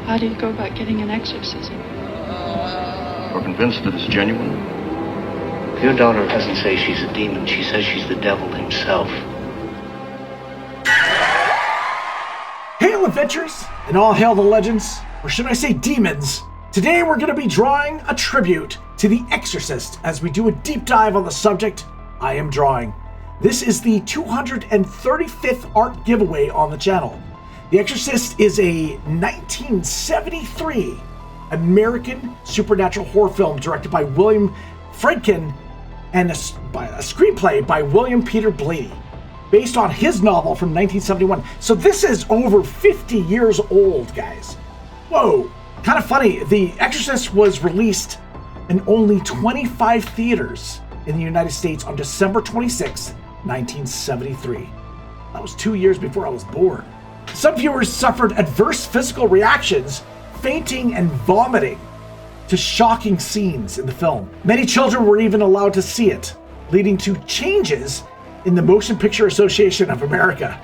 How do you go about getting an exorcism? We're convinced that it's genuine. Your daughter doesn't say she's a demon. She says she's the devil himself. Hail adventures, and all hail the legends, or should I say demons. Today we're going to be drawing a tribute to The Exorcist as we do a deep dive on the subject I am drawing. This is the 235th art giveaway on the channel. The Exorcist is a 1973 American supernatural horror film directed by William Friedkin and a screenplay by William Peter Blatty, based on his novel from 1971. So this is over 50 years old, guys. Whoa. Kind of funny, The Exorcist was released in only 25 theaters in the United States on December 26, 1973. That was 2 years before I was born. Some viewers suffered adverse physical reactions, fainting and vomiting, to shocking scenes in the film. Many children were even allowed to see it, leading to changes in the Motion Picture Association of America.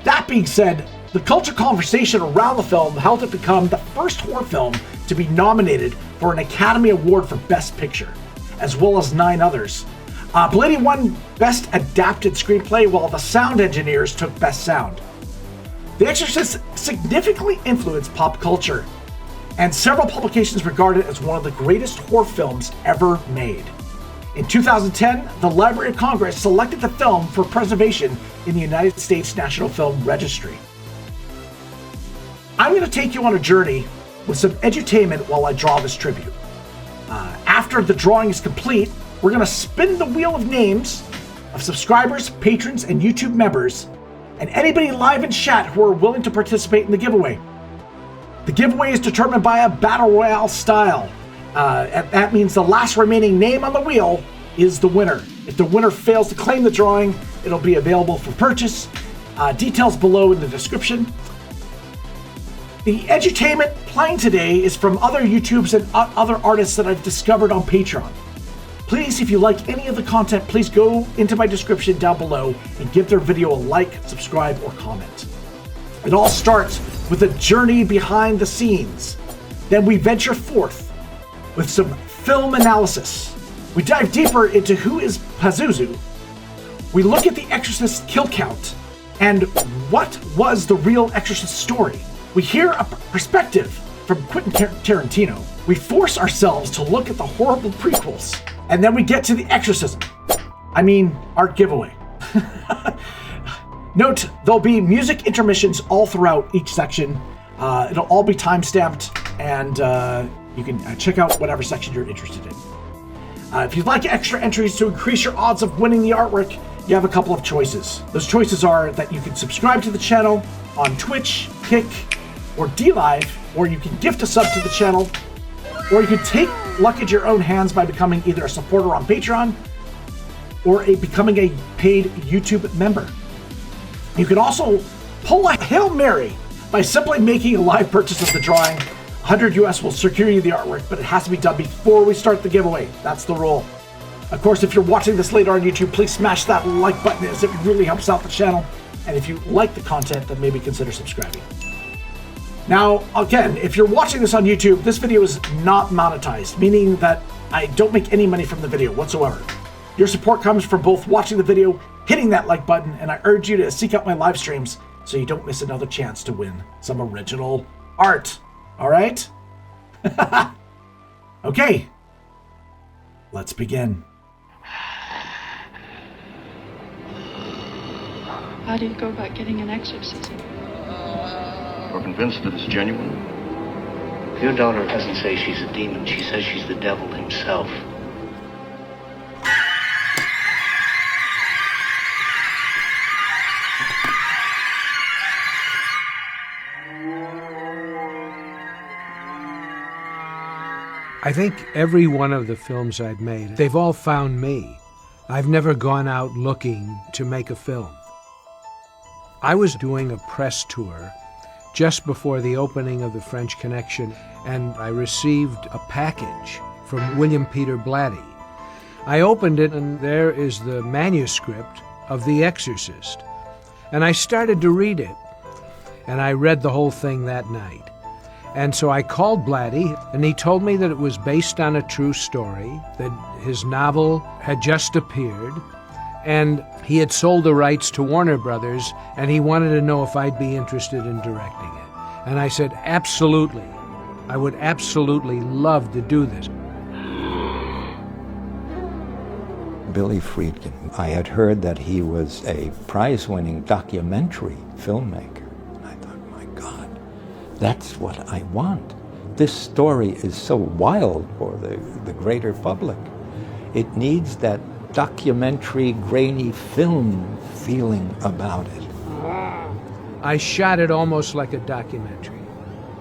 That being said, the culture conversation around the film helped it become the first horror film to be nominated for an Academy Award for Best Picture, as well as 9 others. Blatty won Best Adapted Screenplay, while the sound engineers took Best Sound. The Exorcist significantly influenced pop culture, and several publications regard it as one of the greatest horror films ever made. In 2010, the Library of Congress selected the film for preservation in the United States National Film Registry. I'm going to take you on a journey with some edutainment while I draw this tribute. After the drawing is complete, we're going to spin the wheel of names of subscribers, patrons, and YouTube members, and anybody live in chat who are willing to participate in the giveaway. The giveaway is determined by a battle royale style. That means the last remaining name on the wheel is the winner. If the winner fails to claim the drawing, it'll be available for purchase. Details below in the description. The edutainment playing today is from other YouTubes and other artists that I've discovered on Patreon. Please, if you like any of the content, please go into my description down below and give their video a like, subscribe, or comment. It all starts with a journey behind the scenes. Then we venture forth with some film analysis. We dive deeper into who is Pazuzu. We look at the Exorcist kill count and what was the real Exorcist story. We hear a perspective from Quentin Tarantino. We force ourselves to look at the horrible prequels. And then we get to the exorcism. Art giveaway. Note, there'll be music intermissions all throughout each section. It'll all be time-stamped, and you can check out whatever section you're interested in. If you'd like extra entries to increase your odds of winning the artwork, you have a couple of choices. Those choices are that you can subscribe to the channel on Twitch, Kick, or DLive, or you can gift a sub to the channel, or you can take luck into your own hands by becoming either a supporter on Patreon or becoming a paid YouTube member. You can also pull a Hail Mary by simply making a live purchase of the drawing. 100 US will secure you the artwork, but it has to be done before we start the giveaway. That's the rule. Of course, if you're watching this later on YouTube, please smash that like button, as it really helps out the channel. And if you like the content, then maybe consider subscribing. Now, again, if you're watching this on YouTube, this video is not monetized, meaning that I don't make any money from the video whatsoever. Your support comes from both watching the video, hitting that like button, and I urge you to seek out my live streams so you don't miss another chance to win some original art. All right? Okay. Let's begin. How do you go about getting an exorcism? We're convinced that it's genuine. Your daughter doesn't say she's a demon. She says she's the devil himself. I think every one of the films I've made, they've all found me. I've never gone out looking to make a film. I was doing a press tour just before the opening of the French Connection, and I received a package from William Peter Blatty. I opened it, and there is the manuscript of The Exorcist. And I started to read it, and I read the whole thing that night. And so I called Blatty, and he told me that it was based on a true story, that his novel had just appeared, and he had sold the rights to Warner Brothers, and he wanted to know if I'd be interested in directing it. And I said, absolutely. I would absolutely love to do this. Billy Friedkin, I had heard that he was a prize-winning documentary filmmaker. And I thought, my God, that's what I want. This story is so wild for the greater public. It needs that documentary, grainy film feeling about it. I shot it almost like a documentary.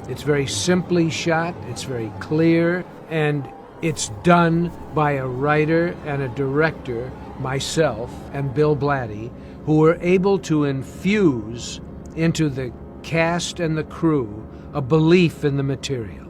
It's very simply shot, it's very clear, and it's done by a writer and a director, myself and Bill Blatty, who were able to infuse into the cast and the crew a belief in the material.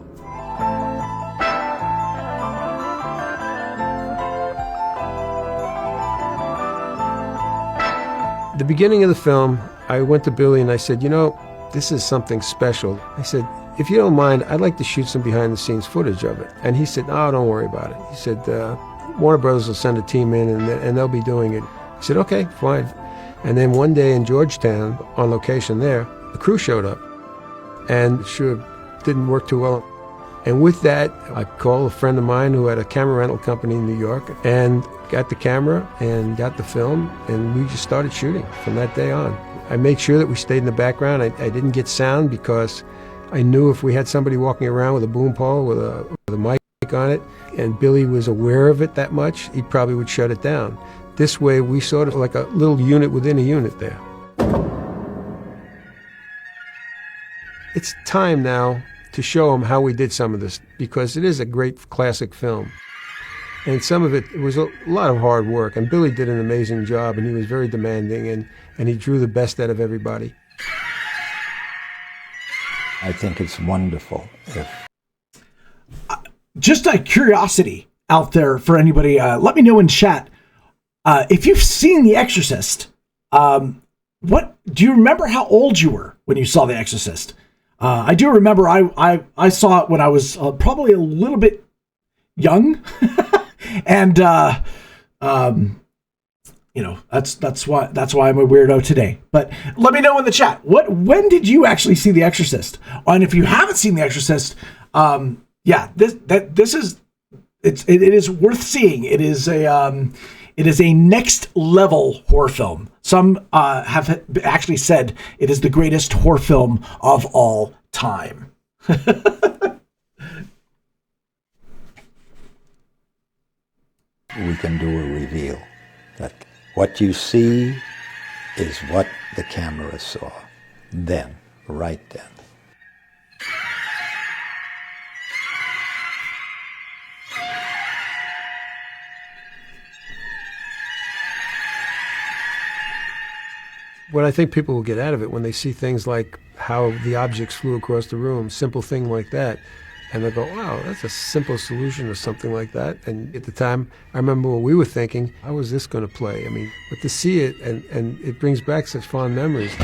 At the beginning of the film, I went to Billy and I said, you know, this is something special. I said, if you don't mind, I'd like to shoot some behind-the-scenes footage of it. And he said, no, don't worry about it. He said, Warner Brothers will send a team in and they'll be doing it. I said, okay, fine. And then one day in Georgetown, on location there, the crew showed up. And sure, didn't work too well. And with that, I called a friend of mine who had a camera rental company in New York and got the camera and got the film, and we just started shooting from that day on. I made sure that we stayed in the background. I didn't get sound because I knew if we had somebody walking around with a boom pole with a mic on it, and Billy was aware of it that much, he probably would shut it down. This way, we sort of like a little unit within a unit there. It's time now to show them how we did some of this, because it is a great classic film. And some of it was a lot of hard work, and Billy did an amazing job, and he was very demanding, and he drew the best out of everybody. I think it's wonderful. Just a curiosity out there for anybody, let me know in chat if you've seen The Exorcist. What do you remember how old you were when you saw The Exorcist? I do remember I saw it when I was probably a little bit young, and you know, that's why I'm a weirdo today. But let me know in the chat, when did you actually see The Exorcist? And if you haven't seen The Exorcist, yeah, this is it is worth seeing. It is a next level horror film. Some have actually said it is the greatest horror film of all time. We can do a reveal that what you see is what the camera saw. Then, right then. What I think people will get out of it when they see things like how the objects flew across the room, simple thing like that, and they'll go, wow, that's a simple solution to something like that. And at the time, I remember what we were thinking, how was this going to play? I mean, but to see it, and it brings back such fond memories.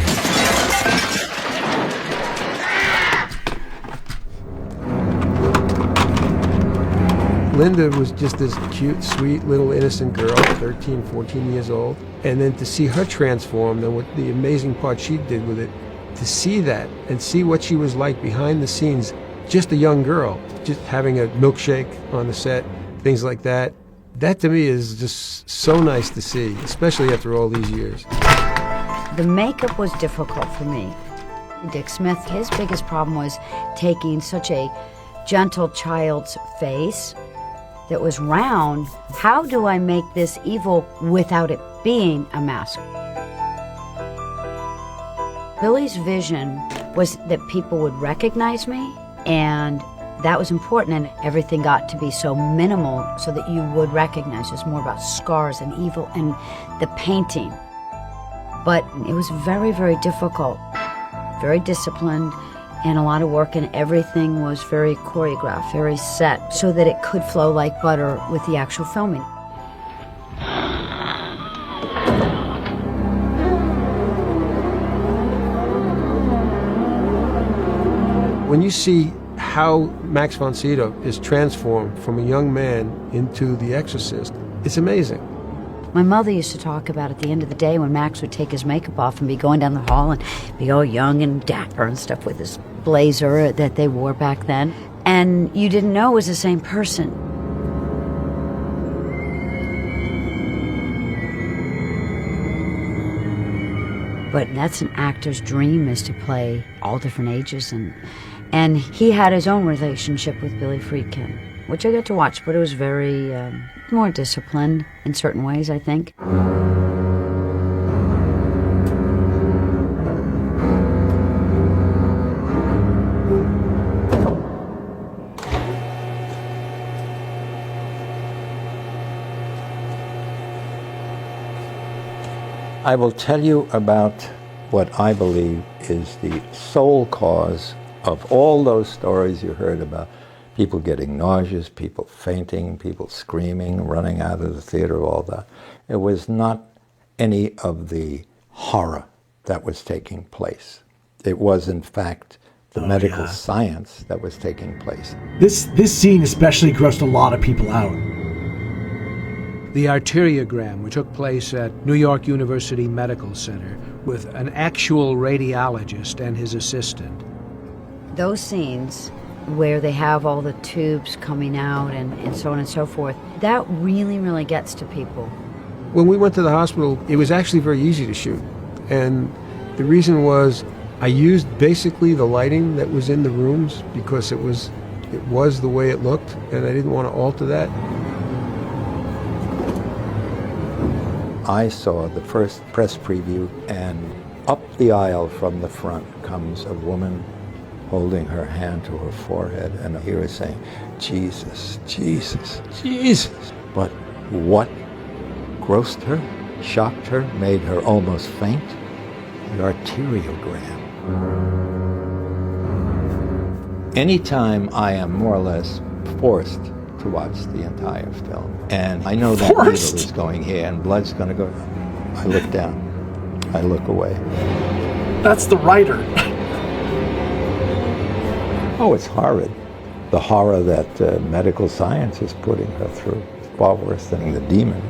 Linda was just this cute, sweet, little innocent girl, 13, 14 years old. And then to see her transformed and what the amazing part she did with it, to see that and see what she was like behind the scenes, just a young girl, just having a milkshake on the set, things like that. That to me is just so nice to see, especially after all these years. The makeup was difficult for me. Dick Smith, his biggest problem was taking such a gentle child's face that was round. How do I make this evil without it being a mask? Billy's vision was that people would recognize me, and that was important, and everything got to be so minimal so that you would recognize. It's more about scars and evil and the painting. But it was very, very difficult, very disciplined, and a lot of work, and everything was very choreographed, very set, so that it could flow like butter with the actual filming. When you see how Max von Sydow is transformed from a young man into the Exorcist. It's amazing. My mother used to talk about at the end of the day when Max would take his makeup off and be going down the hall and be all young and dapper and stuff with his blazer that they wore back then. And you didn't know it was the same person. But that's an actor's dream, is to play all different ages. And he had his own relationship with Billy Friedkin, which I got to watch, but it was very more disciplined in certain ways, I think. I will tell you about what I believe is the sole cause of all those stories you heard about people getting nauseous, people fainting, people screaming, running out of the theater, all that. It was not any of the horror that was taking place. It was, in fact, the medical science that was taking place. This scene especially grossed a lot of people out. The arteriogram, which took place at New York University Medical Center with an actual radiologist and his assistant. Those scenes where they have all the tubes coming out and so on and so forth, that really, really gets to people. When we went to the hospital, it was actually very easy to shoot. And the reason was I used basically the lighting that was in the rooms because it was the way it looked, and I didn't want to alter that. I saw the first press preview, and up the aisle from the front comes a woman holding her hand to her forehead, and I hear her saying, "Jesus, Jesus, Jesus." But what grossed her, shocked her, made her almost faint? The arteriogram. Anytime I am more or less forced to watch the entire film, and I know that needle is going here and blood's going to go, I look down, I look away. That's the writer. Oh, it's horrid. The horror that medical science is putting her through, far worse than the demon.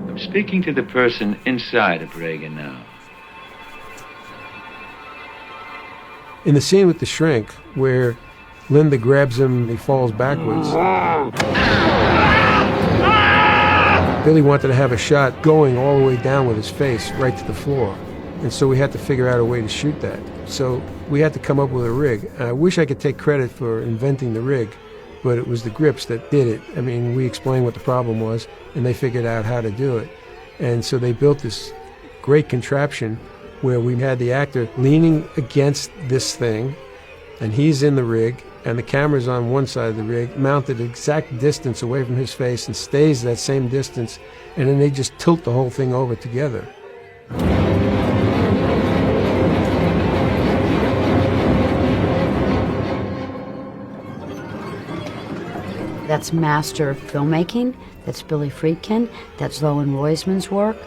I'm speaking to the person inside of Regan now. In the scene with the shrink, where Linda grabs him and he falls backwards, Billy wanted to have a shot going all the way down with his face right to the floor. And so we had to figure out a way to shoot that. So we had to come up with a rig. I wish I could take credit for inventing the rig, but it was the grips that did it. I mean, we explained what the problem was, and they figured out how to do it. And so they built this great contraption where we had the actor leaning against this thing, and he's in the rig, and the camera's on one side of the rig, mounted exact distance away from his face and stays that same distance, and then they just tilt the whole thing over together. That's master filmmaking, that's Billy Friedkin, that's Lowen Roisman's work.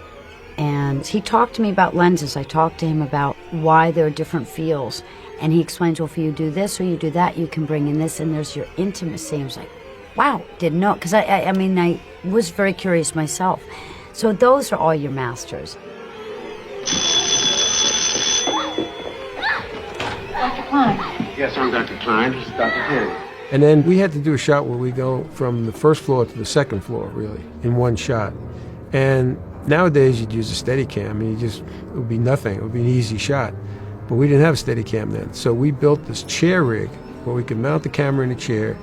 And he talked to me about lenses. I talked to him about why there are different feels. And he explains, well, if you do this or you do that, you can bring in this, and there's your intimacy. I was like, wow, didn't know. Because I mean, I was very curious myself. So those are all your masters. Dr. Klein. Yes, I'm Dr. Klein. This is Dr. Henry. And then we had to do a shot where we go from the first floor to the second floor, really, in one shot. And nowadays, you'd use a Steadicam. I mean, it would be nothing. It would be an easy shot. But we didn't have a Steadicam then. So we built this chair rig where we could mount the camera in a chair.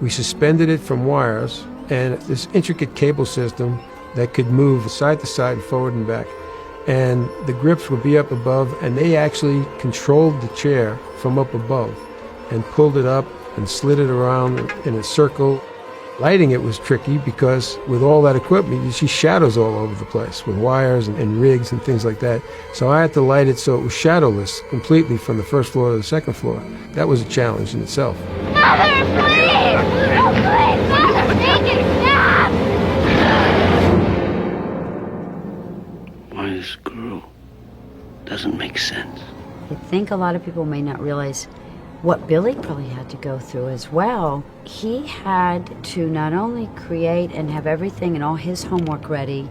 We suspended it from wires and this intricate cable system that could move side to side and forward and back. And the grips would be up above, and they actually controlled the chair from up above and pulled it up and slid it around in a circle. Lighting it was tricky because with all that equipment, you see shadows all over the place with wires and rigs and things like that. So I had to light it so it was shadowless completely from the first floor to the second floor. That was a challenge in itself. Mother, please! No, please! Mother, take it! Stop! Why this girl? doesn't make sense. I think a lot of people may not realize what Billy probably had to go through as well. He had to not only create and have everything and all his homework ready,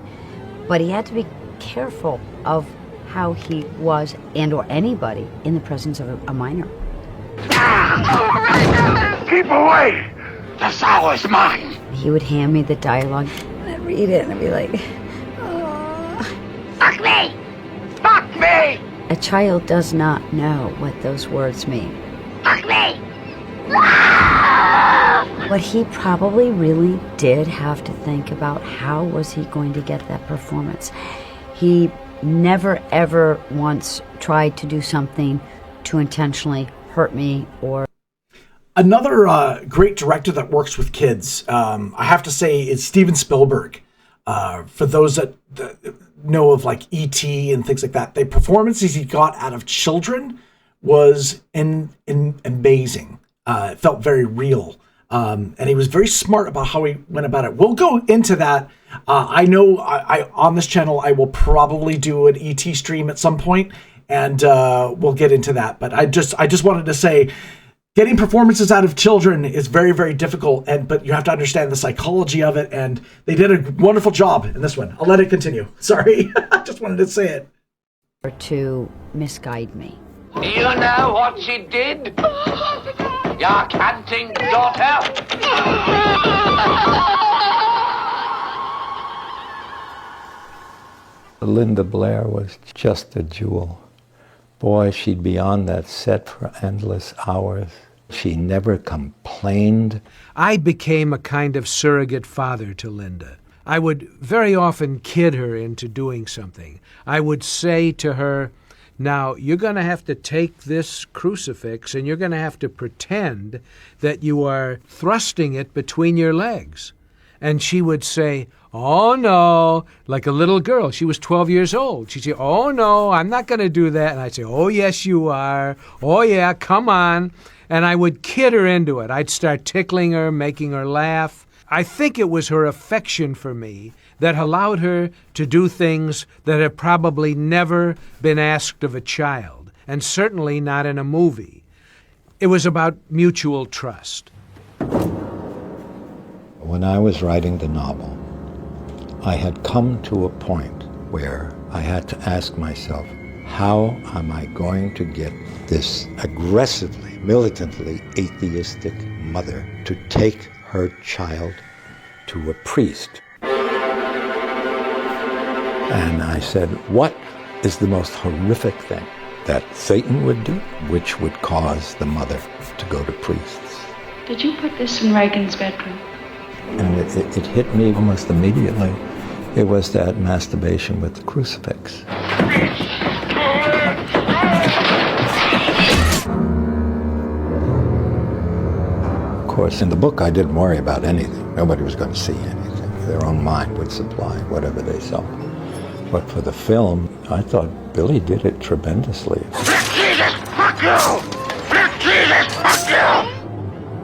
but he had to be careful of how he was, and or anybody, in the presence of a minor. Keep away! The soul is mine! He would hand me the dialogue, and I'd read it, and I'd be like, oh. Fuck me! Fuck me! A child does not know what those words mean. Fuck me! But he probably really did have to think about how was he going to get that performance. He never ever once tried to do something to intentionally hurt me or... Another great director that works with kids, I have to say, is Steven Spielberg. For those that know of like E.T. and things like that, the performances he got out of children was amazing. It felt very real. And he was very smart about how he went about it. We'll go into that. I know I on this channel, I will probably do an ET stream at some point, and we'll get into that. But I just wanted to say, getting performances out of children is very, very difficult, but you have to understand the psychology of it, and they did a wonderful job in this one. I'll let it continue. Sorry, I just wanted to say it. To misguide me. You know what she did? Your canting daughter? Linda Blair was just a jewel. Boy, she'd be on that set for endless hours. She never complained. I became a kind of surrogate father to Linda. I would very often kid her into doing something. I would say to her, now, you're going to have to take this crucifix and you're going to have to pretend that you are thrusting it between your legs. And she would say, oh, no, like a little girl. She was 12 years old. She'd say, oh, no, I'm not going to do that. And I'd say, oh, yes, you are. Oh, yeah, come on. And I would kid her into it. I'd start tickling her, making her laugh. I think it was her affection for me that allowed her to do things that had probably never been asked of a child, and certainly not in a movie. It was about mutual trust. When I was writing the novel, I had come to a point where I had to ask myself, how am I going to get this aggressively, militantly atheistic mother to take her child to a priest? And I said, what is the most horrific thing that Satan would do, which would cause the mother to go to priests? Did you put this in Reagan's bedroom? And it hit me almost immediately. It was that masturbation with the crucifix. Of course, in the book, I didn't worry about anything. Nobody was going to see anything. Their own mind would supply whatever they saw. But for the film, I thought Billy did it tremendously. Jesus, fuck you! Jesus, fuck you!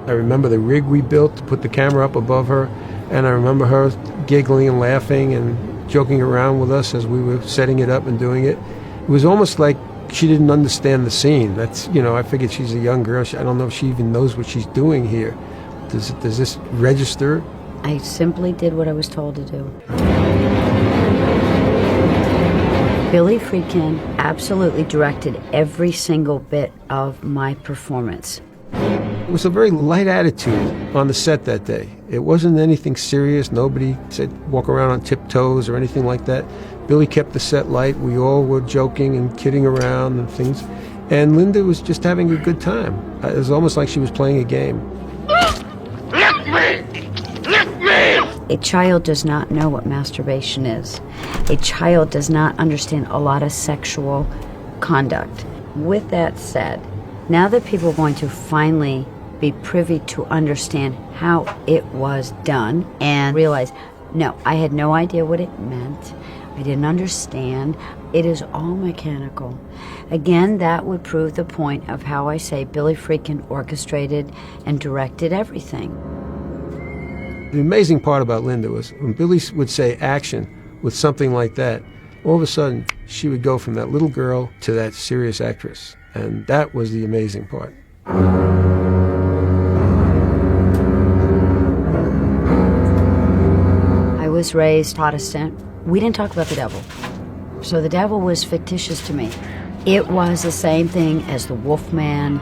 I remember the rig we built to put the camera up above her, and I remember her giggling and laughing and joking around with us as we were setting it up and doing it. It was almost like she didn't understand the scene. That's, I figured she's a young girl. I don't know if she even knows what she's doing here. Does this register? I simply did what I was told to do. Billy Friedkin absolutely directed every single bit of my performance. It was a very light attitude on the set that day. It wasn't anything serious. Nobody said walk around on tiptoes or anything like that. Billy kept the set light. We all were joking and kidding around and things. And Linda was just having a good time. It was almost like she was playing a game. Lick me! Lick me! A child does not know what masturbation is. A child does not understand a lot of sexual conduct. With that said, now that people are going to finally be privy to understand how it was done and realize, no, I had no idea what it meant. I didn't understand. It is all mechanical. Again, that would prove the point of how I say Billy Friedkin orchestrated and directed everything. The amazing part about Linda was when Billy would say action with something like that, all of a sudden, she would go from that little girl to that serious actress. And that was the amazing part. I was raised Protestant. We didn't talk about the devil. So the devil was fictitious to me. It was the same thing as the Wolfman,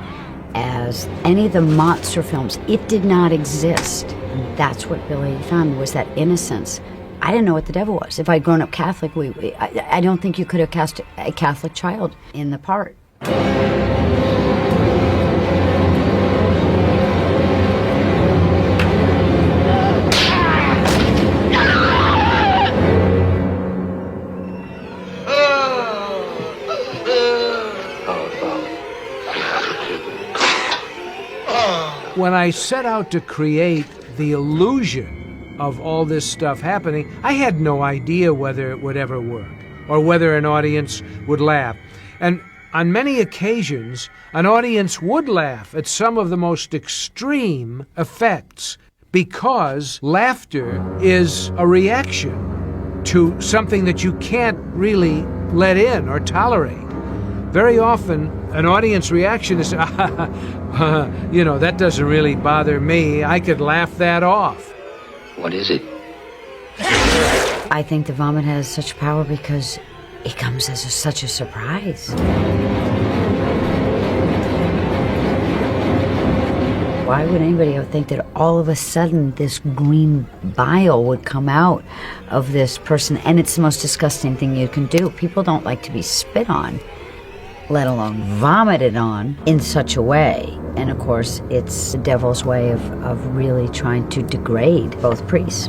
as any of the monster films. It did not exist. And that's what Billy found, was that innocence. I didn't know what the devil was. If I'd grown up Catholic, I don't think you could have cast a Catholic child in the part. When I set out to create the illusion of all this stuff happening, I had no idea whether it would ever work or whether an audience would laugh. And on many occasions, an audience would laugh at some of the most extreme effects because laughter is a reaction to something that you can't really let in or tolerate. Very often, an audience reaction is, you know, that doesn't really bother me. I could laugh that off. What is it? I think the vomit has such power because it comes as such a surprise. Why would anybody think that all of a sudden this green bile would come out of this person? And it's the most disgusting thing you can do. People don't like to be spit on, let alone vomited on in such a way. And of course, it's the devil's way of really trying to degrade both priests.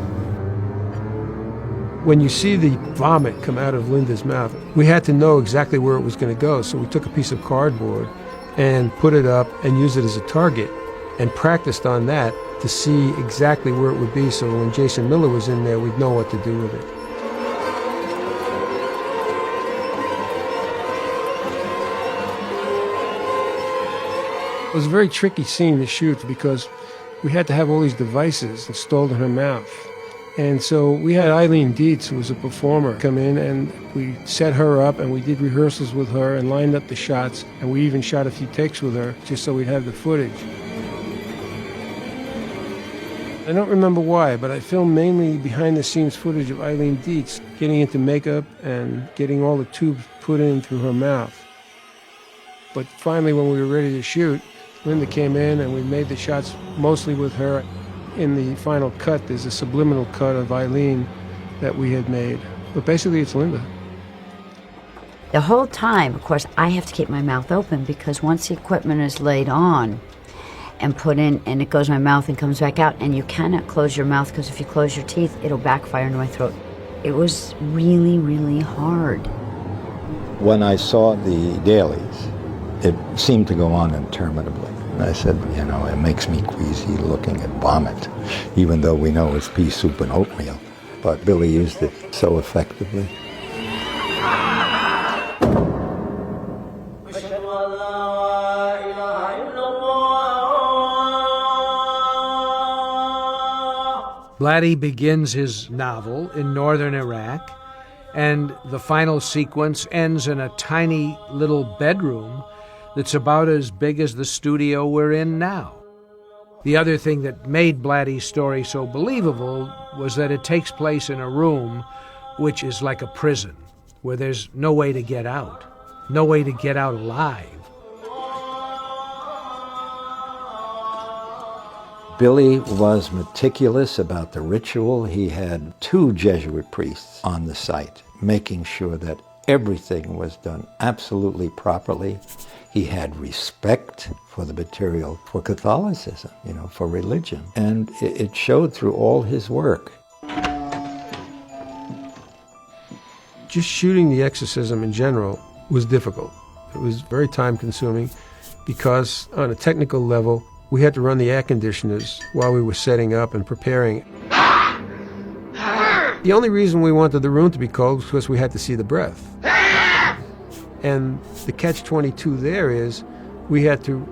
When you see the vomit come out of Linda's mouth, we had to know exactly where it was going to go. So we took a piece of cardboard and put it up and used it as a target and practiced on that to see exactly where it would be. So when Jason Miller was in there, we'd know what to do with it. It was a very tricky scene to shoot because we had to have all these devices installed in her mouth. And so we had Eileen Dietz, who was a performer, come in, and we set her up and we did rehearsals with her and lined up the shots, and we even shot a few takes with her just so we'd have the footage. I don't remember why, but I filmed mainly behind-the-scenes footage of Eileen Dietz getting into makeup and getting all the tubes put in through her mouth. But finally, when we were ready to shoot, Linda came in and we made the shots mostly with her. In the final cut, there's a subliminal cut of Eileen that we had made. But basically, it's Linda. The whole time, of course, I have to keep my mouth open because once the equipment is laid on and put in, and it goes in my mouth and comes back out, and you cannot close your mouth because if you close your teeth, it'll backfire into my throat. It was really, really hard. When I saw the dailies, it seemed to go on interminably. And I said, you know, it makes me queasy looking at vomit, even though we know it's pea soup and oatmeal. But Billy used it so effectively. Blatty begins his novel in northern Iraq, and the final sequence ends in a tiny little bedroom that's about as big as the studio we're in now. The other thing that made Blatty's story so believable was that it takes place in a room which is like a prison, where there's no way to get out, no way to get out alive. Billy was meticulous about the ritual. He had 2 Jesuit priests on the site, making sure that everything was done absolutely properly. He had respect for the material, for Catholicism, you know, for religion. And it showed through all his work. Just shooting the exorcism in general was difficult. It was very time-consuming because on a technical level, we had to run the air conditioners while we were setting up and preparing. The only reason we wanted the room to be cold was because we had to see the breath. And the catch-22 there is we had to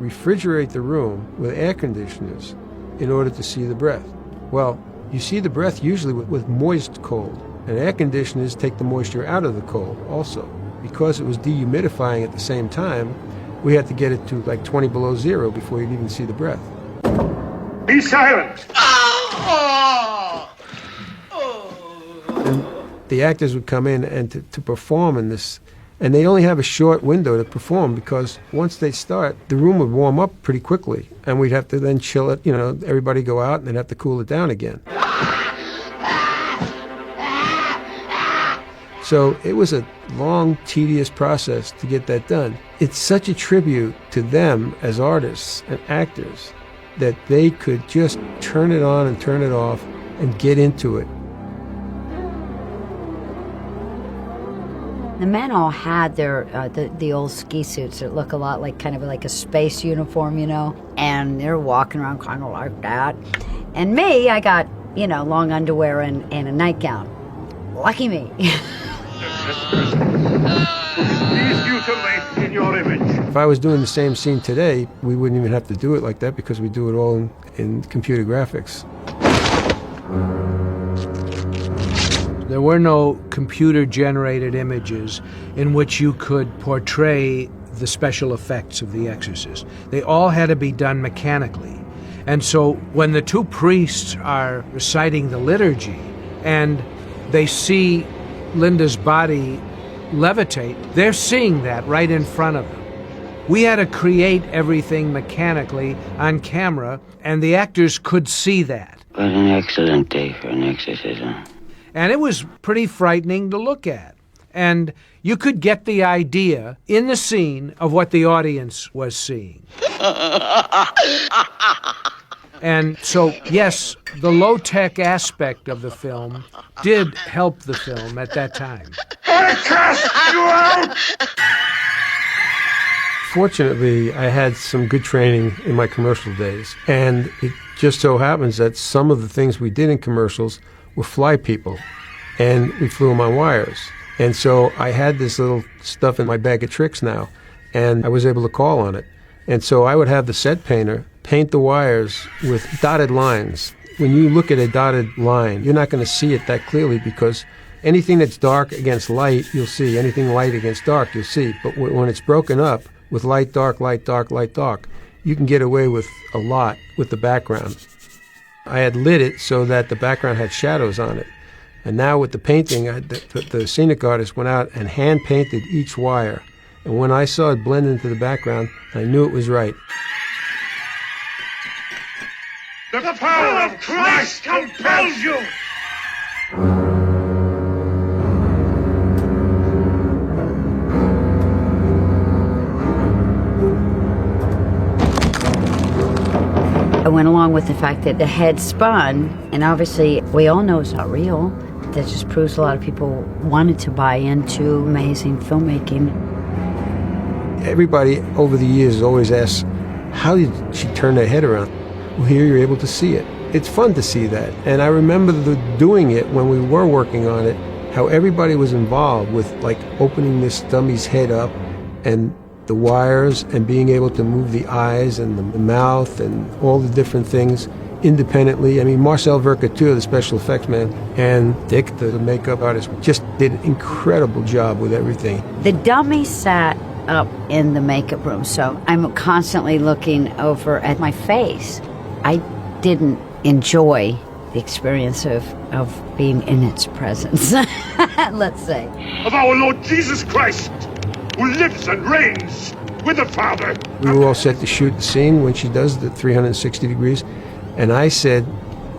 refrigerate the room with air conditioners in order to see the breath. Well, you see the breath usually with moist cold. And air conditioners take the moisture out of the coal also. Because it was dehumidifying at the same time, we had to get it to like 20 below zero before you'd even see the breath. Be silent! And the actors would come in and to perform in this, and they only have a short window to perform because once they start, the room would warm up pretty quickly, and we'd have to then chill it, everybody go out and they'd have to cool it down again. So it was a long, tedious process to get that done. It's such a tribute to them as artists and actors that they could just turn it on and turn it off and get into it. The men all had their the old ski suits that look a lot like kind of like a space uniform, and they're walking around kind of like that. And me, I got, long underwear and a nightgown. Lucky me. Please mutilate in your image. If I was doing the same scene today, we wouldn't even have to do it like that because we do it all in computer graphics. There were no computer-generated images in which you could portray the special effects of The Exorcist. They all had to be done mechanically. And so when the two priests are reciting the liturgy and they see Linda's body levitate, they're seeing that right in front of them. We had to create everything mechanically on camera, and the actors could see that. What an excellent day for an exorcism. And it was pretty frightening to look at. And you could get the idea in the scene of what the audience was seeing. And so, yes, the low-tech aspect of the film did help the film at that time. I cast you out! Fortunately, I had some good training in my commercial days. And it just so happens that some of the things we did in commercials were fly people, and we flew them on wires. And so I had this little stuff in my bag of tricks now, and I was able to call on it. And so I would have the set painter paint the wires with dotted lines. When you look at a dotted line, you're not going to see it that clearly because anything that's dark against light, you'll see. Anything light against dark, you'll see. But when it's broken up with light, dark, light, dark, light, dark, you can get away with a lot with the background. I had lit it so that the background had shadows on it. And now with the painting, the scenic artist went out and hand-painted each wire. And when I saw it blend into the background, I knew it was right. The power of Christ compels you! I went along with the fact that the head spun, and obviously we all know it's not real. That just proves a lot of people wanted to buy into amazing filmmaking. Everybody over the years has always asked, how did she turn her head around? Well, here you're able to see it. It's fun to see that. And I remember doing it when we were working on it, how everybody was involved with like opening this dummy's head up and the wires and being able to move the eyes and the mouth and all the different things independently. I mean, Marcel Vercateur, the special effects man, and Dick, the makeup artist, just did an incredible job with everything. The dummy sat up in the makeup room, so I'm constantly looking over at my face. I didn't enjoy the experience of being in its presence, let's say. Of our Lord Jesus Christ, who lives and reigns with the Father. We were all set to shoot the scene when she does the 360 degrees, and I said,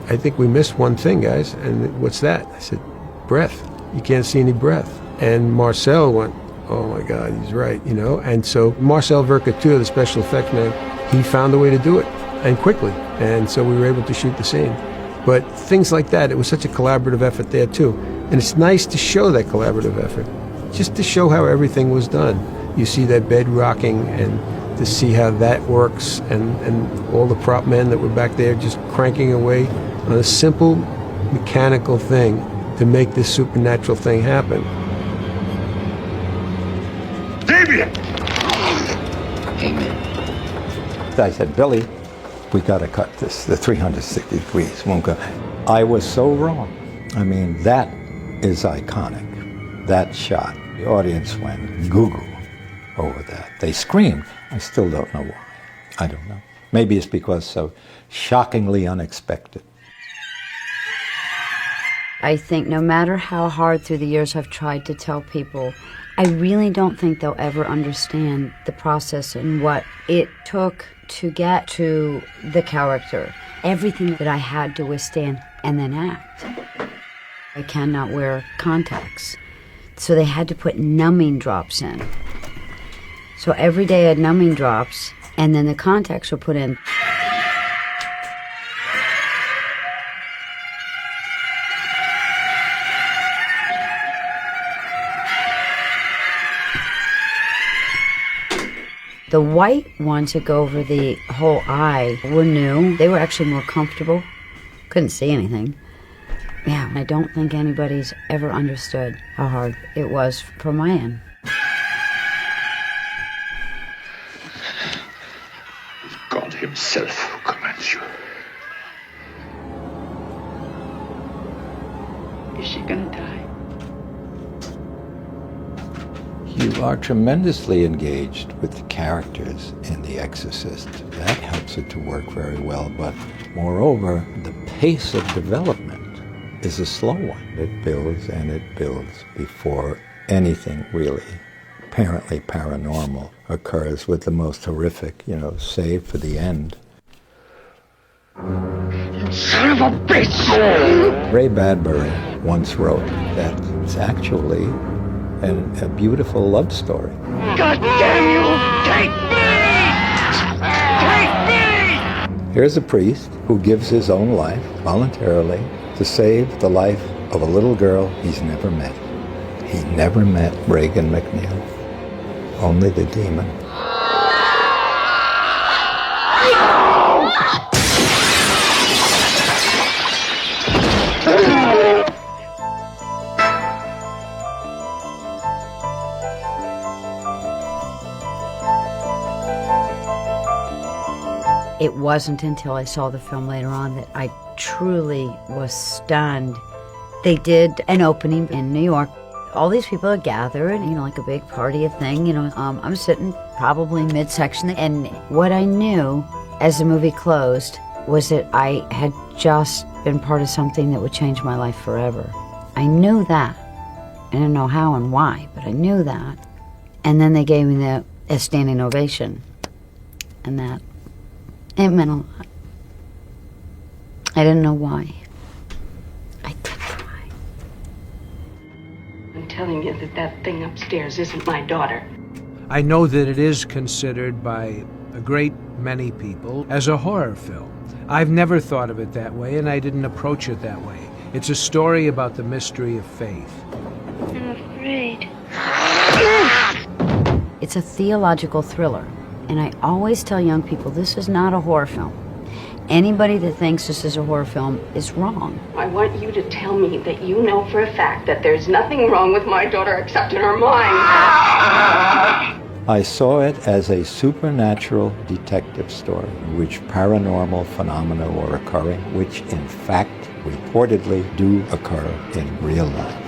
I think we missed one thing, guys. And what's that? I said, breath. You can't see any breath. And Marcel went, oh my God, he's right, And so Marcel Vercateur, the special effects man, he found a way to do it, and quickly. And so we were able to shoot the scene. But things like that, it was such a collaborative effort there too. And it's nice to show that collaborative effort, just to show how everything was done. You see that bed rocking and to see how that works, and all the prop men that were back there just cranking away on a simple mechanical thing to make this supernatural thing happen. Damien! Amen. I said, Billy, we got to cut this, the 360 degrees won't go. I was so wrong. I mean, that is iconic. That shot, the audience went goo-goo over that. They screamed. I still don't know why. I don't know. Maybe it's because so shockingly unexpected. I think no matter how hard through the years I've tried to tell people, I really don't think they'll ever understand the process and what it took to get to the character. Everything that I had to withstand and then act. I cannot wear contacts, so they had to put numbing drops in. So every day I had numbing drops, and then the contacts were put in. The white ones that go over the whole eye were new. They were actually more comfortable. Couldn't see anything. Yeah, I don't think anybody's ever understood how hard it was for my end. It's God himself who commands you. Is she gonna die? You are tremendously engaged with the characters in The Exorcist. That helps it to work very well, but moreover, the pace of development is a slow one. It builds and it builds before anything really apparently paranormal occurs, with the most horrific, save for the end. You son of a bitch! Ray Bradbury once wrote that it's actually a beautiful love story. God damn you! Take me! Take me! Here's a priest who gives his own life voluntarily to save the life of a little girl he's never met. He never met Regan MacNeil, only the demon. It wasn't until I saw the film later on that I truly was stunned. They did an opening in New York. All these people had gathered, like a big party thing. I'm sitting probably midsection, and what I knew as the movie closed was that I had just been part of something that would change my life forever. I knew that. I didn't know how and why, but I knew that. And then they gave me a standing ovation, and that it meant a lot. I didn't know why. I didn't know why. I'm telling you that thing upstairs isn't my daughter. I know that it is considered by a great many people as a horror film. I've never thought of it that way, and I didn't approach it that way. It's a story about the mystery of faith. I'm afraid. It's a theological thriller. And I always tell young people, this is not a horror film. Anybody that thinks this is a horror film is wrong. I want you to tell me that you know for a fact that there's nothing wrong with my daughter except in her mind. I saw it as a supernatural detective story in which paranormal phenomena were occurring, which in fact reportedly do occur in real life.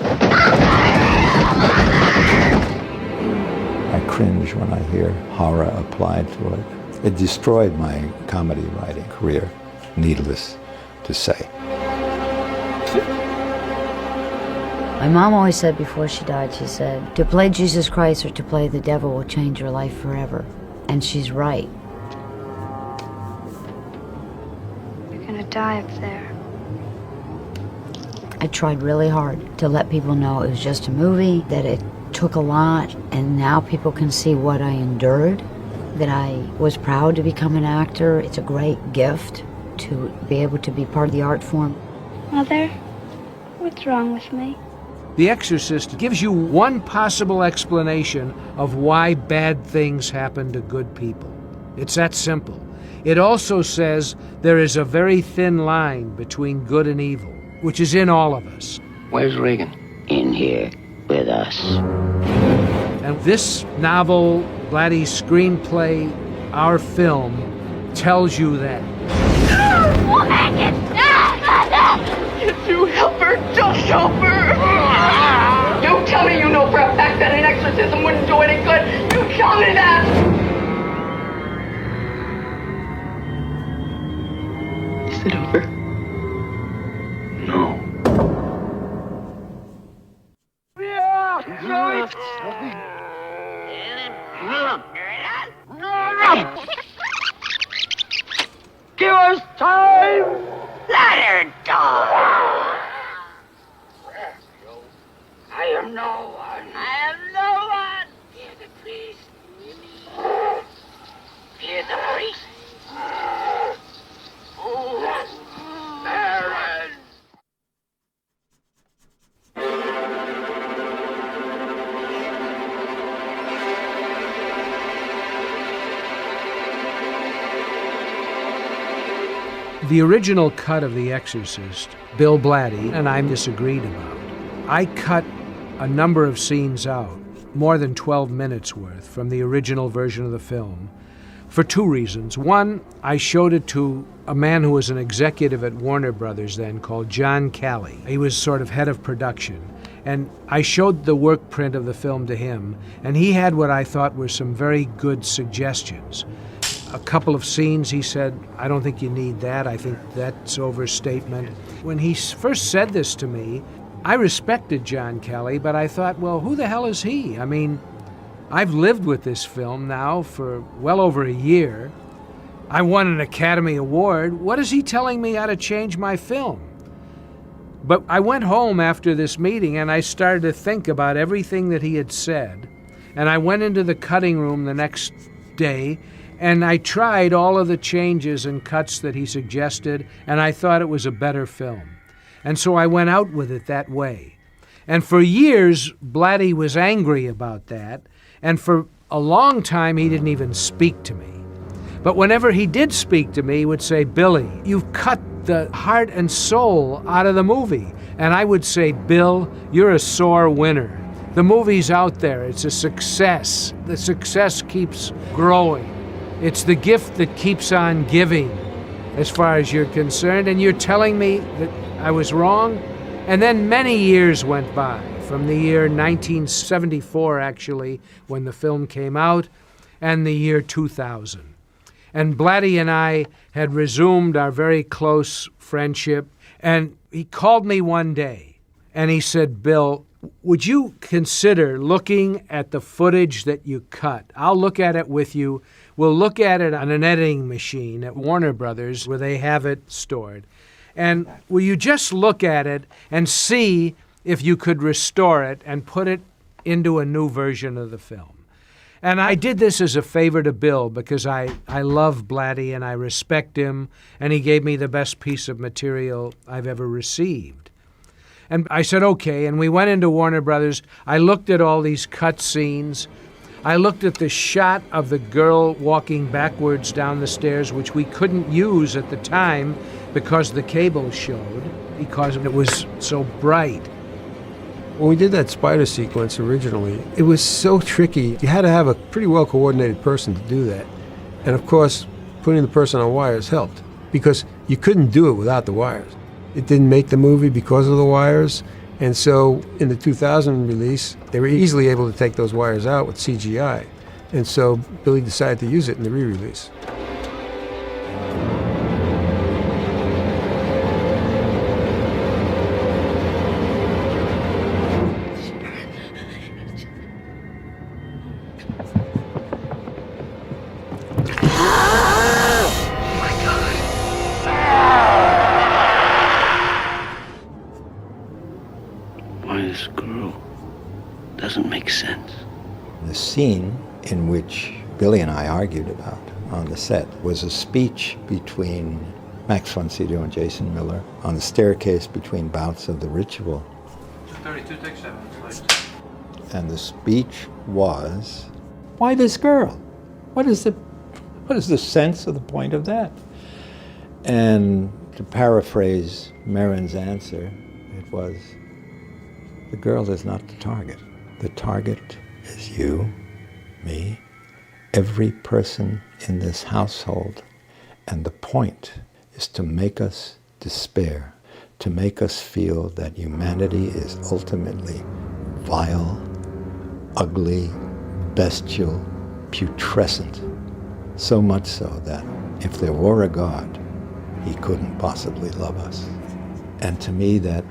I cringe when I hear horror applied to it. It destroyed my comedy writing career, needless to say. My mom always said before she died, she said, to play Jesus Christ or to play the devil will change your life forever. And she's right. You're gonna die up there. I tried really hard to let people know it was just a movie, that it took a lot, and now people can see what I endured, that I was proud to become an actor. It's a great gift to be able to be part of the art form. Mother, what's wrong with me? The Exorcist gives you one possible explanation of why bad things happen to good people. It's that simple. It also says there is a very thin line between good and evil, which is in all of us. Where's Regan? In here with us. And this novel, Blatty's screenplay, our film, tells you that. Do help her. Just help her. You tell me you know for a fact that an exorcism wouldn't do any good. You tell me that. Is it over? No. Give us time! Let her die! I am no one. I am no one! Fear the priest. Fear the priest. Baron! The original cut of The Exorcist, Bill Blatty and I disagreed about. I cut a number of scenes out, more than 12 minutes worth, from the original version of the film, for two reasons. One, I showed it to a man who was an executive at Warner Brothers then called John Calley. He was sort of head of production. And I showed the work print of the film to him, and he had what I thought were some very good suggestions. A couple of scenes, he said, I don't think you need that. I think that's overstatement. When he first said this to me, I respected John Kelly, but I thought, well, who the hell is he? I mean, I've lived with this film now for well over a year. I won an Academy Award. What is he telling me how to change my film? But I went home after this meeting and I started to think about everything that he had said. And I went into the cutting room the next day and I tried all of the changes and cuts that he suggested, and I thought it was a better film. And so I went out with it that way. And for years, Blatty was angry about that, and for a long time he didn't even speak to me. But whenever he did speak to me, he would say, Billy, you've cut the heart and soul out of the movie. And I would say, Bill, you're a sore winner. The movie's out there. It's a success. The success keeps growing. It's the gift that keeps on giving, as far as you're concerned. And you're telling me that I was wrong? And then many years went by, from the year 1974, actually, when the film came out, and the year 2000. And Blatty and I had resumed our very close friendship. And he called me one day, and he said, Bill, would you consider looking at the footage that you cut? I'll look at it with you. We'll look at it on an editing machine at Warner Brothers where they have it stored. And will you just look at it and see if you could restore it and put it into a new version of the film? And I did this as a favor to Bill because I love Blatty and I respect him, and he gave me the best piece of material I've ever received. And I said, okay, and we went into Warner Brothers. I looked at all these cut scenes. I looked at the shot of the girl walking backwards down the stairs, which we couldn't use at the time because the cable showed, because it was so bright. When we did that spider sequence originally, it was so tricky. You had to have a pretty well-coordinated person to do that. And of course, putting the person on wires helped, because you couldn't do it without the wires. It didn't make the movie because of the wires, and so in the 2000 release, they were easily able to take those wires out with CGI. And so Billy decided to use it in the re-release. The scene in which Billy and I argued about on the set was a speech between Max von Sydow and Jason Miller on the staircase between bouts of the ritual. 32, take 7, please. And the speech was, why this girl? What is the sense of the point of that? And to paraphrase Marin's answer, it was, the girl is not the target. The target is you, me, every person in this household. And the point is to make us despair, to make us feel that humanity is ultimately vile, ugly, bestial, putrescent. So much so that if there were a God, he couldn't possibly love us. And to me, that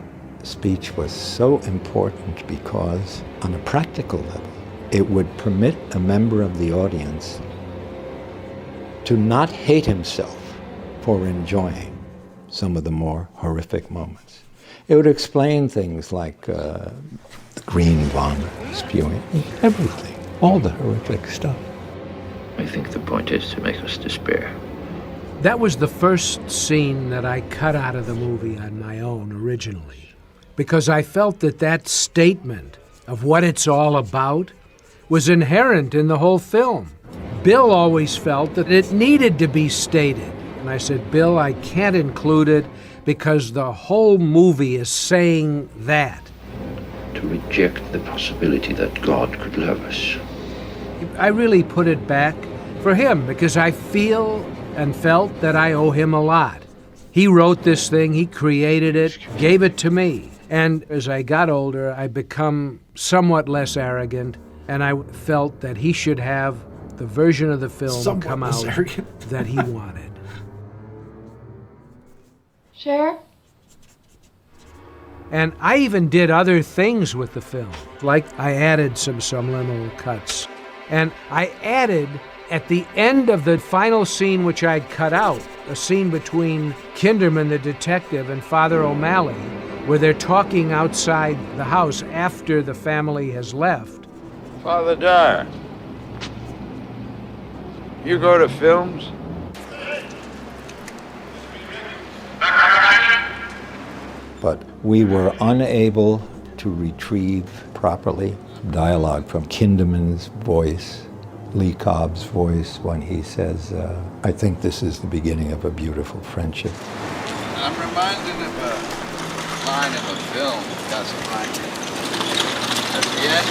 speech was so important because, on a practical level, it would permit a member of the audience to not hate himself for enjoying some of the more horrific moments. It would explain things like the green vomit spewing, everything, all the horrific stuff. I think the point is to make us despair. That was the first scene that I cut out of the movie on my own originally, because I felt that that statement of what it's all about was inherent in the whole film. Bill always felt that it needed to be stated. And I said, Bill, I can't include it because the whole movie is saying that. To reject the possibility that God could love us. I really put it back for him because I feel and felt that I owe him a lot. He wrote this thing, he created it, gave it to me. And as I got older, I become somewhat less arrogant, and I felt that he should have the version of the film come out that he wanted. Cher? And I even did other things with the film, like I added some subliminal cuts. And I added, at the end of the final scene which I'd cut out, a scene between Kinderman, the detective, and Father O'Malley, where they're talking outside the house after the family has left. Father Dyer, you go to films? But we were unable to retrieve properly dialogue from Kinderman's voice, Lee Cobb's voice, when he says, I think this is the beginning of a beautiful friendship. I'm reminded of a line of a film, Casablanca. At the end,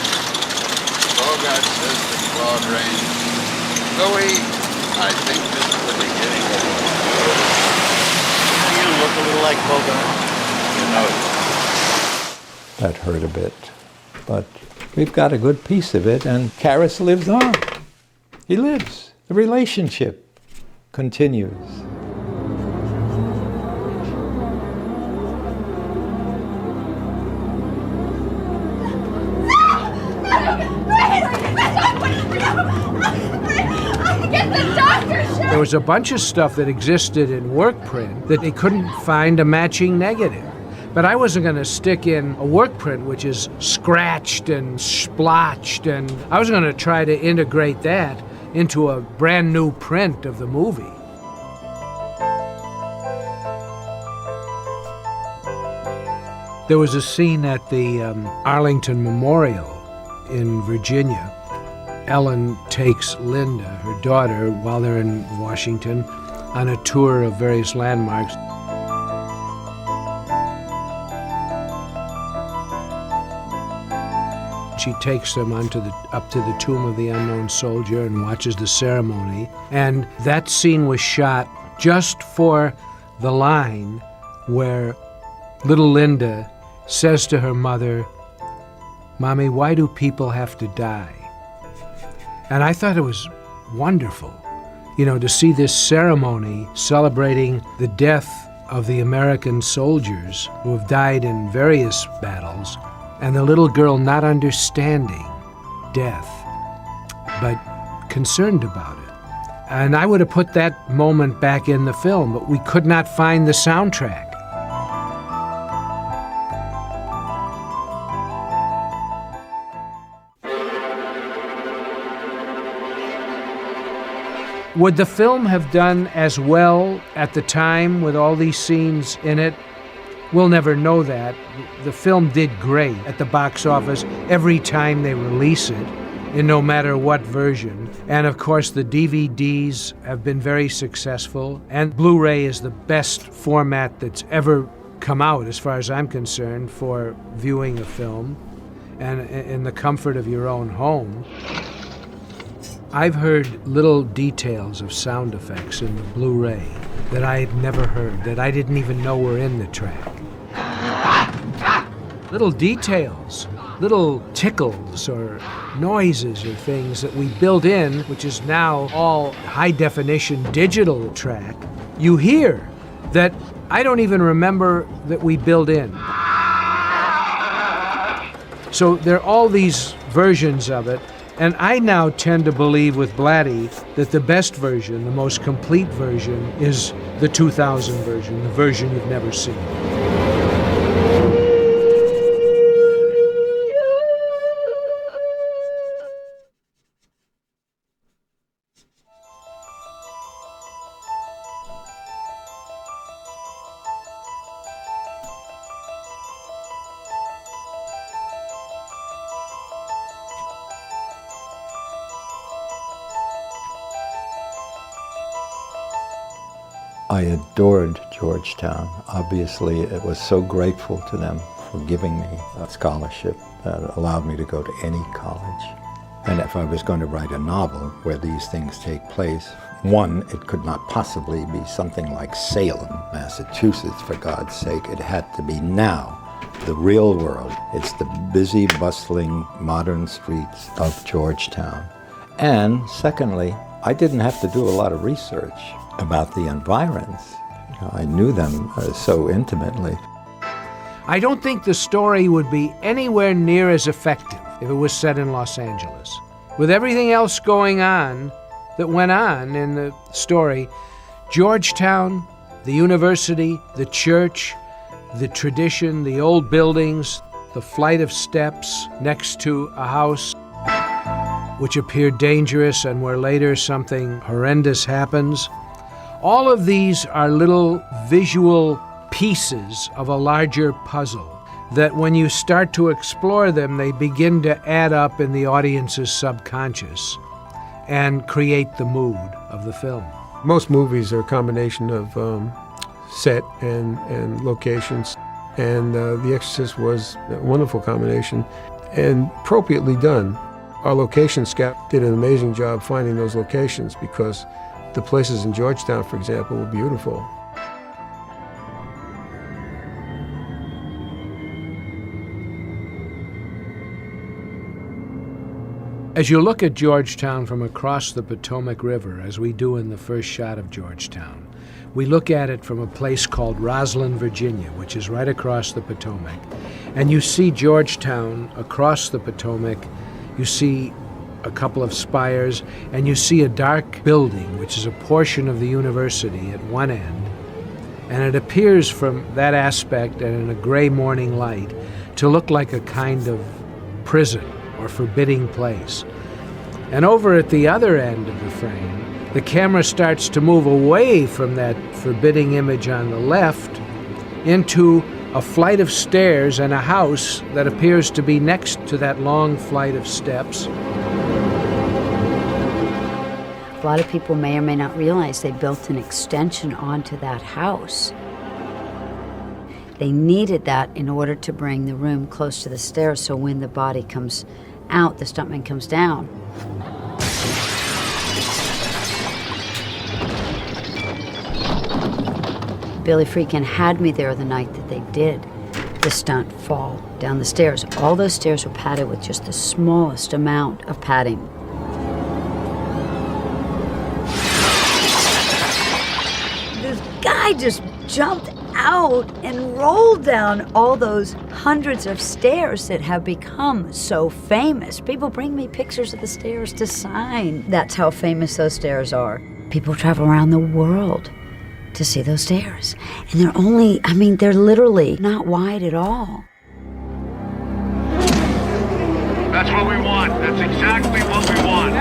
Bogart says to Claude Rains, Louis, I think this is the beginning of a... You look a little like Bogart. You know. That hurt a bit, but we've got a good piece of it, and Karras lives on. He lives. The relationship continues. There was a bunch of stuff that existed in work print that they couldn't find a matching negative. But I wasn't going to stick in a work print which is scratched and splotched, and I was going to try to integrate that into a brand new print of the movie. There was a scene at the Arlington Memorial in Virginia. Ellen takes Linda, her daughter, while they're in Washington, on a tour of various landmarks. She takes them up to the tomb of the unknown soldier and watches the ceremony. And that scene was shot just for the line where little Linda says to her mother, Mommy, why do people have to die? And I thought it was wonderful, to see this ceremony celebrating the death of the American soldiers who have died in various battles, and the little girl not understanding death, but concerned about it. And I would have put that moment back in the film, but we could not find the soundtrack. Would the film have done as well at the time with all these scenes in it? We'll never know that. The film did great at the box office every time they release it, in no matter what version. And of course, the DVDs have been very successful, and Blu-ray is the best format that's ever come out, as far as I'm concerned, for viewing a film, and in the comfort of your own home. I've heard little details of sound effects in the Blu-ray that I had never heard, that I didn't even know were in the track. little details, little tickles or noises or things that we built in, which is now all high-definition digital track, you hear that I don't even remember that we built in. So there are all these versions of it, and I now tend to believe with Blatty that the best version, the most complete version, is the 2000 version, the version you've never seen. I adored Georgetown. Obviously, it was so grateful to them for giving me a scholarship that allowed me to go to any college. And if I was going to write a novel where these things take place, one, it could not possibly be something like Salem, Massachusetts, for God's sake. It had to be now, the real world. It's the busy, bustling, modern streets of Georgetown. And secondly, I didn't have to do a lot of research about the environs. I knew them so intimately. I don't think the story would be anywhere near as effective if it was set in Los Angeles. With everything else going on that went on in the story, Georgetown, the university, the church, the tradition, the old buildings, the flight of steps next to a house which appeared dangerous and where later something horrendous happens. All of these are little visual pieces of a larger puzzle that when you start to explore them, they begin to add up in the audience's subconscious and create the mood of the film. Most movies are a combination of set and locations, and The Exorcist was a wonderful combination and appropriately done. Our location scout did an amazing job finding those locations because the places in Georgetown, for example, were beautiful. As you look at Georgetown from across the Potomac River, as we do in the first shot of Georgetown, we look at it from a place called Roslyn, Virginia, which is right across the Potomac. And you see Georgetown across the Potomac. You see a couple of spires, and you see a dark building, which is a portion of the university at one end. And it appears from that aspect and in a gray morning light to look like a kind of prison or forbidding place. And over at the other end of the frame, the camera starts to move away from that forbidding image on the left into a flight of stairs and a house that appears to be next to that long flight of steps. A lot of people may or may not realize they built an extension onto that house. They needed that in order to bring the room close to the stairs so when the body comes out, the stuntman comes down. Billy Friedkin had me there the night that they did the stunt fall down the stairs. All those stairs were padded with just the smallest amount of padding. This guy just jumped out and rolled down all those hundreds of stairs that have become so famous. People bring me pictures of the stairs to sign. That's how famous those stairs are. People travel around the world to see those stairs. And they're only, they're literally not wide at all. That's what we want. That's exactly what we want.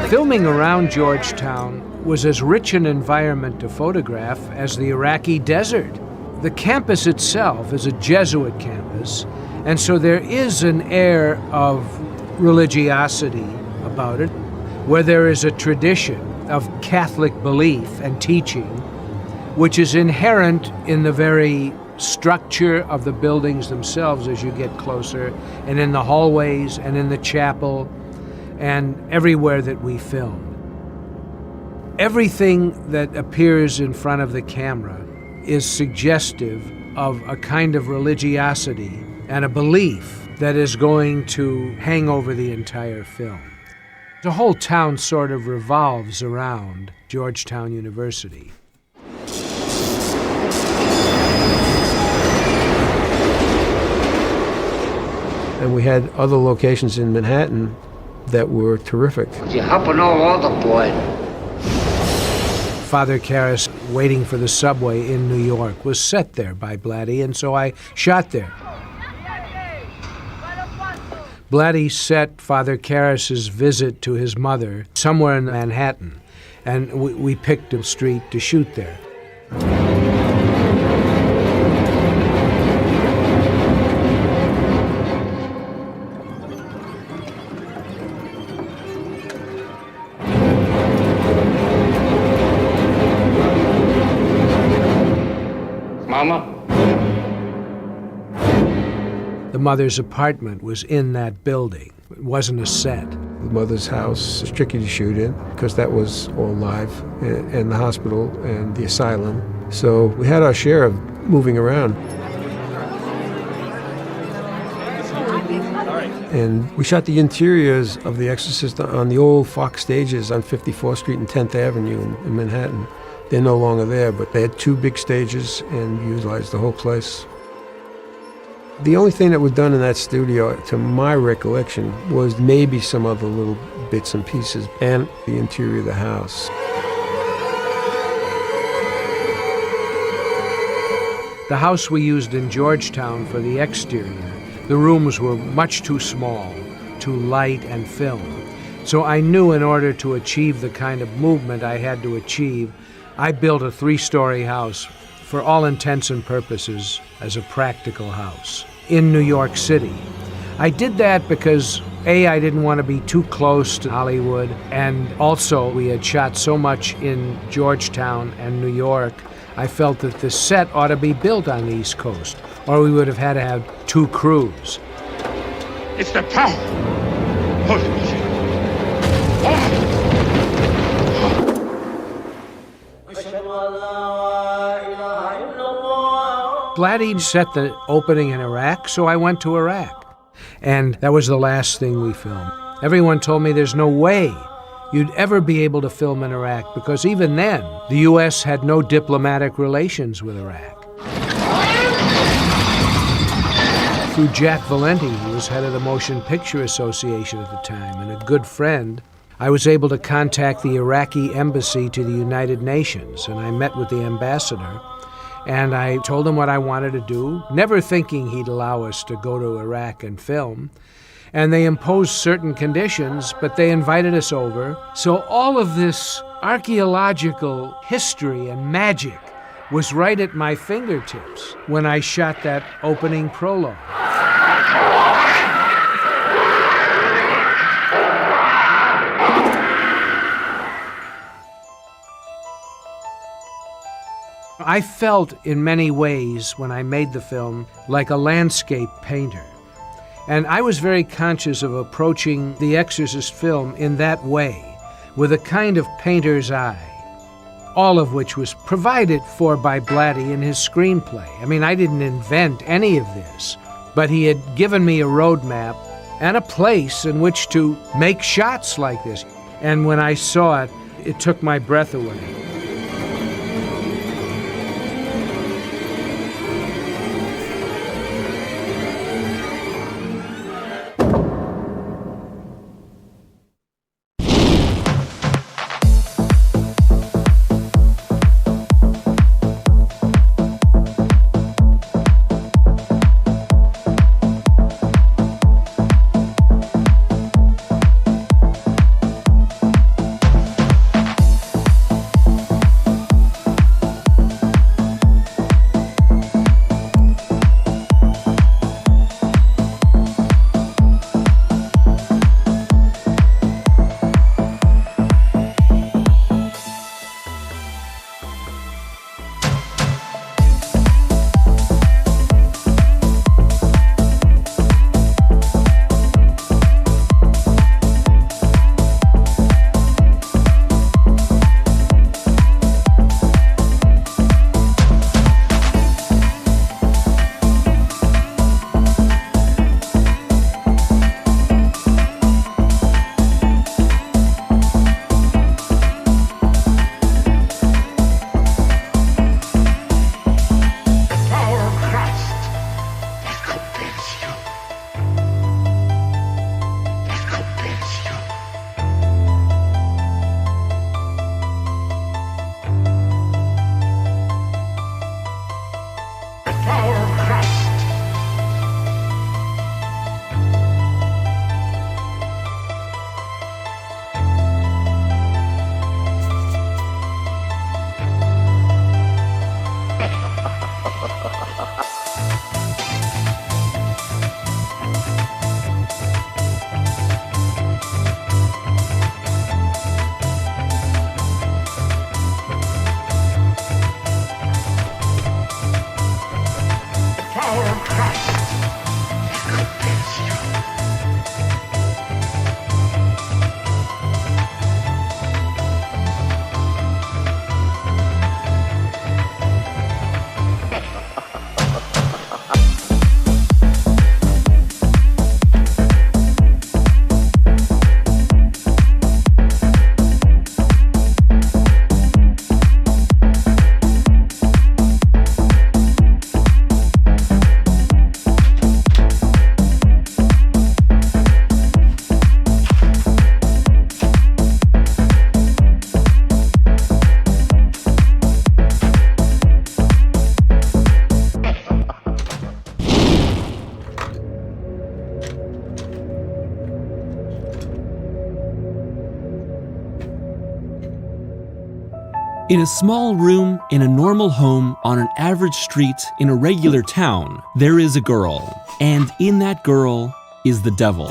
Filming around Georgetown was as rich an environment to photograph as the Iraqi desert. The campus itself is a Jesuit campus, and so there is an air of religiosity about it, where there is a tradition of Catholic belief and teaching, which is inherent in the very structure of the buildings themselves as you get closer, and in the hallways and in the chapel and everywhere that we film. Everything that appears in front of the camera is suggestive of a kind of religiosity and a belief that is going to hang over the entire film. The whole town sort of revolves around Georgetown University. And we had other locations in Manhattan that were terrific. You're hopping all over, boy. Father Karras, Waiting for the Subway in New York, was set there by Blatty, and so I shot there. Blatty set Father Karras' visit to his mother somewhere in Manhattan, and we picked a street to shoot there. Mama? The mother's apartment was in that building. It wasn't a set. The mother's house was tricky to shoot in because that was all live, and the hospital and the asylum. So we had our share of moving around. And we shot the interiors of The Exorcist on the old Fox stages on 54th Street and 10th Avenue in Manhattan. They're no longer there, but they had 2 big stages and utilized the whole place. The only thing that was done in that studio, to my recollection, was maybe some other little bits and pieces and the interior of the house. The house we used in Georgetown for the exterior, the rooms were much too small, too light and film. So I knew in order to achieve the kind of movement I had to achieve, I built a 3-story house, for all intents and purposes, as a practical house in New York City. I did that because, A, I didn't want to be too close to Hollywood, and also we had shot so much in Georgetown and New York, I felt that the set ought to be built on the East Coast, or we would have had to have 2 crews. It's the power of the music. Blatty set the opening in Iraq, so I went to Iraq. And that was the last thing we filmed. Everyone told me there's no way you'd ever be able to film in Iraq, because even then, the U.S. had no diplomatic relations with Iraq. Through Jack Valenti, who was head of the Motion Picture Association at the time, and a good friend, I was able to contact the Iraqi embassy to the United Nations, and I met with the ambassador. And I told him what I wanted to do, never thinking he'd allow us to go to Iraq and film. And they imposed certain conditions, but they invited us over. So all of this archaeological history and magic was right at my fingertips when I shot that opening prologue. I felt in many ways, when I made the film, like a landscape painter. And I was very conscious of approaching the Exorcist film in that way, with a kind of painter's eye, all of which was provided for by Blatty in his screenplay. I mean, I didn't invent any of this, but he had given me a roadmap and a place in which to make shots like this. And when I saw it, it took my breath away. In a small room, in a normal home, on an average street, in a regular town, there is a girl. And in that girl is the devil.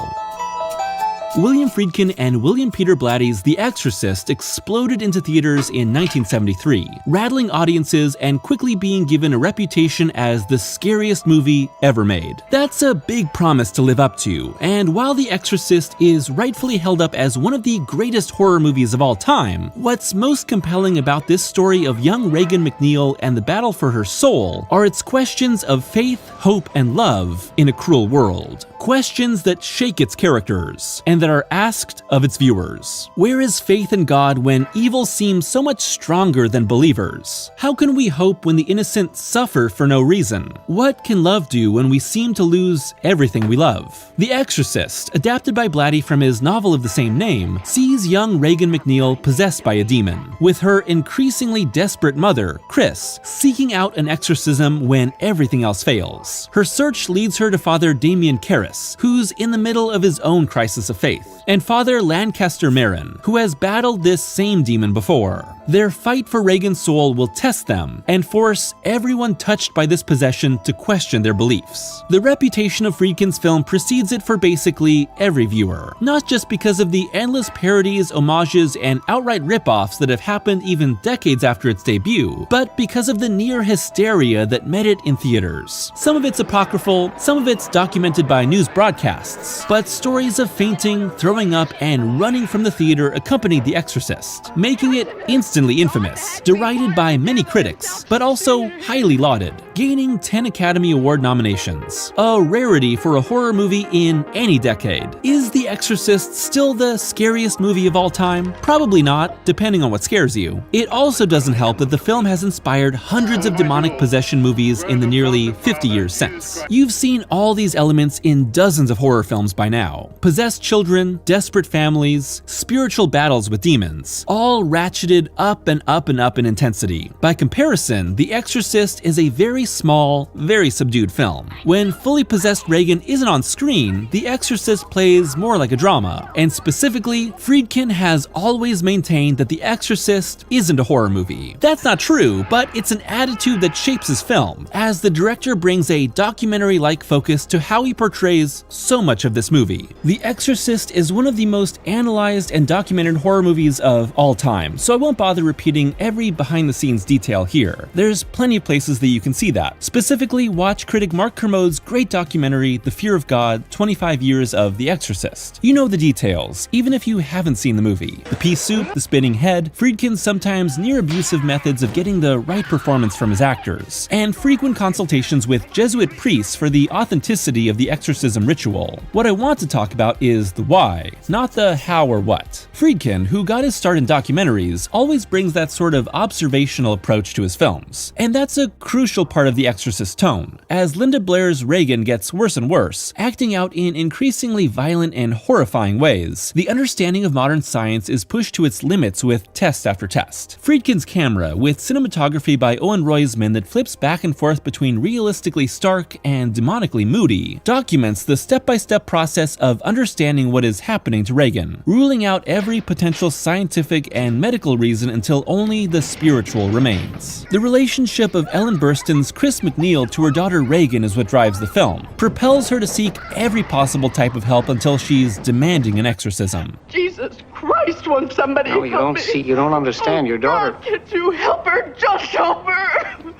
William Friedkin and William Peter Blatty's The Exorcist exploded into theaters in 1973, rattling audiences and quickly being given a reputation as the scariest movie ever made. That's a big promise to live up to, and while The Exorcist is rightfully held up as one of the greatest horror movies of all time, what's most compelling about this story of young Regan MacNeil and the battle for her soul are its questions of faith, hope, and love in a cruel world. Questions that shake its characters, and that are asked of its viewers. Where is faith in God when evil seems so much stronger than believers? How can we hope when the innocent suffer for no reason? What can love do when we seem to lose everything we love? The Exorcist, adapted by Blatty from his novel of the same name, sees young Regan MacNeil possessed by a demon, with her increasingly desperate mother, Chris, seeking out an exorcism when everything else fails. Her search leads her to Father Damien Karras, who's in the middle of his own crisis of faith, and Father Lancaster Marin, who has battled this same demon before. Their fight for Regan's soul will test them and force everyone touched by this possession to question their beliefs. The reputation of Friedkin's film precedes it for basically every viewer, not just because of the endless parodies, homages, and outright rip-offs that have happened even decades after its debut, but because of the near hysteria that met it in theaters. Some of it's apocryphal, some of it's documented by news broadcasts, but stories of fainting, throwing up, and running from the theater accompanied The Exorcist, making it instantly infamous, derided by many critics, but also highly lauded, gaining 10 Academy Award nominations, a rarity for a horror movie in any decade. Is The Exorcist still the scariest movie of all time? Probably not, depending on what scares you. It also doesn't help that the film has inspired hundreds of demonic possession movies in the nearly 50 years since. You've seen all these elements in dozens of horror films by now. Possessed children, desperate families, spiritual battles with demons, all ratcheted up and up and up in intensity. By comparison, The Exorcist is a very small, very subdued film. When fully possessed Regan isn't on screen, The Exorcist plays more like a drama, and specifically, Friedkin has always maintained that The Exorcist isn't a horror movie. That's not true, but it's an attitude that shapes his film, as the director brings a documentary-like focus to how he portrays so much of this movie. The Exorcist is one of the most analyzed and documented horror movies of all time, so I won't bother repeating every behind-the-scenes detail here. There's plenty of places that you can see that. Specifically, watch critic Mark Kermode's great documentary, The Fear of God, 25 Years of The Exorcist. You know the details, even if you haven't seen the movie. The pea soup, the spinning head, Friedkin's sometimes near-abusive methods of getting the right performance from his actors, and frequent consultations with Jesuit priests for the authenticity of the exorcism ritual. What I want to talk about is the why, not the how or what. Friedkin, who got his start in documentaries, always brings that sort of observational approach to his films, and that's a crucial part of The Exorcist tone. As Linda Blair's Regan gets worse and worse, acting out in increasingly violent and horrifying ways, the understanding of modern science is pushed to its limits with test after test. Friedkin's camera, with cinematography by Owen Roisman that flips back and forth between realistically stark and demonically moody, documents the step-by-step process of understanding what is happening to Regan, ruling out every potential scientific and medical reason until only the spiritual remains. The relationship of Ellen Burstyn's Chris MacNeil to her daughter Regan is what drives the film, propels her to seek every possible type of help until she's demanding an exorcism. Jesus Christ, won't somebody No, you help don't me? see, you don't understand. Your daughter. God, can't you help her? Just help her!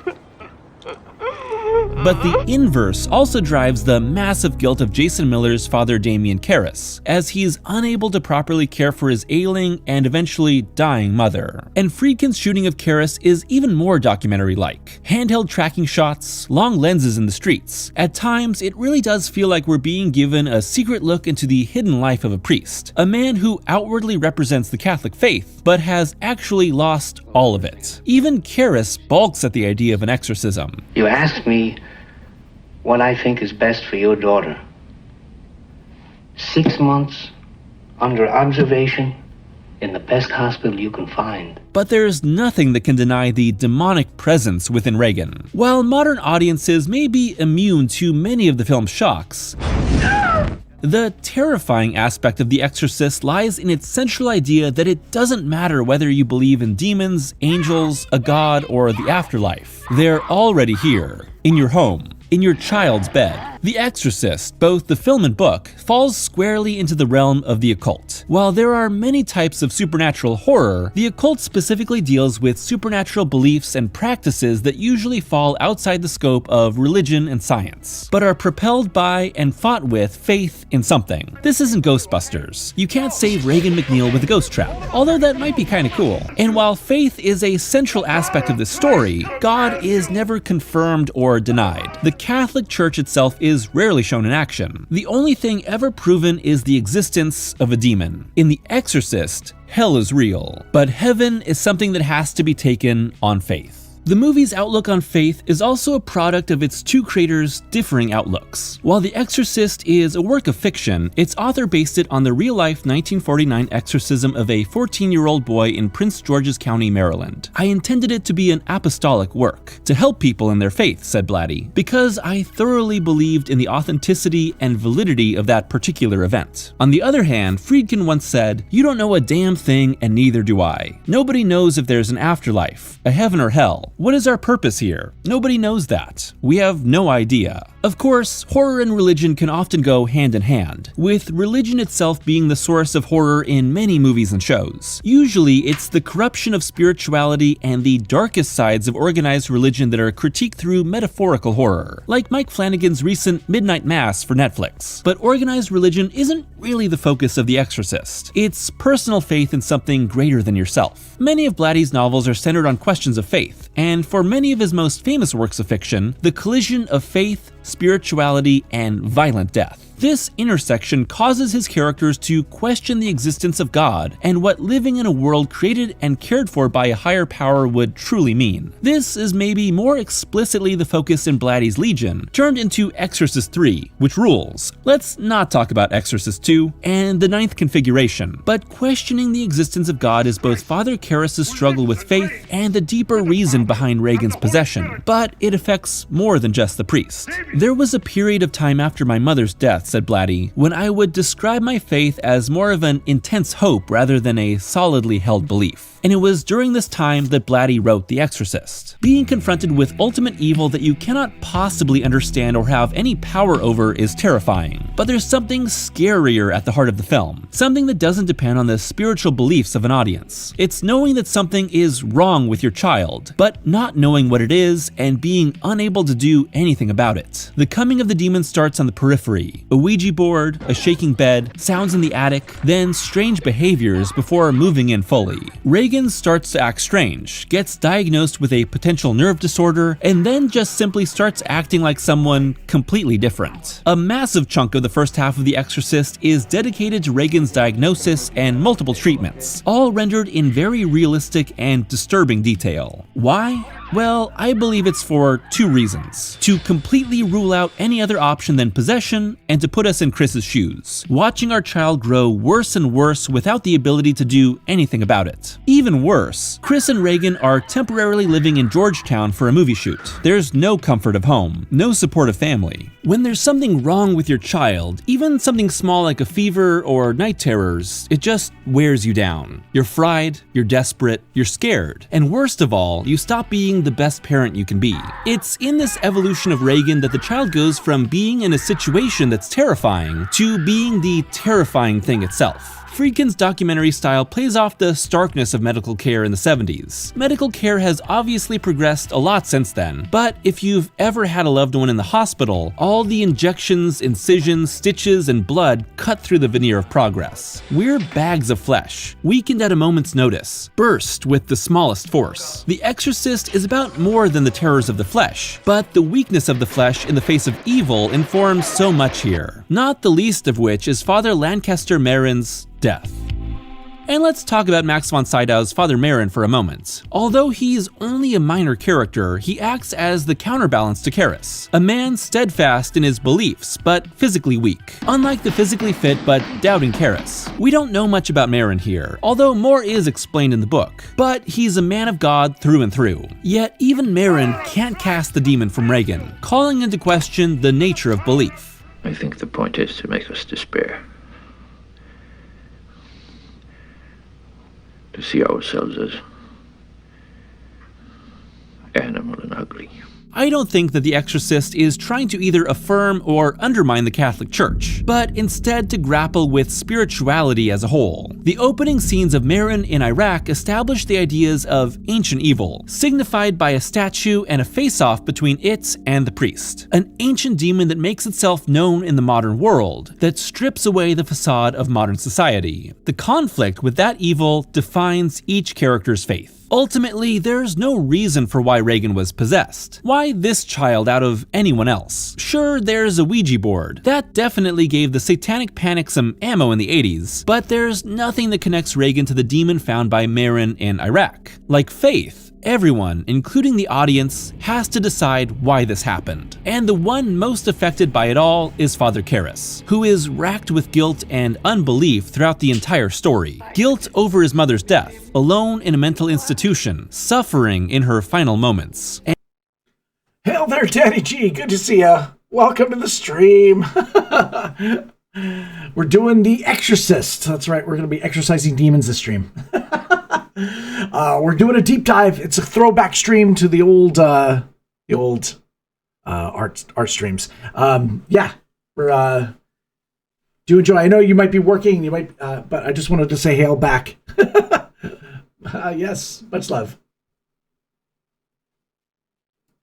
But the inverse also drives the massive guilt of Jason Miller's Father Damien Karras, as he's unable to properly care for his ailing and eventually dying mother. And Friedkin's shooting of Karras is even more documentary-like. Handheld tracking shots, long lenses in the streets. At times, it really does feel like we're being given a secret look into the hidden life of a priest, a man who outwardly represents the Catholic faith, but has actually lost all of it. Even Karras balks at the idea of an exorcism. You asked me what I think is best for your daughter. 6 months under observation in the best hospital you can find. But there's nothing that can deny the demonic presence within Regan. While modern audiences may be immune to many of the film's shocks, The terrifying aspect of The Exorcist lies in its central idea that it doesn't matter whether you believe in demons, angels, a god, or the afterlife. They're already here, in your home, in your child's bed. The Exorcist, both the film and book, falls squarely into the realm of the occult. While there are many types of supernatural horror, the occult specifically deals with supernatural beliefs and practices that usually fall outside the scope of religion and science, but are propelled by and fought with faith in something. This isn't Ghostbusters. You can't save Regan MacNeil with a ghost trap, although that might be kinda cool. And while faith is a central aspect of this story, God is never confirmed or denied. The Catholic Church itself is rarely shown in action. The only thing ever proven is the existence of a demon. In The Exorcist, hell is real, but heaven is something that has to be taken on faith. The movie's outlook on faith is also a product of its two creators' differing outlooks. While The Exorcist is a work of fiction, its author based it on the real-life 1949 exorcism of a 14-year-old boy in Prince George's County, Maryland. I intended it to be an apostolic work, to help people in their faith, said Blatty, because I thoroughly believed in the authenticity and validity of that particular event. On the other hand, Friedkin once said, "You don't know a damn thing, and neither do I. Nobody knows if there's an afterlife, a heaven or hell. What is our purpose here? Nobody knows that. We have no idea." Of course, horror and religion can often go hand in hand, with religion itself being the source of horror in many movies and shows. Usually, it's the corruption of spirituality and the darkest sides of organized religion that are critiqued through metaphorical horror, like Mike Flanagan's recent Midnight Mass for Netflix. But organized religion isn't really the focus of The Exorcist. It's personal faith in something greater than yourself. Many of Blatty's novels are centered on questions of faith, and for many of his most famous works of fiction, the collision of faith, spirituality, and violent death. This intersection causes his characters to question the existence of God and what living in a world created and cared for by a higher power would truly mean. This is maybe more explicitly the focus in Blatty's Legion, turned into Exorcist 3, which rules. Let's not talk about Exorcist 2 and the Ninth Configuration, but questioning the existence of God is both Father Karras' struggle with faith and the deeper reason behind Regan's possession, but it affects more than just the priest. There was a period of time after my mother's death, said Blatty, when I would describe my faith as more of an intense hope rather than a solidly held belief. And it was during this time that Blatty wrote The Exorcist. Being confronted with ultimate evil that you cannot possibly understand or have any power over is terrifying. But there's something scarier at the heart of the film, something that doesn't depend on the spiritual beliefs of an audience. It's knowing that something is wrong with your child, but not knowing what it is and being unable to do anything about it. The coming of the demon starts on the periphery. A Ouija board, a shaking bed, sounds in the attic, then strange behaviors before moving in fully. Regan starts to act strange, gets diagnosed with a potential nerve disorder, and then just simply starts acting like someone completely different. A massive chunk of the first half of The Exorcist is dedicated to Regan's diagnosis and multiple treatments, all rendered in very realistic and disturbing detail. Why? Well, I believe it's for two reasons. To completely rule out any other option than possession, and to put us in Chris's shoes, watching our child grow worse and worse without the ability to do anything about it. Even worse, Chris and Regan are temporarily living in Georgetown for a movie shoot. There's no comfort of home, no supportive family. When there's something wrong with your child, even something small like a fever or night terrors, it just wears you down. You're fried, you're desperate, you're scared, and worst of all, you stop being the best parent you can be. It's in this evolution of Regan that the child goes from being in a situation that's terrifying to being the terrifying thing itself. Friedkin's documentary style plays off the starkness of medical care in the 70s. Medical care has obviously progressed a lot since then, but if you've ever had a loved one in the hospital, all the injections, incisions, stitches, and blood cut through the veneer of progress. We're bags of flesh, weakened at a moment's notice, burst with the smallest force. The Exorcist is about more than the terrors of the flesh, but the weakness of the flesh in the face of evil informs so much here, not the least of which is Father Lancaster Marin's death. And let's talk about Max von Sydow's Father Merrin for a moment. Although he's only a minor character, he acts as the counterbalance to Karras, a man steadfast in his beliefs, but physically weak, unlike the physically fit but doubting Karras. We don't know much about Merrin here, although more is explained in the book, but he's a man of God through and through. Yet even Merrin can't cast the demon from Regan, calling into question the nature of belief. I think the point is to make us despair. To see ourselves as animal and ugly. I don't think that The Exorcist is trying to either affirm or undermine the Catholic Church, but instead to grapple with spirituality as a whole. The opening scenes of Marin in Iraq establish the ideas of ancient evil, signified by a statue and a face-off between it and the priest. An ancient demon that makes itself known in the modern world, that strips away the facade of modern society. The conflict with that evil defines each character's faith. Ultimately, there's no reason for why Regan was possessed. Why this child out of anyone else? Sure, there's a Ouija board. That definitely gave the satanic panic some ammo in the 80s, but there's nothing that connects Regan to the demon found by Marin in Iraq. Like faith, everyone, including the audience, has to decide why this happened. And the one most affected by it all is Father Karras, who is racked with guilt and unbelief throughout the entire story. Guilt over his mother's death, alone in a mental institution, suffering in her final moments. Hail there, Daddy G. Good to see ya. Welcome to the stream. We're doing The Exorcist. That's right, we're going to be exorcising demons this stream. We're doing a deep dive. It's a throwback stream to the old art streams. Yeah, we're do enjoy. I know you might be working, but I just wanted to say hail back. Yes, much love.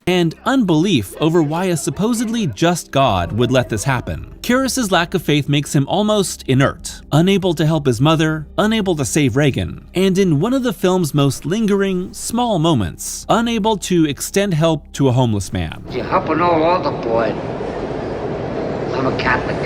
And unbelief over why a supposedly just God would let this happen. Karras' lack of faith makes him almost inert, unable to help his mother, unable to save Regan, and in one of the film's most lingering, small moments, unable to extend help to a homeless man. You happen all over, boy. I'm a Catholic.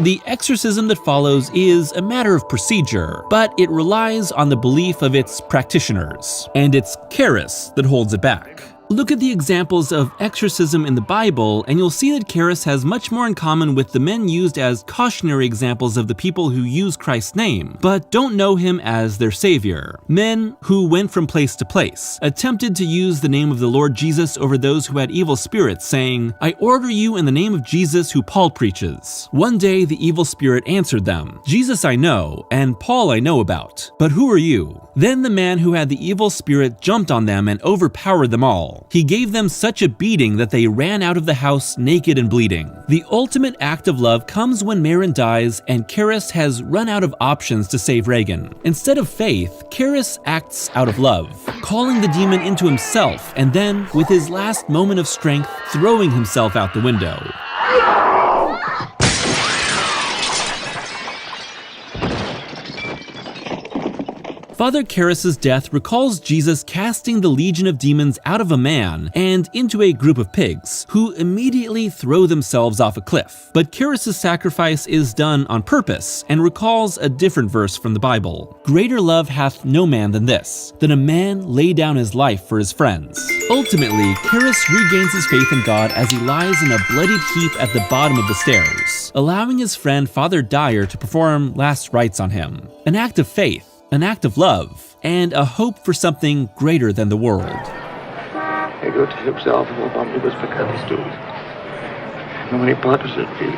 The exorcism that follows is a matter of procedure, but it relies on the belief of its practitioners, and it's Karras that holds it back. Look at the examples of exorcism in the Bible, and you'll see that Karras has much more in common with the men used as cautionary examples of the people who use Christ's name, but don't know him as their savior. Men who went from place to place, attempted to use the name of the Lord Jesus over those who had evil spirits, saying, "I order you in the name of Jesus who Paul preaches." One day the evil spirit answered them, "Jesus I know, and Paul I know about, but who are you?" Then the man who had the evil spirit jumped on them and overpowered them all. He gave them such a beating that they ran out of the house naked and bleeding. The ultimate act of love comes when Marin dies and Karras has run out of options to save Regan. Instead of faith, Karras acts out of love, calling the demon into himself and then, with his last moment of strength, throwing himself out the window. Father Karras' death recalls Jesus casting the legion of demons out of a man and into a group of pigs, who immediately throw themselves off a cliff. But Karras' sacrifice is done on purpose and recalls a different verse from the Bible. "Greater love hath no man than this, that a man lay down his life for his friends." Ultimately, Karras regains his faith in God as he lies in a bloodied heap at the bottom of the stairs, allowing his friend Father Dyer to perform last rites on him. An act of faith, an act of love, and a hope for something greater than the world. Er gjorde himself och vad man was bekant stod. How many parts it did?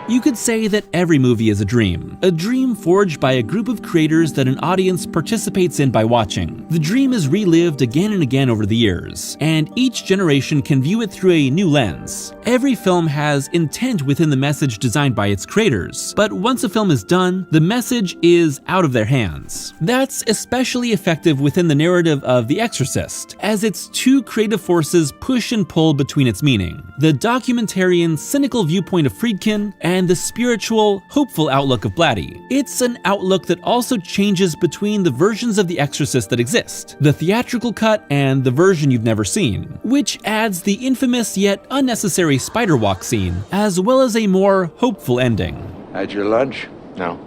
You could say that every movie is a dream forged by a group of creators that an audience participates in by watching. The dream is relived again and again over the years, and each generation can view it through a new lens. Every film has intent within the message designed by its creators, but once a film is done, the message is out of their hands. That's especially effective within the narrative of The Exorcist, as its two creative forces push and pull between its meaning. The documentarian, cynical viewpoint of Friedkin and the spiritual, hopeful outlook of Blatty. It's an outlook that also changes between the versions of The Exorcist that exist, the theatrical cut and the version you've never seen, which adds the infamous yet unnecessary spider walk scene, as well as a more hopeful ending. Had your lunch? No.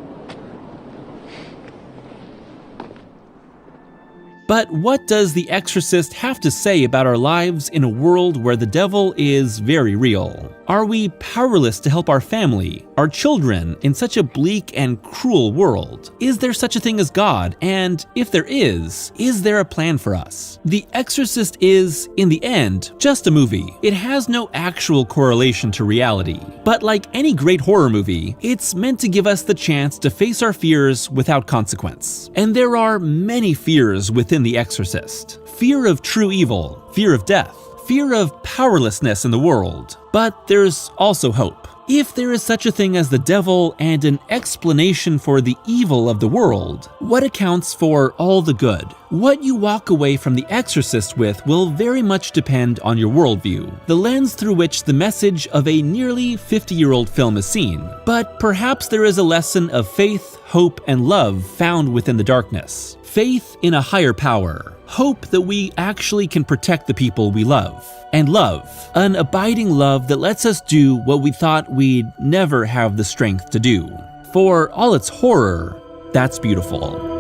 But what does The Exorcist have to say about our lives in a world where the devil is very real? Are we powerless to help our family, Are children in such a bleak and cruel world? Is there such a thing as God? And if there is there a plan for us? The Exorcist is, in the end, just a movie. It has no actual correlation to reality. But like any great horror movie, it's meant to give us the chance to face our fears without consequence. And there are many fears within The Exorcist. Fear of true evil, fear of death, fear of powerlessness in the world. But there's also hope. If there is such a thing as the devil and an explanation for the evil of the world, what accounts for all the good? What you walk away from The Exorcist with will very much depend on your worldview, the lens through which the message of a nearly 50-year-old film is seen. But perhaps there is a lesson of faith, hope, and love found within the darkness. Faith in a higher power. Hope that we actually can protect the people we love. And love. An abiding love that lets us do what we thought we'd never have the strength to do. For all its horror, that's beautiful.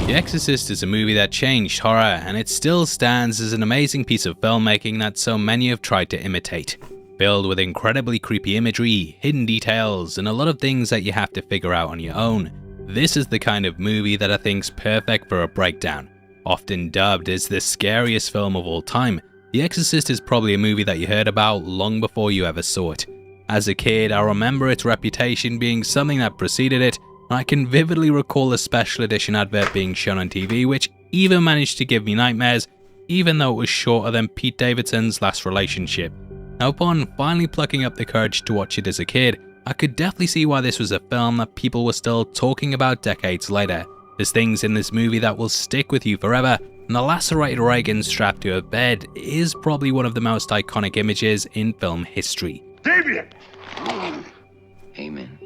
The Exorcist is a movie that changed horror, and it still stands as an amazing piece of filmmaking that so many have tried to imitate. Filled with incredibly creepy imagery, hidden details, and a lot of things that you have to figure out on your own. This is the kind of movie that I think's perfect for a breakdown. Often dubbed as the scariest film of all time, The Exorcist is probably a movie that you heard about long before you ever saw it. As a kid, I remember its reputation being something that preceded it, and I can vividly recall a special edition advert being shown on TV which even managed to give me nightmares, even though it was shorter than Pete Davidson's last relationship. Now, upon finally plucking up the courage to watch it as a kid, I could definitely see why this was a film that people were still talking about decades later. There's things in this movie that will stick with you forever, and the lacerated Regan strapped to a bed is probably one of the most iconic images in film history. Damien! Amen.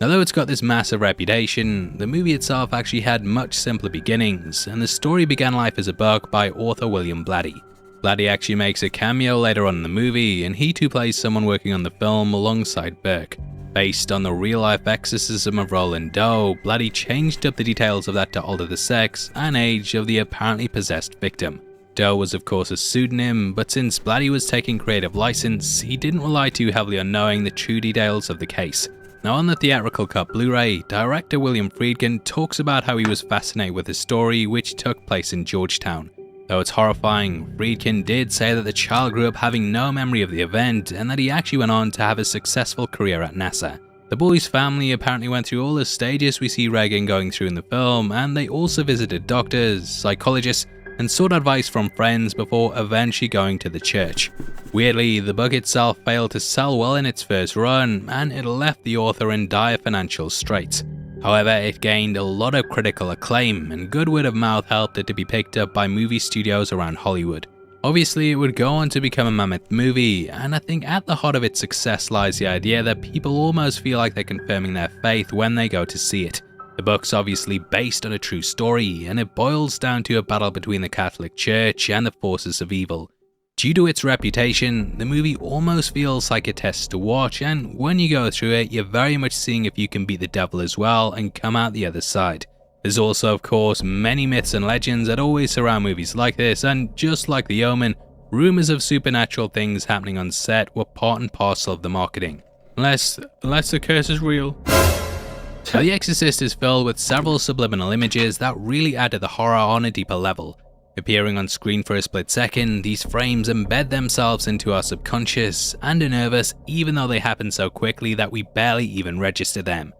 Although it's got this massive reputation, the movie itself actually had much simpler beginnings, and the story began life as a book by author William Blatty. Blatty actually makes a cameo later on in the movie, and he too plays someone working on the film alongside Burke. Based on the real-life exorcism of Roland Doe, Blatty changed up the details of that to alter the sex and age of the apparently possessed victim. Doe was of course a pseudonym, but since Blatty was taking creative license, he didn't rely too heavily on knowing the true details of the case. Now, on the theatrical cut Blu-ray, director William Friedkin talks about how he was fascinated with the story which took place in Georgetown. Though it's horrifying, Friedkin did say that the child grew up having no memory of the event and that he actually went on to have a successful career at NASA. The boy's family apparently went through all the stages we see Regan going through in the film, and they also visited doctors, psychologists, and sought advice from friends before eventually going to the church. Weirdly, the book itself failed to sell well in its first run, and it left the author in dire financial straits. However, it gained a lot of critical acclaim, and good word of mouth helped it to be picked up by movie studios around Hollywood. Obviously, it would go on to become a mammoth movie, and I think at the heart of its success lies the idea that people almost feel like they're confirming their faith when they go to see it. The book's obviously based on a true story, and it boils down to a battle between the Catholic Church and the forces of evil. Due to its reputation, the movie almost feels like a test to watch, and when you go through it, you're very much seeing if you can beat the devil as well and come out the other side. There's also, of course, many myths and legends that always surround movies like this, and just like The Omen, rumors of supernatural things happening on set were part and parcel of the marketing. Unless the curse is real. Now, The Exorcist is filled with several subliminal images that really add to the horror on a deeper level. Appearing on screen for a split second, these frames embed themselves into our subconscious and unnerve us even though they happen so quickly that we barely even register them.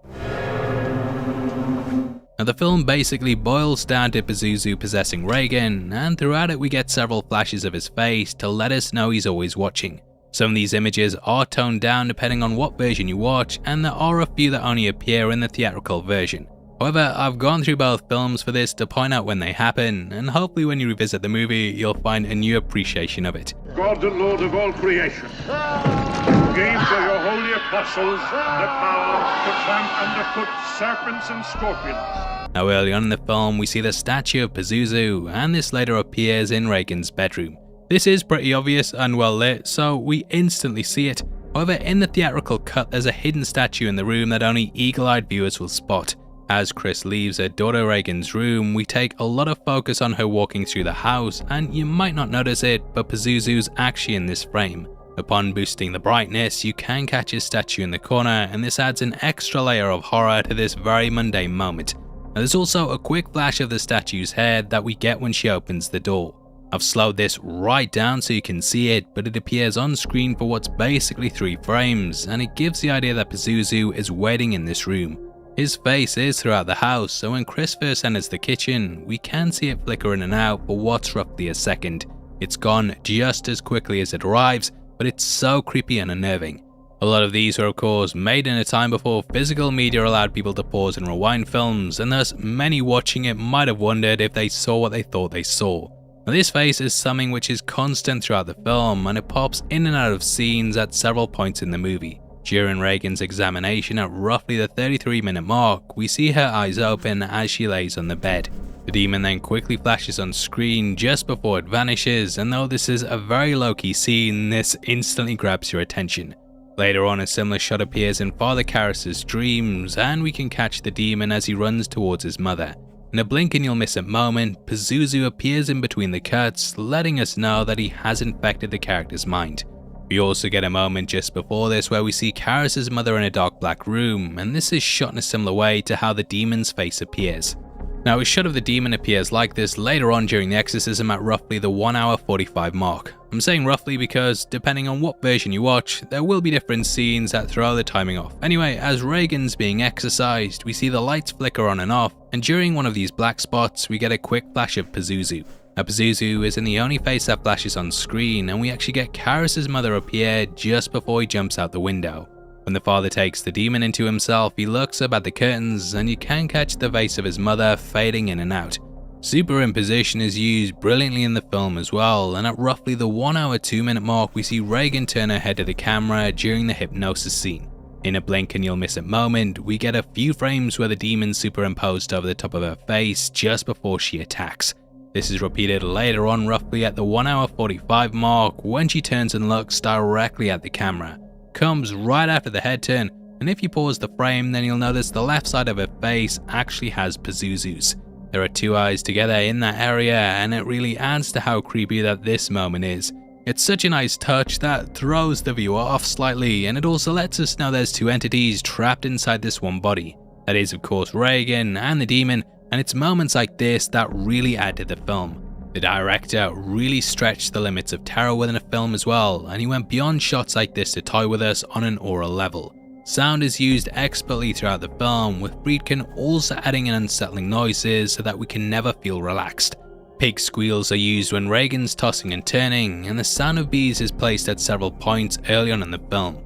Now, the film basically boils down to Pazuzu possessing Regan, and throughout it we get several flashes of his face to let us know he's always watching. Some of these images are toned down depending on what version you watch, and there are a few that only appear in the theatrical version. However, I've gone through both films for this to point out when they happen, and hopefully when you revisit the movie, you'll find a new appreciation of it. God and Lord of all creation, you gave to your holy apostles the power to tramp underfoot serpents and scorpions. Now, early on in the film, we see the statue of Pazuzu, and this later appears in Regan's bedroom. This is pretty obvious and well lit, so we instantly see it. However, in the theatrical cut, there's a hidden statue in the room that only eagle-eyed viewers will spot. As Chris leaves her daughter Regan's room, we take a lot of focus on her walking through the house, and you might not notice it, but Pazuzu's actually in this frame. Upon boosting the brightness, you can catch his statue in the corner, and this adds an extra layer of horror to this very mundane moment. Now, there's also a quick flash of the statue's head that we get when she opens the door. I've slowed this right down so you can see it, but it appears on screen for what's basically 3 frames, and it gives the idea that Pazuzu is waiting in this room. His face is throughout the house, so when Chris first enters the kitchen, we can see it flicker in and out for what's roughly a second. It's gone just as quickly as it arrives, but it's so creepy and unnerving. A lot of these were of course made in a time before physical media allowed people to pause and rewind films, and thus many watching it might have wondered if they saw what they thought they saw. Now, this face is something which is constant throughout the film, and it pops in and out of scenes at several points in the movie. During Regan's examination at roughly the 33-minute mark, we see her eyes open as she lays on the bed. The demon then quickly flashes on screen just before it vanishes, and though this is a very low-key scene, this instantly grabs your attention. Later on, a similar shot appears in Father Karras' dreams, and we can catch the demon as he runs towards his mother. In a blink and you'll miss it moment, Pazuzu appears in between the cuts, letting us know that he has infected the character's mind. We also get a moment just before this where we see Karras' mother in a dark black room, and this is shot in a similar way to how the demon's face appears. Now, a shot of the demon appears like this later on during the exorcism at roughly the 1 hour 45 mark. I'm saying roughly because, depending on what version you watch, there will be different scenes that throw the timing off. Anyway, as Regan's being exorcised, we see the lights flicker on and off, and during one of these black spots, we get a quick flash of Pazuzu. Now, Pazuzu isn't the only face that flashes on screen, and we actually get Karras' mother appear just before he jumps out the window. When the father takes the demon into himself, he looks up at the curtains and you can catch the face of his mother fading in and out. Superimposition is used brilliantly in the film as well, and at roughly the 1 hour 2 minute mark we see Regan turn her head to the camera during the hypnosis scene. In a blink and you'll miss it moment, we get a few frames where the demon's superimposed over the top of her face just before she attacks. This is repeated later on roughly at the 1 hour 45 mark when she turns and looks directly at the camera. Comes right after the head turn, and if you pause the frame then you'll notice the left side of her face actually has Pazuzu's. There are two eyes together in that area, and it really adds to how creepy that this moment is. It's such a nice touch that throws the viewer off slightly, and it also lets us know there's two entities trapped inside this one body. That is of course Regan and the demon, and it's moments like this that really add to the film. The director really stretched the limits of terror within a film as well, and he went beyond shots like this to toy with us on an oral level. Sound is used expertly throughout the film, with Friedkin also adding in unsettling noises so that we can never feel relaxed. Pig squeals are used when Regan's tossing and turning, and the sound of bees is placed at several points early on in the film.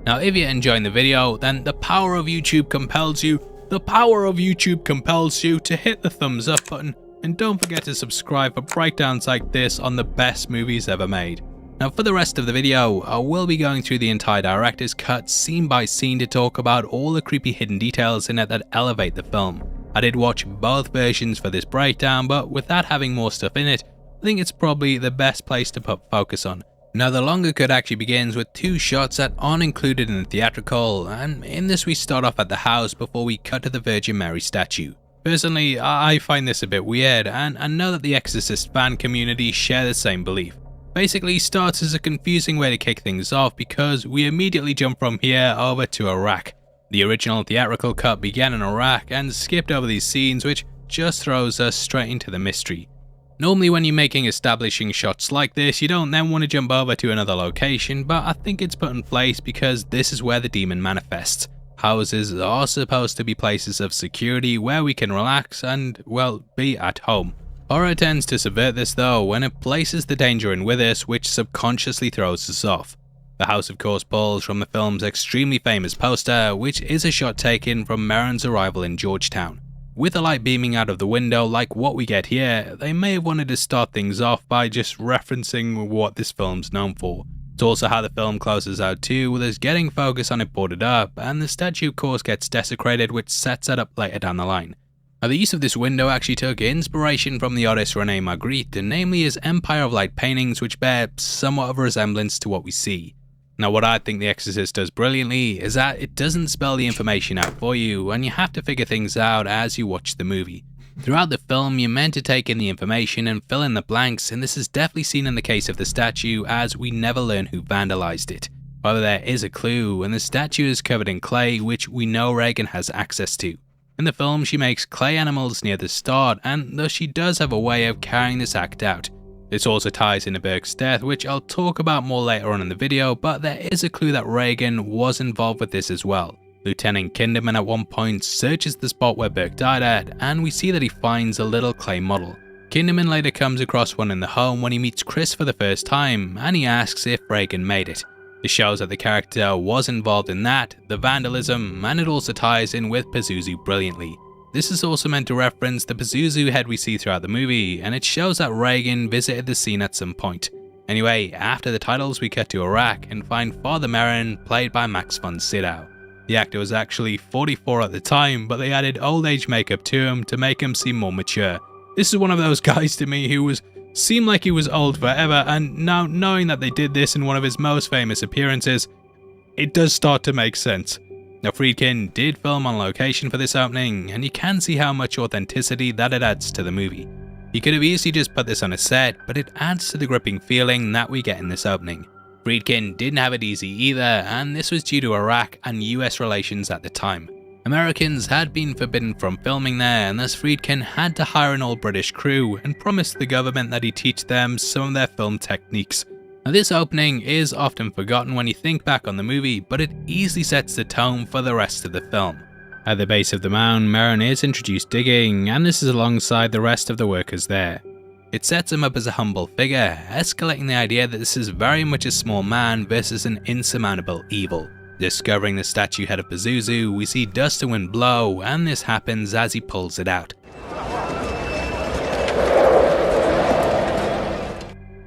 Now, if you're enjoying the video, then the power of YouTube compels you to hit the thumbs up button, and don't forget to subscribe for breakdowns like this on the best movies ever made. Now, for the rest of the video, I will be going through the entire director's cut scene by scene to talk about all the creepy hidden details in it that elevate the film. I did watch both versions for this breakdown, but with that having more stuff in it, I think it's probably the best place to put focus on. Now, the longer cut actually begins with two shots that aren't included in the theatrical, and in this we start off at the house before we cut to the Virgin Mary statue. Personally, I find this a bit weird, and I know that the Exorcist fan community share the same belief. Basically starts as a confusing way to kick things off because we immediately jump from here over to Iraq. The original theatrical cut began in Iraq and skipped over these scenes, which just throws us straight into the mystery. Normally when you're making establishing shots like this, you don't then want to jump over to another location, but I think it's put in place because this is where the demon manifests. Houses are supposed to be places of security where we can relax and, well, be at home. Horror tends to subvert this though when it places the danger in with us, which subconsciously throws us off. The house of course pulls from the film's extremely famous poster, which is a shot taken from Merrin's arrival in Georgetown. With a light beaming out of the window like what we get here, they may have wanted to start things off by just referencing what this film's known for. It's also how the film closes out too, with us getting focus on it boarded up, and the statue of course gets desecrated, which sets it up later down the line. Now, the use of this window actually took inspiration from the artist René Magritte, namely his Empire of Light paintings, which bear somewhat of a resemblance to what we see. Now, what I think The Exorcist does brilliantly is that it doesn't spell the information out for you, and you have to figure things out as you watch the movie. Throughout the film, you're meant to take in the information and fill in the blanks, and this is definitely seen in the case of the statue, as we never learn who vandalized it. However, there is a clue, and the statue is covered in clay, which we know Regan has access to. In the film, she makes clay animals near the start, and thus she does have a way of carrying this act out. This also ties into Burke's death, which I'll talk about more later on in the video, but there is a clue that Regan was involved with this as well. Lieutenant Kinderman at one point searches the spot where Burke died at, and we see that he finds a little clay model. Kinderman later comes across one in the home when he meets Chris for the first time, and he asks if Regan made it. This shows that the character was involved in that, the vandalism, and it also ties in with Pazuzu brilliantly. This is also meant to reference the Pazuzu head we see throughout the movie, and it shows that Regan visited the scene at some point. Anyway, after the titles we cut to Iraq and find Father Merrin, played by Max von Sydow. The actor was actually 44 at the time, but they added old age makeup to him to make him seem more mature. This is one of those guys to me who seemed like he was old forever, and now knowing that they did this in one of his most famous appearances, it does start to make sense. Now, Friedkin did film on location for this opening, and you can see how much authenticity that it adds to the movie. He could have easily just put this on a set, but it adds to the gripping feeling that we get in this opening. Friedkin didn't have it easy either, and this was due to Iraq and US relations at the time. Americans had been forbidden from filming there, and thus Friedkin had to hire an all-British crew and promised the government that he'd teach them some of their film techniques. Now, this opening is often forgotten when you think back on the movie, but it easily sets the tone for the rest of the film. At the base of the mound, Merrin is introduced digging, and this is alongside the rest of the workers there. It sets him up as a humble figure, escalating the idea that this is very much a small man versus an insurmountable evil. Discovering the statue head of Pazuzu, we see dust and wind blow, and this happens as he pulls it out.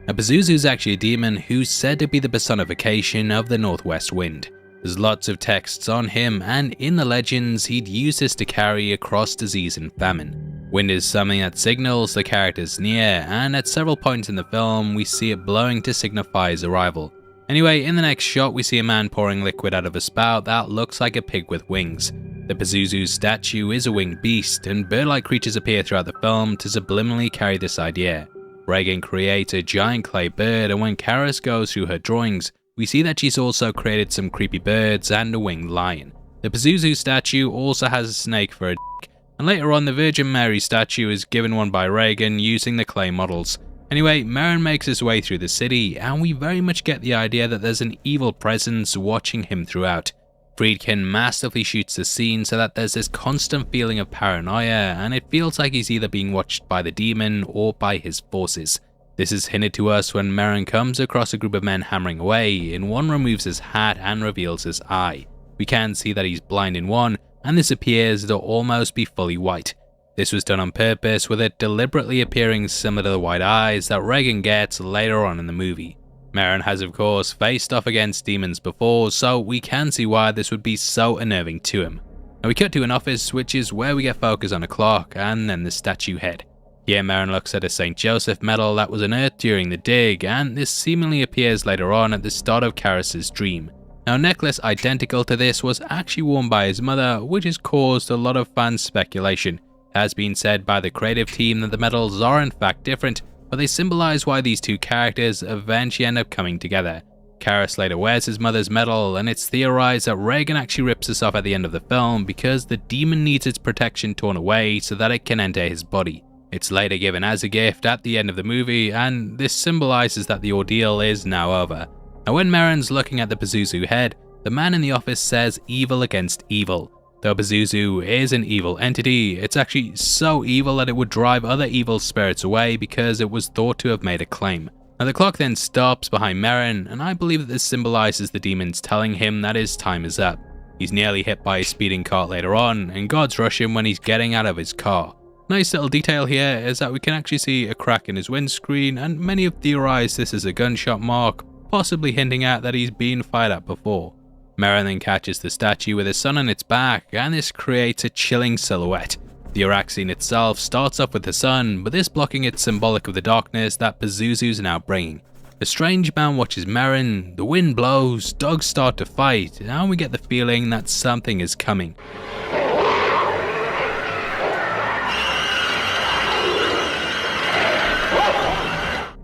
Now, Pazuzu is actually a demon who's said to be the personification of the northwest wind. There's lots of texts on him, and in the legends, he'd use this to carry across disease and famine. Wind is something that signals the character's near, and at several points in the film, we see it blowing to signify his arrival. Anyway, in the next shot, we see a man pouring liquid out of a spout that looks like a pig with wings. The Pazuzu statue is a winged beast, and bird-like creatures appear throughout the film to subliminally carry this idea. Regan creates a giant clay bird, and when Karis goes through her drawings, we see that she's also created some creepy birds and a winged lion. The Pazuzu statue also has a snake for a dick, and later on the Virgin Mary statue is given one by Regan using the clay models. Anyway, Merrin makes his way through the city, and we very much get the idea that there's an evil presence watching him throughout. Friedkin masterfully shoots the scene so that there's this constant feeling of paranoia, and it feels like he's either being watched by the demon or by his forces. This is hinted to us when Merrin comes across a group of men hammering away, and one removes his hat and reveals his eye. We can see that he's blind in one, and this appears to almost be fully white. This was done on purpose, with it deliberately appearing similar to the white eyes that Regan gets later on in the movie. Merrin has of course faced off against demons before, so we can see why this would be so unnerving to him. Now we cut to an office, which is where we get focus on a clock and then the statue head. Here Merrin looks at a St. Joseph medal that was unearthed during the dig, and this seemingly appears later on at the start of Karis's dream. Now, a necklace identical to this was actually worn by his mother, which has caused a lot of fan speculation. It has been said by the creative team that the medals are in fact different, but they symbolize why these two characters eventually end up coming together. Karis later wears his mother's medal, and it's theorized that Regan actually rips this off at the end of the film because the demon needs its protection torn away so that it can enter his body. It's later given as a gift at the end of the movie, and this symbolizes that the ordeal is now over. Now when Merrin's looking at the Pazuzu head, the man in the office says evil against evil. Though Pazuzu is an evil entity, it's actually so evil that it would drive other evil spirits away because it was thought to have made a claim. Now the clock then stops behind Merrin, and I believe that this symbolizes the demons telling him that his time is up. He's nearly hit by a speeding cart later on, and gods rush him when he's getting out of his car. Nice little detail here is that we can actually see a crack in his windscreen, and many have theorized this is a gunshot mark, possibly hinting at that he's been fired at before. Merrin then catches the statue with the sun on its back, and this creates a chilling silhouette. The Iraq scene itself starts off with the sun, but this blocking it symbolic of the darkness that Pazuzu's now bringing. A strange man watches Merrin, the wind blows, dogs start to fight, and we get the feeling that something is coming.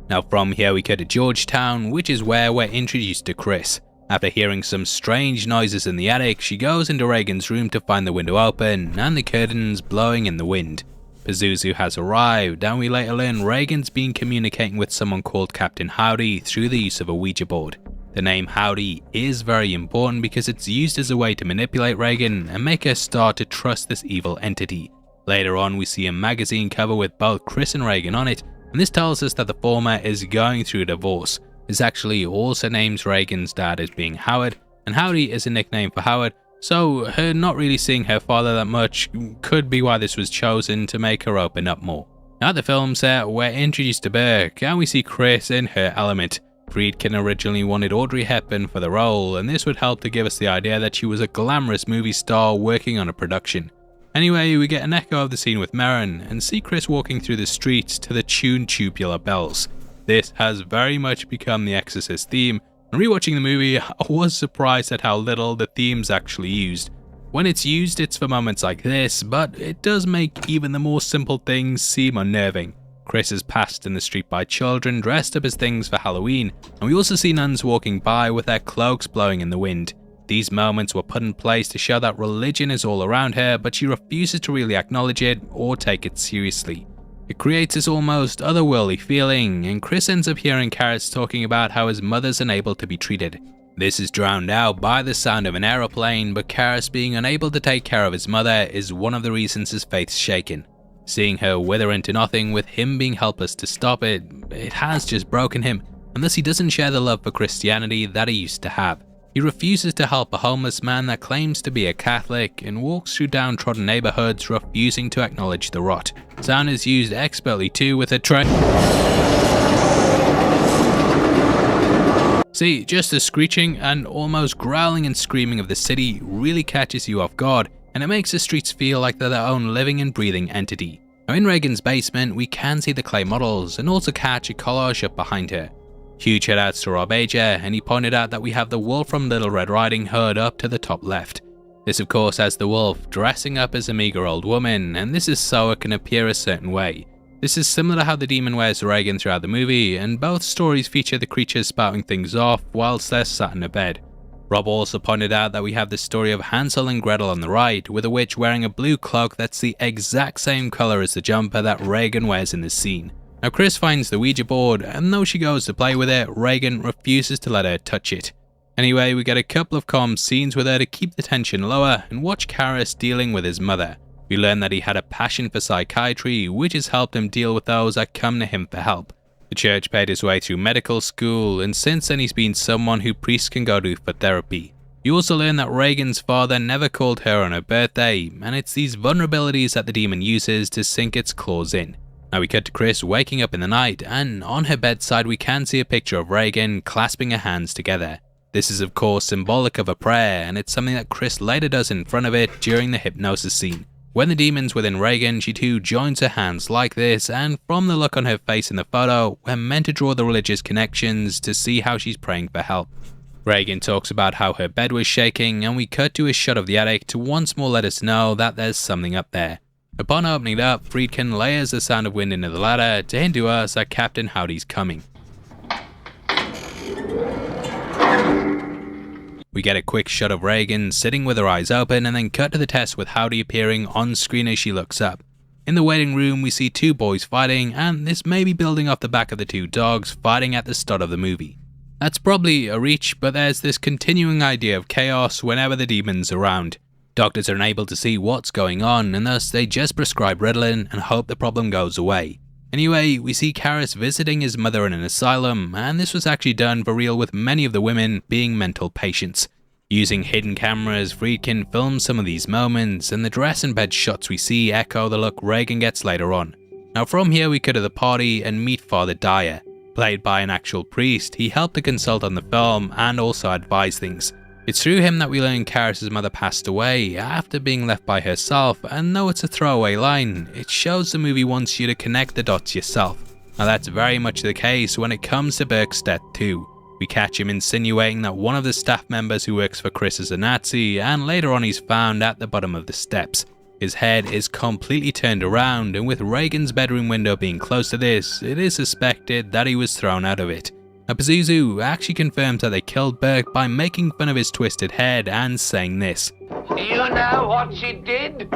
Now from here we cut to Georgetown, which is where we're introduced to Chris. After hearing some strange noises in the attic, she goes into Regan's room to find the window open and the curtains blowing in the wind. Pazuzu has arrived, and we later learn Regan's been communicating with someone called Captain Howdy through the use of a Ouija board. The name Howdy is very important because it's used as a way to manipulate Regan and make her start to trust this evil entity. Later on we see a magazine cover with both Chris and Regan on it, and this tells us that the former is going through a divorce. This actually also names Regan's dad as being Howard, and Howdy is a nickname for Howard, so her not really seeing her father that much could be why this was chosen to make her open up more. Now at the film set, we're introduced to Burke, and we see Chris in her element. Friedkin originally wanted Audrey Hepburn for the role, and this would help to give us the idea that she was a glamorous movie star working on a production. Anyway, we get an echo of the scene with Merrin and see Chris walking through the streets to the tune Tubular Bells. This has very much become the Exorcist theme, and rewatching the movie, I was surprised at how little the theme's actually used. When it's used, it's for moments like this, but it does make even the more simple things seem unnerving. Chris is passed in the street by children dressed up as things for Halloween, and we also see nuns walking by with their cloaks blowing in the wind. These moments were put in place to show that religion is all around her, but she refuses to really acknowledge it or take it seriously. It creates this almost otherworldly feeling, and Chris ends up hearing Karis talking about how his mother's unable to be treated. This is drowned out by the sound of an aeroplane, but Karis being unable to take care of his mother is one of the reasons his faith's shaken. Seeing her wither into nothing with him being helpless to stop it, it has just broken him, and thus he doesn't share the love for Christianity that he used to have. He refuses to help a homeless man that claims to be a Catholic and walks through downtrodden neighborhoods refusing to acknowledge the rot. Sound is used expertly too with a See, just the screeching and almost growling and screaming of the city really catches you off guard, and it makes the streets feel like they're their own living and breathing entity. Now in Regan's basement, we can see the clay models and also catch a collage up behind her. Huge shoutouts to Rob Ager, and he pointed out that we have the wolf from Little Red Riding Hood up to the top left. This of course has the wolf dressing up as a meager old woman, and this is so it can appear a certain way. This is similar to how the demon wears Regan throughout the movie, and both stories feature the creatures spouting things off whilst they're sat in a bed. Rob also pointed out that we have the story of Hansel and Gretel on the right, with a witch wearing a blue cloak that's the exact same colour as the jumper that Regan wears in this scene. Now Chris finds the Ouija board, and though she goes to play with it, Regan refuses to let her touch it. Anyway, we get a couple of calm scenes with her to keep the tension lower and watch Karis dealing with his mother. We learn that he had a passion for psychiatry, which has helped him deal with those that come to him for help. The church paid his way through medical school, and since then he's been someone who priests can go to for therapy. You also learn that Regan's father never called her on her birthday, and it's these vulnerabilities that the demon uses to sink its claws in. Now we cut to Chris waking up in the night, and on her bedside we can see a picture of Regan clasping her hands together. This is of course symbolic of a prayer, and it's something that Chris later does in front of it during the hypnosis scene. When the demon's within Regan, she too joins her hands like this, and from the look on her face in the photo, we're meant to draw the religious connections to see how she's praying for help. Regan talks about how her bed was shaking, and we cut to a shot of the attic to once more let us know that there's something up there. Upon opening it up, Friedkin layers the sound of wind into the ladder to hint to us that Captain Howdy's coming. We get a quick shot of Regan sitting with her eyes open, and then cut to the test with Howdy appearing on screen as she looks up. In the waiting room we see two boys fighting, and this may be building off the back of the two dogs fighting at the start of the movie. That's probably a reach, but there's this continuing idea of chaos whenever the demon's around. Doctors are unable to see what's going on, and thus they just prescribe Ritalin and hope the problem goes away. Anyway, we see Karis visiting his mother in an asylum, and this was actually done for real with many of the women being mental patients. Using hidden cameras, Friedkin films some of these moments, and the dress and bed shots we see echo the look Regan gets later on. Now from here we go to the party and meet Father Dyer. Played by an actual priest, he helped to consult on the film and also advise things. It's through him that we learn Karis' mother passed away after being left by herself, and though it's a throwaway line, it shows the movie wants you to connect the dots yourself. Now that's very much the case when it comes to Burke's death too. We catch him insinuating that one of the staff members who works for Chris is a Nazi, and later on he's found at the bottom of the steps. His head is completely turned around, and with Regan's bedroom window being close to this, it is suspected that he was thrown out of it. Now Pazuzu actually confirms that they killed Burke by making fun of his twisted head and saying this. You know what she did?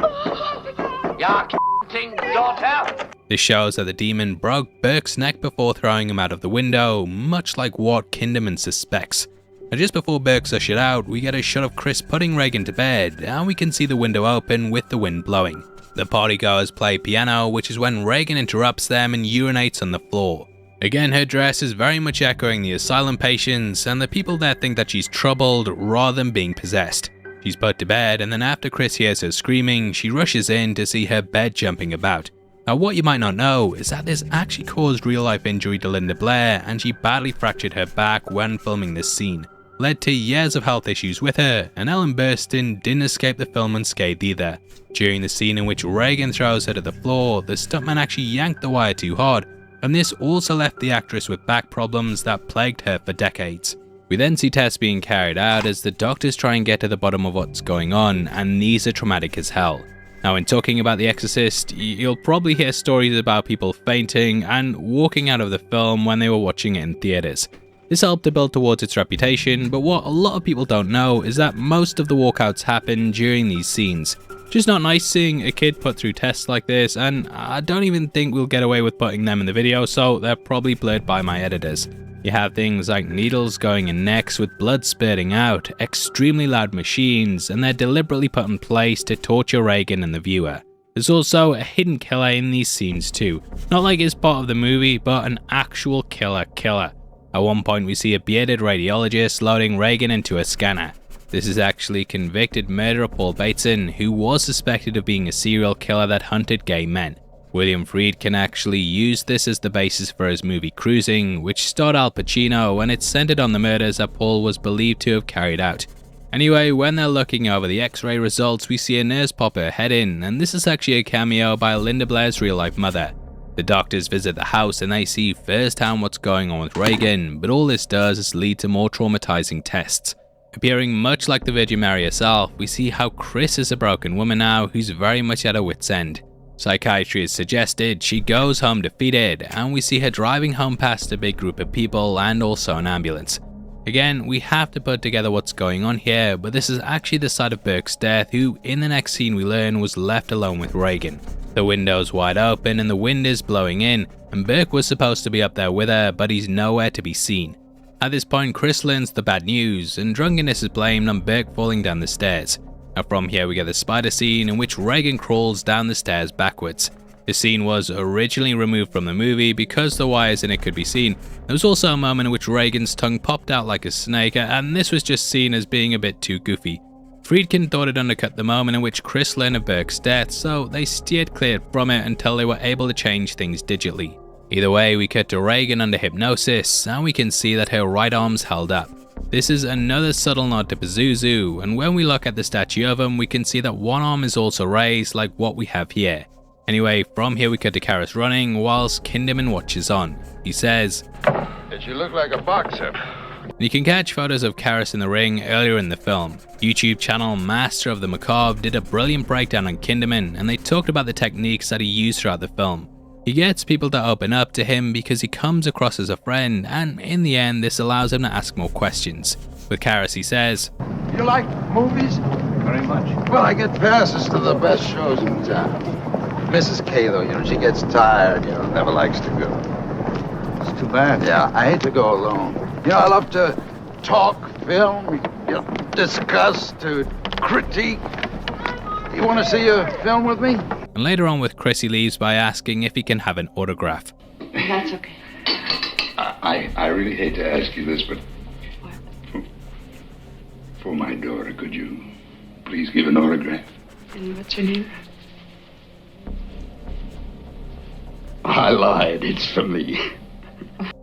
Your c***ing daughter? This shows that the demon broke Burke's neck before throwing him out of the window, much like what Kinderman suspects. Now just before Burke's ushered out, we get a shot of Chris putting Regan to bed, and we can see the window open with the wind blowing. The partygoers play piano, which is when Regan interrupts them and urinates on the floor. Again, her dress is very much echoing the asylum patients, and the people there think that she's troubled rather than being possessed. She's put to bed, and then after Chris hears her screaming, she rushes in to see her bed jumping about. Now what you might not know is that this actually caused real life injury to Linda Blair, and she badly fractured her back when filming this scene. led to years of health issues with her, and Ellen Burstyn didn't escape the film unscathed either. During the scene in which Regan throws her to the floor, the stuntman actually yanked the wire too hard, and this also left the actress with back problems that plagued her for decades. We then see tests being carried out as the doctors try and get to the bottom of what's going on, and these are traumatic as hell. Now, in talking about The Exorcist, you'll probably hear stories about people fainting and walking out of the film when they were watching it in theaters. This helped to build towards its reputation, but what a lot of people don't know is that most of the walkouts happen during these scenes. Just not nice seeing a kid put through tests like this, and I don't even think we'll get away with putting them in the video, so they're probably blurred by my editors. You have things like needles going in necks with blood spurting out, extremely loud machines, and they're deliberately put in place to torture Regan and the viewer. There's also a hidden killer in these scenes too, not like it's part of the movie, but an actual killer. At one point we see a bearded radiologist loading Regan into a scanner. This is actually convicted murderer Paul Bateson, who was suspected of being a serial killer that hunted gay men. William Friedkin actually used this as the basis for his movie Cruising, which starred Al Pacino, and it's centered on the murders that Paul was believed to have carried out. Anyway, when they're looking over the x-ray results, we see a nurse pop her head in, and this is actually a cameo by Linda Blair's real-life mother. The doctors visit the house and they see firsthand what's going on with Regan, but all this does is lead to more traumatizing tests. Appearing much like the Virgin Mary herself, we see how Chris is a broken woman now who's very much at her wit's end. Psychiatry has suggested she goes home defeated, and we see her driving home past a big group of people and also an ambulance. Again, we have to put together what's going on here, but this is actually the side of Burke's death, who in the next scene we learn was left alone with Regan. The window's wide open and the wind is blowing in, and Burke was supposed to be up there with her, but he's nowhere to be seen. At this point, Chris learns the bad news, and drunkenness is blamed on Burke falling down the stairs. Now from here we get the spider scene in which Regan crawls down the stairs backwards. This scene was originally removed from the movie because the wires in it could be seen. There was also a moment in which Regan's tongue popped out like a snake, and this was just seen as being a bit too goofy. Friedkin thought it undercut the moment in which Chris learned of Burke's death, so they steered clear from it until they were able to change things digitally. Either way, we cut to Regan under hypnosis, and we can see that her right arm's held up. This is another subtle nod to Pazuzu, and when we look at the statue of him, we can see that one arm is also raised like what we have here. Anyway, from here we cut to Karras running whilst Kinderman watches on. He says, "Did you look like a boxer?" You can catch photos of Karras in the ring earlier in the film. YouTube channel Master of the Macabre did a brilliant breakdown on Kinderman, and they talked about the techniques that he used throughout the film. He gets people to open up to him because he comes across as a friend, and in the end this allows him to ask more questions. With Karras he says, "You like movies?" "Very much." "Well, I get passes to the best shows in town. Mrs. K, though, she gets tired, never likes to go." "It's too bad." "Yeah, I hate to go alone. I love to talk, film, discuss, to critique. You want to see a film with me?" And later on with Chris he leaves by asking if he can have an autograph. That's okay. I really hate to ask you this, but for my daughter, could you please give an autograph? And what's your name? I lied, it's for me.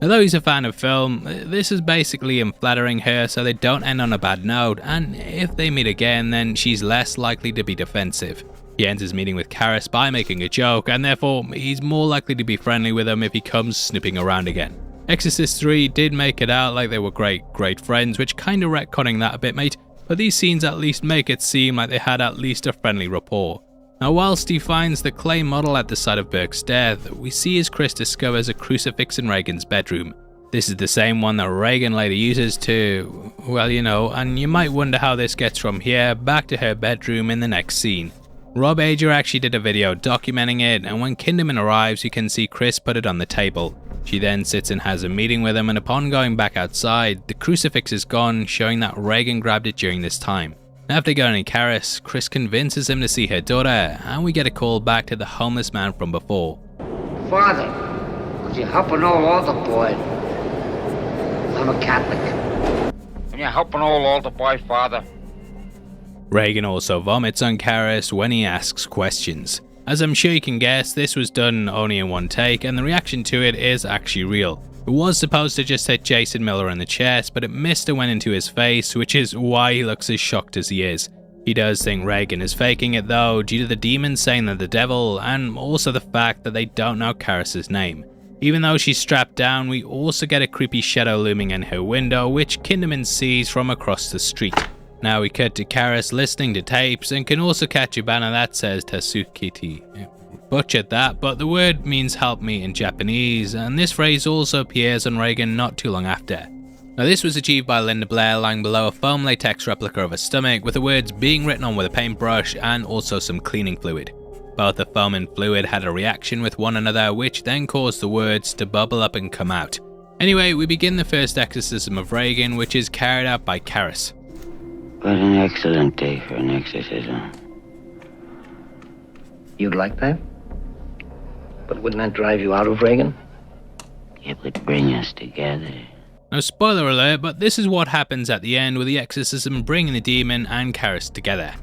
Although he's a fan of film, this is basically him flattering her so they don't end on a bad note, and if they meet again then she's less likely to be defensive. He ends his meeting with Karras by making a joke, and therefore he's more likely to be friendly with him if he comes snooping around again. Exorcist 3 did make it out like they were great friends, which kinda retconning that a bit, mate, but these scenes at least make it seem like they had at least a friendly rapport. Now whilst he finds the clay model at the site of Burke's death, we see as Chris discovers a crucifix in Regan's bedroom. This is the same one that Regan later uses to, and you might wonder how this gets from here back to her bedroom in the next scene. Rob Ager actually did a video documenting it, and when Kinderman arrives you can see Chris put it on the table. She then sits and has a meeting with him, and upon going back outside, the crucifix is gone, showing that Regan grabbed it during this time. After going to Karras, Chris convinces him to see her daughter, and we get a call back to the homeless man from before. "Father, could you help an old altar boy? I'm a Catholic." Can you help an old altar boy, Father? Regan also vomits on Karras when he asks questions. As I'm sure you can guess, this was done only in one take, and the reaction to it is actually real. It was supposed to just hit Jason Miller in the chest, but it missed and went into his face, which is why he looks as shocked as he is. He does think Regan is faking it though, due to the demons saying they're the devil, and also the fact that they don't know Karis's name. Even though she's strapped down, we also get a creepy shadow looming in her window, which Kinderman sees from across the street. Now we cut to Karis listening to tapes, and can also catch a banner that says Tasukiti. Butchered that, but the word means help me in Japanese, and this phrase also appears on Regan not too long after. Now this was achieved by Linda Blair lying below a foam latex replica of her stomach with the words being written on with a paintbrush and also some cleaning fluid. Both the foam and fluid had a reaction with one another, which then caused the words to bubble up and come out. Anyway, we begin the first exorcism of Regan, which is carried out by Karis. What an excellent day for an exorcism. You'd like that? But wouldn't that drive you out of Regan? It would bring us together. Now spoiler alert, but this is what happens at the end with the exorcism bringing the demon and Karis together.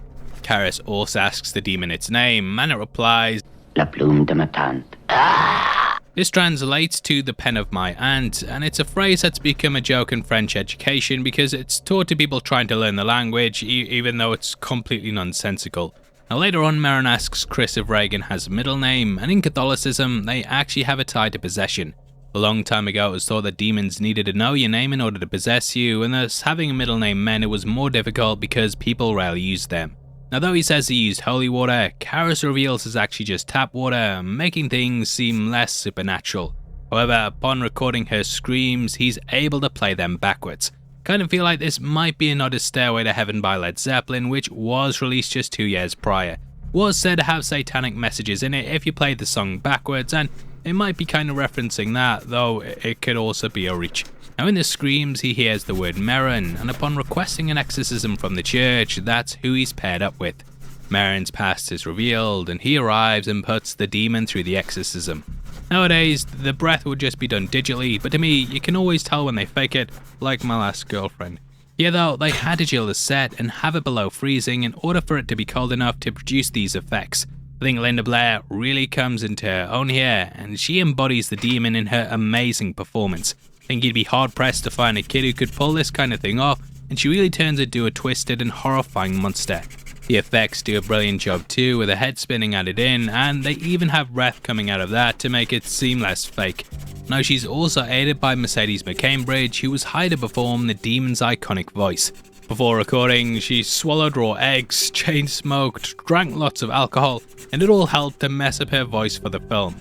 Karis also asks the demon its name, and it replies, La plume de ma tante. This translates to the pen of my aunt, and it's a phrase that's become a joke in French education because it's taught to people trying to learn the language, even though it's completely nonsensical. Now later on, Marin asks Chris if Regan has a middle name, and in Catholicism, they actually have a tie to possession. A long time ago, it was thought that demons needed to know your name in order to possess you, and thus having a middle name meant it was more difficult because people rarely used them. Now though he says he used holy water, Karis reveals it's actually just tap water, making things seem less supernatural. However, upon recording her screams, he's able to play them backwards. Kind of feel like this might be another Stairway to Heaven by Led Zeppelin, which was released just 2 years prior. Was said to have satanic messages in it if you played the song backwards, and it might be kind of referencing that, though it could also be a reach. Now in the screams he hears the word Marin, and upon requesting an exorcism from the church, that's who he's paired up with. Marin's past is revealed, and he arrives and puts the demon through the exorcism. Nowadays, the breath would just be done digitally, but to me, you can always tell when they fake it, like my last girlfriend. Here though, they had to chill the set and have it below freezing in order for it to be cold enough to produce these effects. I think Linda Blair really comes into her own here, and she embodies the demon in her amazing performance. I think you'd be hard pressed to find a kid who could pull this kind of thing off, and she really turns it into a twisted and horrifying monster. The effects do a brilliant job too, with the head spinning added in, and they even have breath coming out of that to make it seem less fake. Now she's also aided by Mercedes McCambridge, who was hired to perform the demon's iconic voice. Before recording, she swallowed raw eggs, chain smoked, drank lots of alcohol, and it all helped to mess up her voice for the film.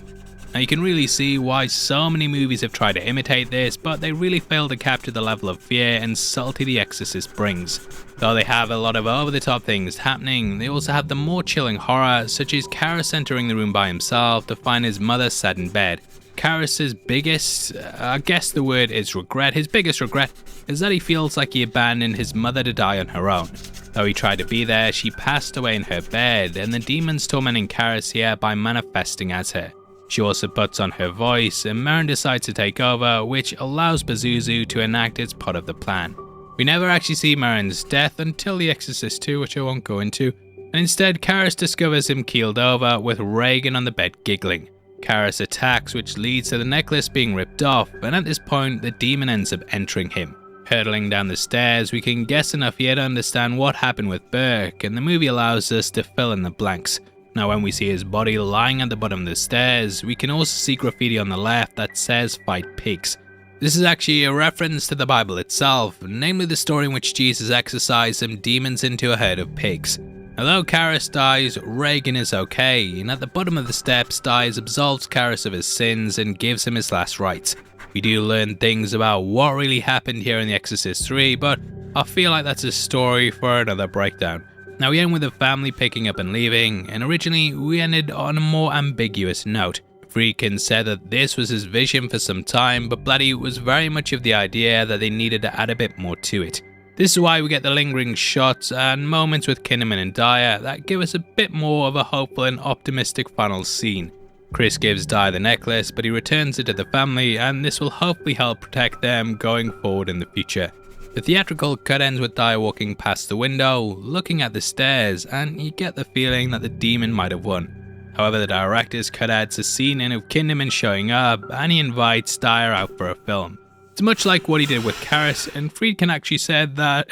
Now you can really see why so many movies have tried to imitate this, but they really fail to capture the level of fear and subtlety The Exorcist brings. Though they have a lot of over-the-top things happening, they also have the more chilling horror, such as Karis entering the room by himself to find his mother sat in bed. Karis's biggest, I guess the word is regret, his biggest regret is that he feels like he abandoned his mother to die on her own. Though he tried to be there, she passed away in her bed, and the demons tormenting Karis here by manifesting as her. She also puts on her voice, and Marin decides to take over, which allows Pazuzu to enact its part of the plan. We never actually see Marin's death until The Exorcist 2, which I won't go into, and instead Karis discovers him keeled over with Regan on the bed giggling. Karis attacks, which leads to the necklace being ripped off, and at this point the demon ends up entering him. Hurtling down the stairs, we can guess enough here to understand what happened with Burke, and the movie allows us to fill in the blanks. Now when we see his body lying at the bottom of the stairs, we can also see graffiti on the left that says "Fight Pigs." This is actually a reference to the Bible itself, namely the story in which Jesus exorcised some demons into a herd of pigs. Although Karis dies, Regan is okay, and at the bottom of the steps dies absolves Karis of his sins and gives him his last rites. We do learn things about what really happened here in The Exorcist 3, but I feel like that's a story for another breakdown. Now we end with the family picking up and leaving, and originally we ended on a more ambiguous note. Friedkin said that this was his vision for some time, but Blatty was very much of the idea that they needed to add a bit more to it. This is why we get the lingering shots and moments with Kinnaman and Dyer that give us a bit more of a hopeful and optimistic final scene. Chris gives Dyer the necklace, but he returns it to the family, and this will hopefully help protect them going forward in the future. The theatrical cut ends with Dyer walking past the window, looking at the stairs, and you get the feeling that the demon might have won. However, the director's cut adds a scene in of Kinnaman showing up, and he invites Dyer out for a film. It's much like what he did with Karras, and Friedkin actually said that,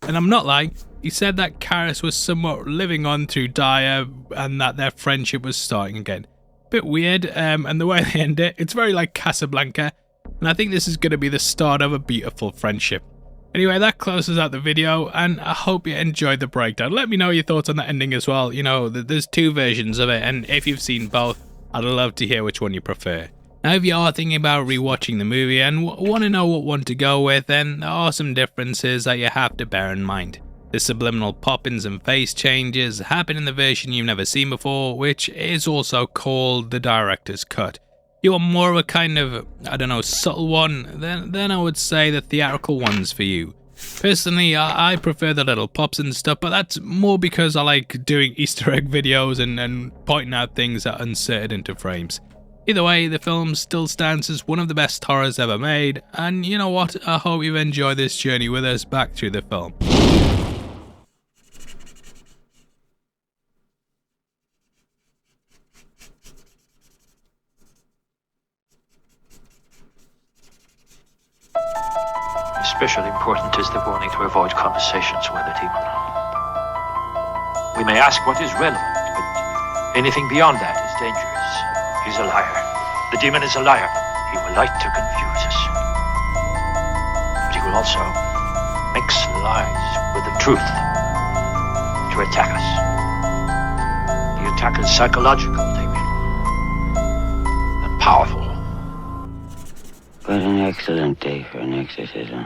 and I'm not lying, he said that Karras was somewhat living on through Dyer, and that their friendship was starting again. Bit weird, and the way they end it, it's very like Casablanca, and I think this is going to be the start of a beautiful friendship. Anyway, that closes out the video, and I hope you enjoyed the breakdown. Let me know your thoughts on the ending as well. You know, there's two versions of it, and if you've seen both, I'd love to hear which one you prefer. Now, if you are thinking about rewatching the movie and want to know what one to go with, then there are some differences that you have to bear in mind. The subliminal pop-ins and face changes happen in the version you've never seen before, which is also called the director's cut. You want more of a kind of, I don't know, subtle one, then I would say the theatrical one's for you. Personally, I prefer the little pops and stuff, but that's more because I like doing Easter egg videos and pointing out things that are inserted into frames. Either way, the film still stands as one of the best horrors ever made, and you know what, I hope you've enjoyed this journey with us back through the film. Especially important is the warning to avoid conversations with the demon. We may ask what is relevant, but anything beyond that is dangerous. He's a liar. The demon is a liar. He will like to confuse us. But he will also mix lies with the truth to attack us. The attack is psychological, Damien, and powerful. What an excellent day for an exorcism.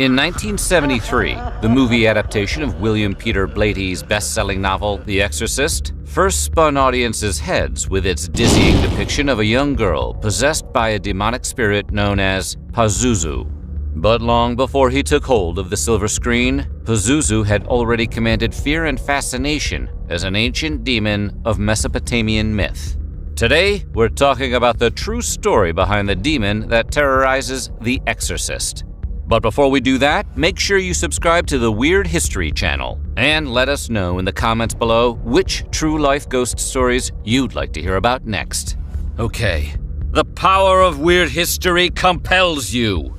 In 1973, the movie adaptation of William Peter Blatty's best-selling novel, The Exorcist, first spun audiences' heads with its dizzying depiction of a young girl possessed by a demonic spirit known as Pazuzu. But long before he took hold of the silver screen, Pazuzu had already commanded fear and fascination as an ancient demon of Mesopotamian myth. Today, we're talking about the true story behind the demon that terrorizes The Exorcist. But before we do that, make sure you subscribe to the Weird History channel and let us know in the comments below which true-life ghost stories you'd like to hear about next. Okay, the power of weird history compels you.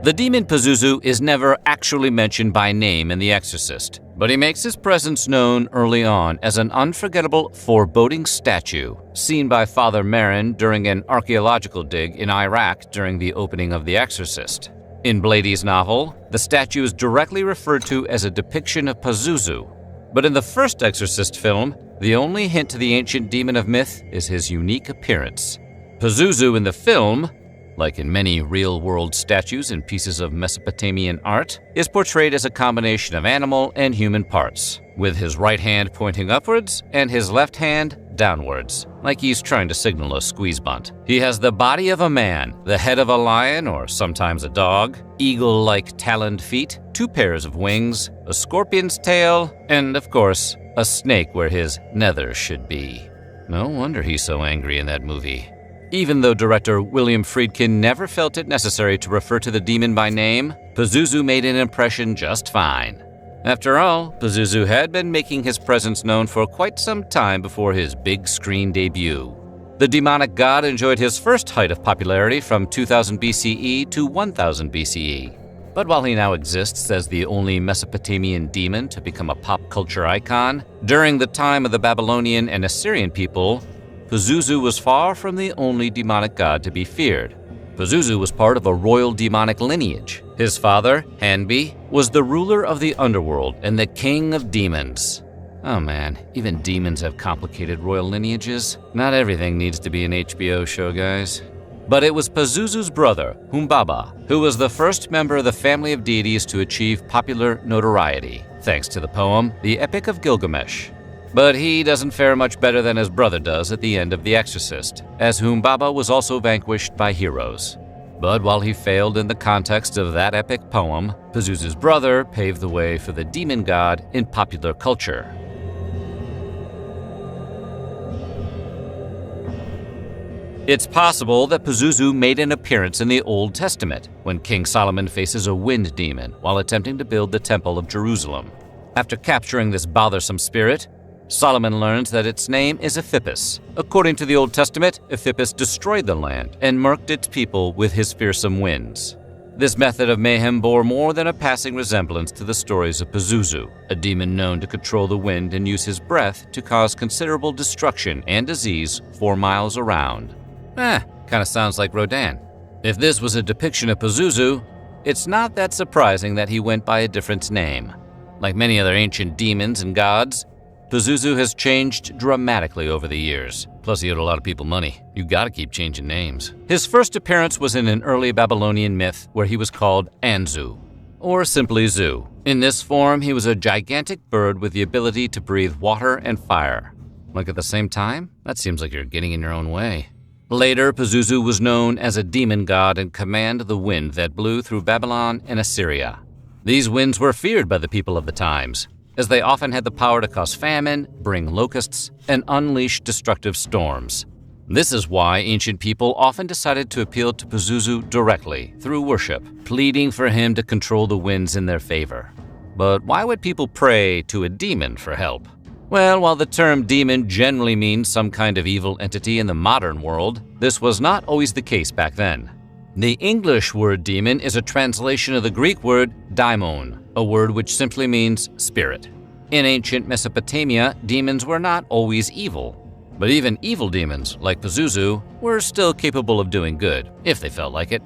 The demon Pazuzu is never actually mentioned by name in The Exorcist, but he makes his presence known early on as an unforgettable, foreboding statue seen by Father Merrin during an archaeological dig in Iraq during the opening of The Exorcist. In Blatty's novel, the statue is directly referred to as a depiction of Pazuzu, but in the first Exorcist film, the only hint to the ancient demon of myth is his unique appearance. Pazuzu in the film, like in many real-world statues and pieces of Mesopotamian art, is portrayed as a combination of animal and human parts, with his right hand pointing upwards and his left hand downwards, like he's trying to signal a squeeze bunt. He has the body of a man, the head of a lion or sometimes a dog, eagle-like taloned feet, 2 pairs of wings, a scorpion's tail, and, of course, a snake where his nether should be. No wonder he's so angry in that movie. Even though director William Friedkin never felt it necessary to refer to the demon by name, Pazuzu made an impression just fine. After all, Pazuzu had been making his presence known for quite some time before his big screen debut. The demonic god enjoyed his first height of popularity from 2000 BCE to 1000 BCE. But while he now exists as the only Mesopotamian demon to become a pop culture icon, during the time of the Babylonian and Assyrian people, Pazuzu was far from the only demonic god to be feared. Pazuzu was part of a royal demonic lineage. His father, Hanbi, was the ruler of the underworld and the king of demons. Oh man, even demons have complicated royal lineages. Not everything needs to be an HBO show, guys. But it was Pazuzu's brother, Humbaba, who was the first member of the family of deities to achieve popular notoriety, thanks to the poem The Epic of Gilgamesh. But he doesn't fare much better than his brother does at the end of The Exorcist, as Humbaba was also vanquished by heroes. But while he failed in the context of that epic poem, Pazuzu's brother paved the way for the demon god in popular culture. It's possible that Pazuzu made an appearance in the Old Testament, when King Solomon faces a wind demon while attempting to build the Temple of Jerusalem. After capturing this bothersome spirit, Solomon learns that its name is Ephippas. According to the Old Testament, Ephippas destroyed the land and murked its people with his fearsome winds. This method of mayhem bore more than a passing resemblance to the stories of Pazuzu, a demon known to control the wind and use his breath to cause considerable destruction and disease 4 miles around. Kinda sounds like Rodin. If this was a depiction of Pazuzu, it's not that surprising that he went by a different name. Like many other ancient demons and gods, Pazuzu has changed dramatically over the years. Plus, he owed a lot of people money. You gotta keep changing names. His first appearance was in an early Babylonian myth where he was called Anzu, or simply Zu. In this form, he was a gigantic bird with the ability to breathe water and fire. Like at the same time? That seems like you're getting in your own way. Later, Pazuzu was known as a demon god and commanded the wind that blew through Babylon and Assyria. These winds were feared by the people of the times, as they often had the power to cause famine, bring locusts, and unleash destructive storms. This is why ancient people often decided to appeal to Pazuzu directly, through worship, pleading for him to control the winds in their favor. But why would people pray to a demon for help? Well, while the term demon generally means some kind of evil entity in the modern world, this was not always the case back then. The English word demon is a translation of the Greek word daimon, a word which simply means spirit. In ancient Mesopotamia, demons were not always evil, but even evil demons, like Pazuzu, were still capable of doing good, if they felt like it.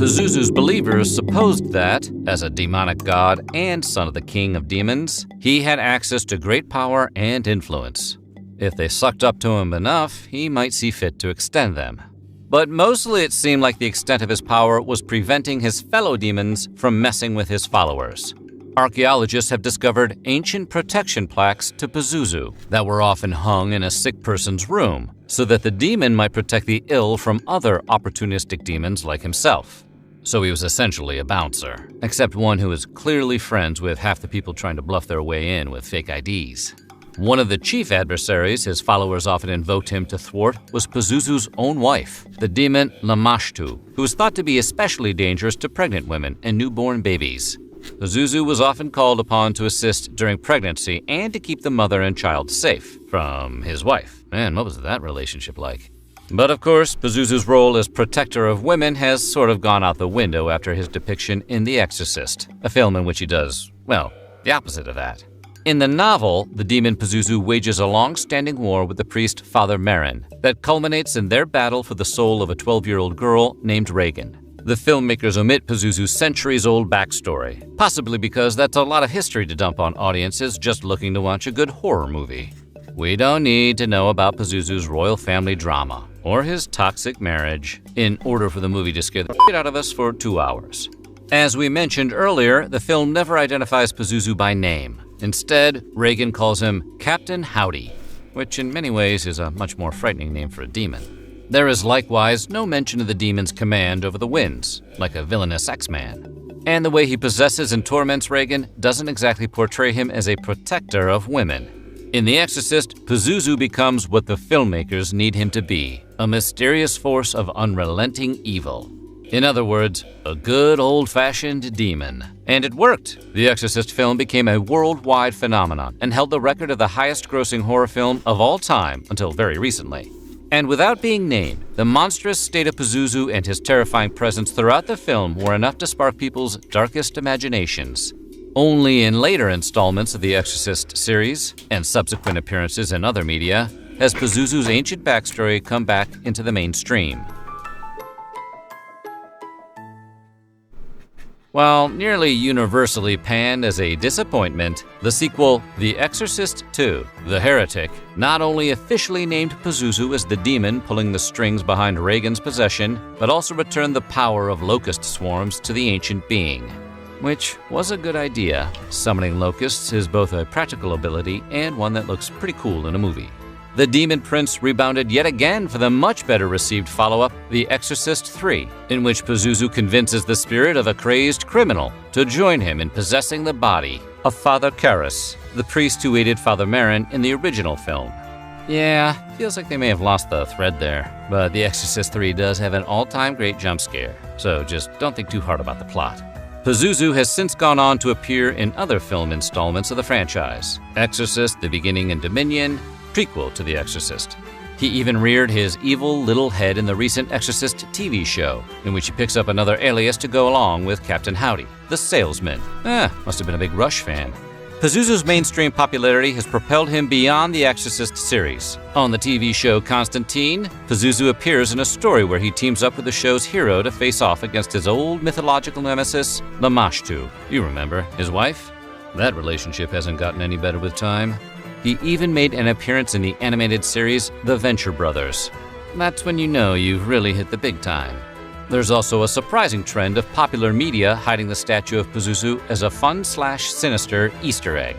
Pazuzu's believers supposed that, as a demonic god and son of the king of demons, he had access to great power and influence. If they sucked up to him enough, he might see fit to extend them. But mostly it seemed like the extent of his power was preventing his fellow demons from messing with his followers. Archaeologists have discovered ancient protection plaques to Pazuzu that were often hung in a sick person's room, so that the demon might protect the ill from other opportunistic demons like himself. So he was essentially a bouncer, except one who was clearly friends with half the people trying to bluff their way in with fake IDs. One of the chief adversaries his followers often invoked him to thwart was Pazuzu's own wife, the demon Lamashtu, who was thought to be especially dangerous to pregnant women and newborn babies. Pazuzu was often called upon to assist during pregnancy and to keep the mother and child safe from his wife. Man, what was that relationship like? But of course, Pazuzu's role as protector of women has sort of gone out the window after his depiction in The Exorcist, a film in which he does, well, the opposite of that. In the novel, the demon Pazuzu wages a long-standing war with the priest Father Merrin that culminates in their battle for the soul of a 12-year-old girl named Regan. The filmmakers omit Pazuzu's centuries-old backstory, possibly because that's a lot of history to dump on audiences just looking to watch a good horror movie. We don't need to know about Pazuzu's royal family drama or his toxic marriage in order for the movie to scare the shit out of us for 2 hours. As we mentioned earlier, the film never identifies Pazuzu by name. Instead, Regan calls him Captain Howdy, which in many ways is a much more frightening name for a demon. There is likewise no mention of the demon's command over the winds, like a villainous X-Man. And the way he possesses and torments Regan doesn't exactly portray him as a protector of women. In The Exorcist, Pazuzu becomes what the filmmakers need him to be, a mysterious force of unrelenting evil. In other words, a good old-fashioned demon. And it worked. The Exorcist film became a worldwide phenomenon and held the record of the highest-grossing horror film of all time until very recently. And without being named, the monstrous state of Pazuzu and his terrifying presence throughout the film were enough to spark people's darkest imaginations. Only in later installments of the Exorcist series, and subsequent appearances in other media, has Pazuzu's ancient backstory come back into the mainstream. While nearly universally panned as a disappointment, the sequel, The Exorcist II: The Heretic, not only officially named Pazuzu as the demon pulling the strings behind Regan's possession, but also returned the power of locust swarms to the ancient being. Which was a good idea. Summoning locusts is both a practical ability and one that looks pretty cool in a movie. The Demon Prince rebounded yet again for the much better received follow-up, The Exorcist III, in which Pazuzu convinces the spirit of a crazed criminal to join him in possessing the body of Father Karras, the priest who aided Father Merrin in the original film. Yeah, feels like they may have lost the thread there, but The Exorcist III does have an all-time great jump scare, so just don't think too hard about the plot. Pazuzu has since gone on to appear in other film installments of the franchise: Exorcist: The Beginning and Dominion, prequel to The Exorcist. He even reared his evil little head in the recent Exorcist TV show, in which he picks up another alias to go along with Captain Howdy, the salesman. Must have been a big Rush fan. Pazuzu's mainstream popularity has propelled him beyond the Exorcist series. On the TV show Constantine, Pazuzu appears in a story where he teams up with the show's hero to face off against his old mythological nemesis, Lamashtu. You remember, his wife? That relationship hasn't gotten any better with time. He even made an appearance in the animated series The Venture Brothers. That's when you know you've really hit the big time. There's also a surprising trend of popular media hiding the statue of Pazuzu as a fun/sinister Easter egg.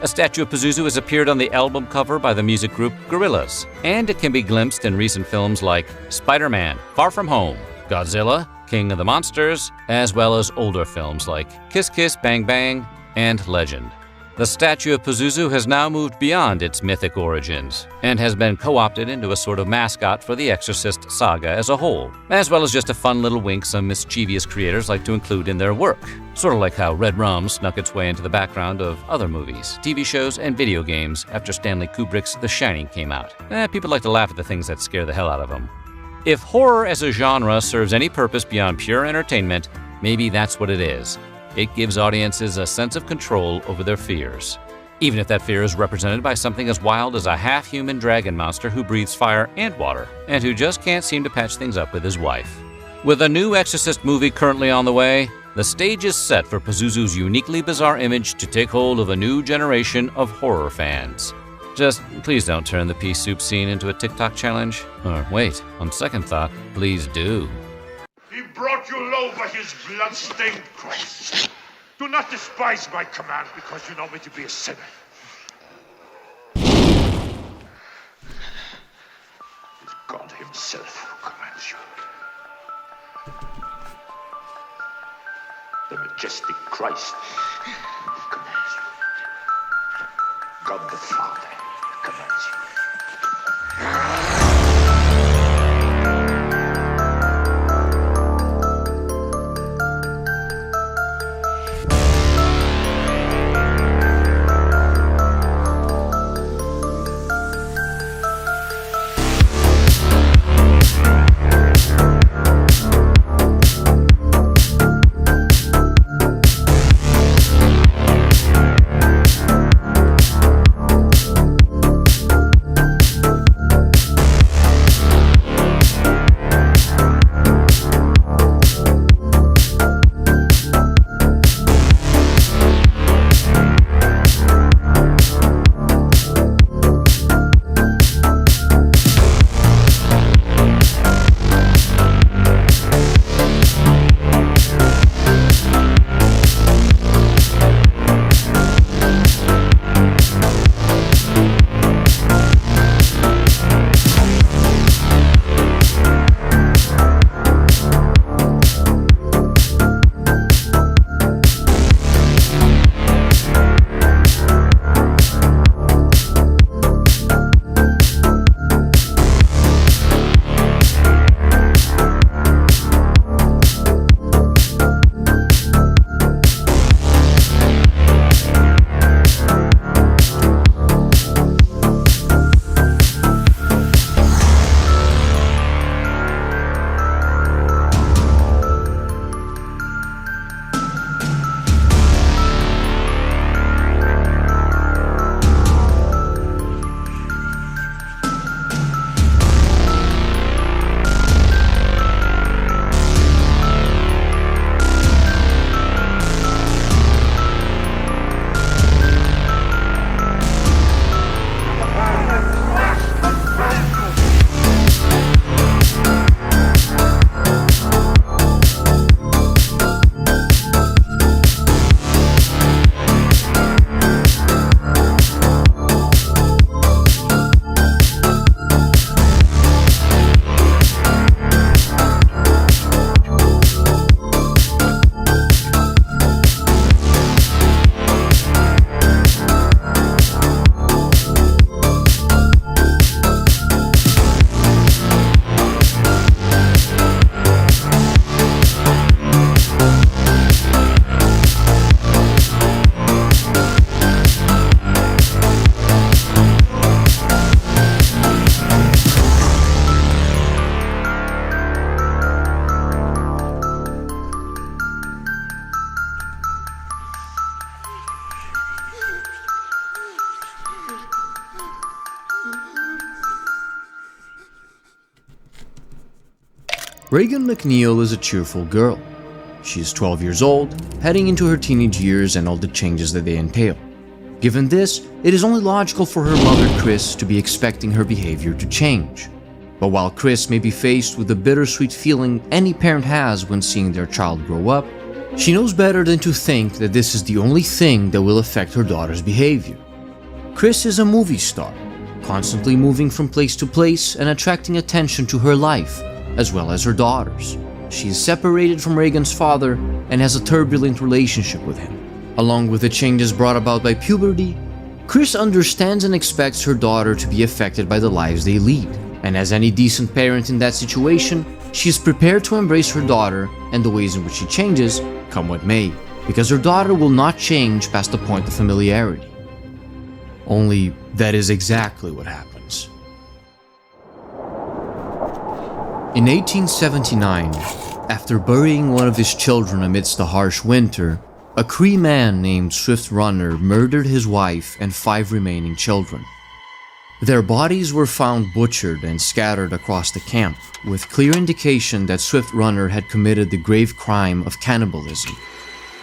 A statue of Pazuzu has appeared on the album cover by the music group Gorillaz, and it can be glimpsed in recent films like Spider-Man: Far From Home, Godzilla, King of the Monsters, as well as older films like Kiss Kiss Bang Bang and Legend. The statue of Pazuzu has now moved beyond its mythic origins and has been co-opted into a sort of mascot for the Exorcist saga as a whole, as well as just a fun little wink some mischievous creators like to include in their work. Sort of like how Red Rum snuck its way into the background of other movies, TV shows, and video games after Stanley Kubrick's The Shining came out. People like to laugh at the things that scare the hell out of them. If horror as a genre serves any purpose beyond pure entertainment, maybe that's what it is. It gives audiences a sense of control over their fears, even if that fear is represented by something as wild as a half-human dragon monster who breathes fire and water, and who just can't seem to patch things up with his wife. With a new Exorcist movie currently on the way, the stage is set for Pazuzu's uniquely bizarre image to take hold of a new generation of horror fans. Just please don't turn the pea soup scene into a TikTok challenge. Or wait, on second thought, please do. He brought you low by his blood-stained cross. Do not despise my command because you know me to be a sinner. It's God himself who commands you. The majestic Christ commands you. God the Father commands you. Regan MacNeil is a cheerful girl. She is 12 years old, heading into her teenage years and all the changes that they entail. Given this, it is only logical for her mother Chris to be expecting her behavior to change. But while Chris may be faced with the bittersweet feeling any parent has when seeing their child grow up, she knows better than to think that this is the only thing that will affect her daughter's behavior. Chris is a movie star, constantly moving from place to place and attracting attention to her life, as well as her daughters. She is separated from Regan's father and has a turbulent relationship with him. Along with the changes brought about by puberty, Chris understands and expects her daughter to be affected by the lives they lead. And as any decent parent in that situation, she is prepared to embrace her daughter and the ways in which she changes, come what may, because her daughter will not change past the point of familiarity. Only that is exactly what happens. In 1879, after burying one of his children amidst the harsh winter, a Cree man named Swift Runner murdered his wife and 5 remaining children. Their bodies were found butchered and scattered across the camp, with clear indication that Swift Runner had committed the grave crime of cannibalism.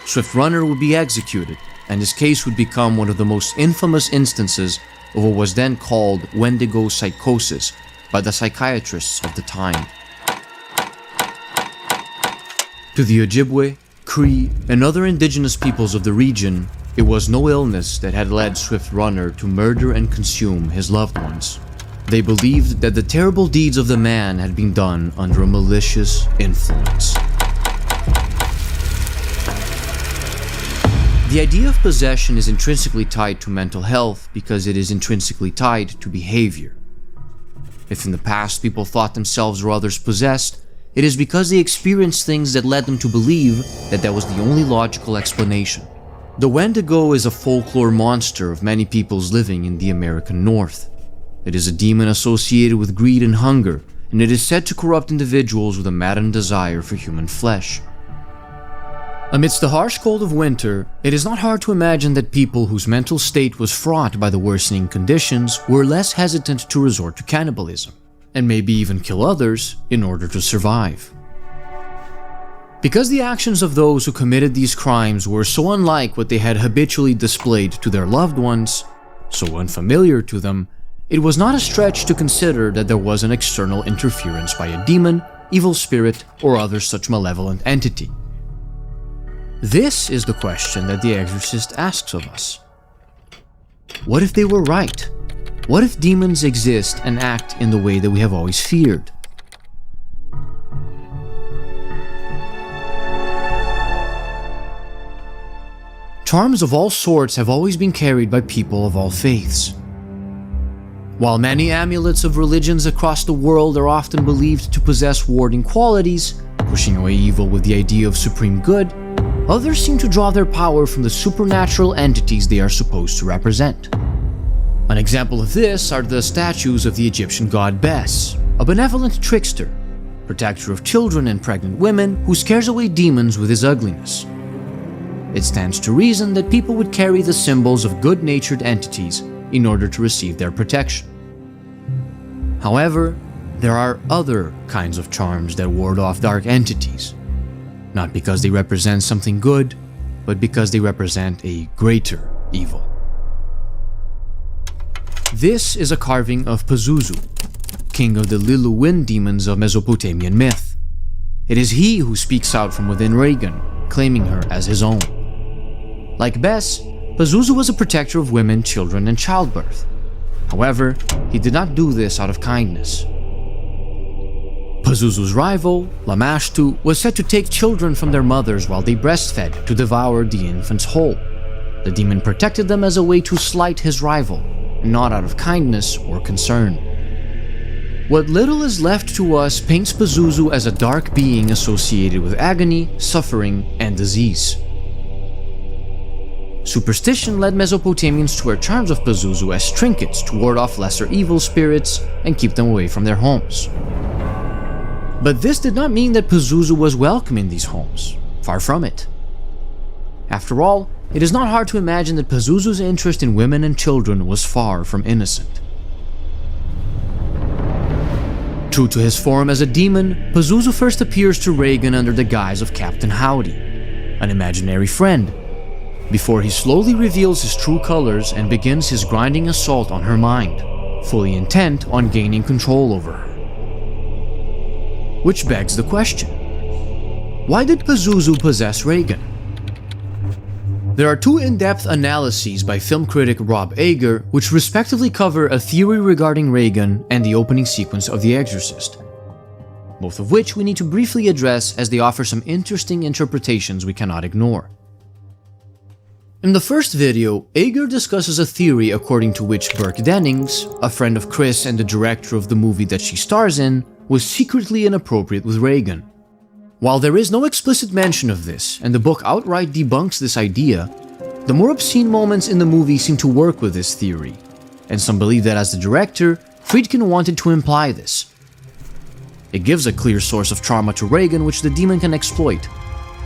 Swift Runner would be executed, and his case would become one of the most infamous instances of what was then called Wendigo psychosis by the psychiatrists of the time. To the Ojibwe, Cree, and other indigenous peoples of the region, it was no illness that had led Swift Runner to murder and consume his loved ones. They believed that the terrible deeds of the man had been done under a malicious influence. The idea of possession is intrinsically tied to mental health because it is intrinsically tied to behavior. If in the past people thought themselves or others possessed, it is because they experienced things that led them to believe that that was the only logical explanation. The Wendigo is a folklore monster of many peoples living in the American North. It is a demon associated with greed and hunger, and it is said to corrupt individuals with a maddened desire for human flesh. Amidst the harsh cold of winter, it is not hard to imagine that people whose mental state was fraught by the worsening conditions were less hesitant to resort to cannibalism, and maybe even kill others in order to survive. Because the actions of those who committed these crimes were so unlike what they had habitually displayed to their loved ones, so unfamiliar to them, it was not a stretch to consider that there was an external interference by a demon, evil spirit, or other such malevolent entity. This is the question that The Exorcist asks of us. What if they were right? What if demons exist and act in the way that we have always feared? Charms of all sorts have always been carried by people of all faiths. While many amulets of religions across the world are often believed to possess warding qualities, pushing away evil with the idea of supreme good, others seem to draw their power from the supernatural entities they are supposed to represent. An example of this are the statues of the Egyptian god Bes, a benevolent trickster, protector of children and pregnant women who scares away demons with his ugliness. It stands to reason that people would carry the symbols of good-natured entities in order to receive their protection. However, there are other kinds of charms that ward off dark entities, not because they represent something good, but because they represent a greater evil. This is a carving of Pazuzu, king of the Lilu wind demons of Mesopotamian myth. It is he who speaks out from within Regan, claiming her as his own. Like Bes, Pazuzu was a protector of women, children, and childbirth. However, he did not do this out of kindness. Pazuzu's rival, Lamashtu, was said to take children from their mothers while they breastfed to devour the infants whole. The demon protected them as a way to slight his rival, not out of kindness or concern. What little is left to us paints Pazuzu as a dark being associated with agony, suffering, and disease. Superstition led Mesopotamians to wear charms of Pazuzu as trinkets to ward off lesser evil spirits and keep them away from their homes. But this did not mean that Pazuzu was welcome in these homes. Far from it. After all, it is not hard to imagine that Pazuzu's interest in women and children was far from innocent. True to his form as a demon, Pazuzu first appears to Regan under the guise of Captain Howdy, an imaginary friend, before he slowly reveals his true colors and begins his grinding assault on her mind, fully intent on gaining control over her. Which begs the question, why did Pazuzu possess Regan? There are two in-depth analyses by film critic Rob Ager which respectively cover a theory regarding Regan and the opening sequence of The Exorcist, both of which we need to briefly address as they offer some interesting interpretations we cannot ignore. In the first video, Ager discusses a theory according to which Burke Dennings, a friend of Chris and the director of the movie that she stars in, was secretly inappropriate with Regan. While there is no explicit mention of this, and the book outright debunks this idea, the more obscene moments in the movie seem to work with this theory, and some believe that as the director, Friedkin wanted to imply this. It gives a clear source of trauma to Regan which the demon can exploit,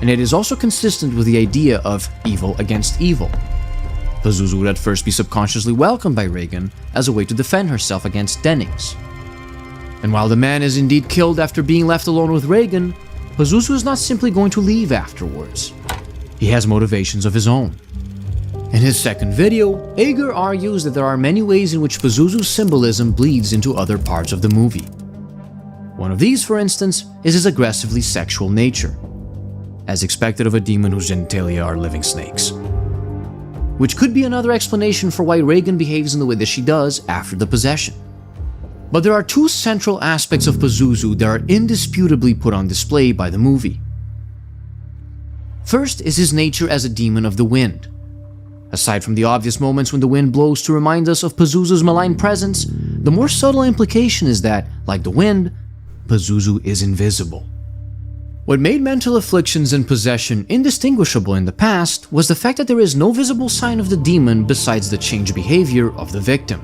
and it is also consistent with the idea of evil against evil. Pazuzu would at first be subconsciously welcomed by Regan as a way to defend herself against Dennings. And while the man is indeed killed after being left alone with Regan, Pazuzu is not simply going to leave afterwards. He has motivations of his own. In his second video, Ager argues that there are many ways in which Pazuzu's symbolism bleeds into other parts of the movie. One of these, for instance, is his aggressively sexual nature, as expected of a demon whose genitalia are living snakes. Which could be another explanation for why Regan behaves in the way that she does after the possession. But there are two central aspects of Pazuzu that are indisputably put on display by the movie. First is his nature as a demon of the wind. Aside from the obvious moments when the wind blows to remind us of Pazuzu's malign presence, the more subtle implication is that, like the wind, Pazuzu is invisible. What made mental afflictions and possession indistinguishable in the past was the fact that there is no visible sign of the demon besides the changed behavior of the victim.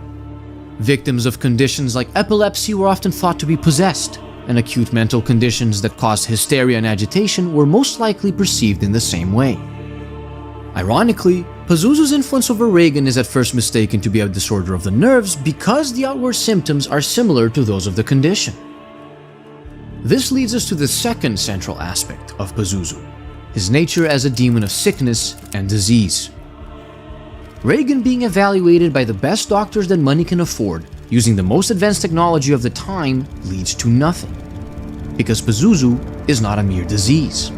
Victims of conditions like epilepsy were often thought to be possessed, and acute mental conditions that caused hysteria and agitation were most likely perceived in the same way. Ironically, Pazuzu's influence over Regan is at first mistaken to be a disorder of the nerves because the outward symptoms are similar to those of the condition. This leads us to the second central aspect of Pazuzu, his nature as a demon of sickness and disease. Regan being evaluated by the best doctors that money can afford, using the most advanced technology of the time, leads to nothing, because Pazuzu is not a mere disease.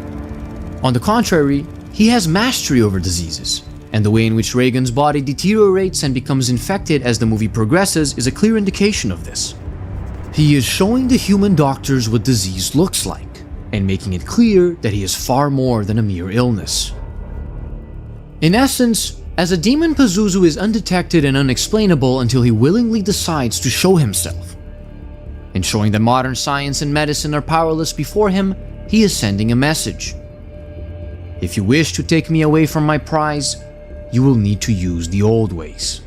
On the contrary, he has mastery over diseases, and the way in which Regan's body deteriorates and becomes infected as the movie progresses is a clear indication of this. He is showing the human doctors what disease looks like, and making it clear that he is far more than a mere illness. In essence, as a demon, Pazuzu is undetected and unexplainable until he willingly decides to show himself. In showing that modern science and medicine are powerless before him, he is sending a message. If you wish to take me away from my prize, you will need to use the old ways.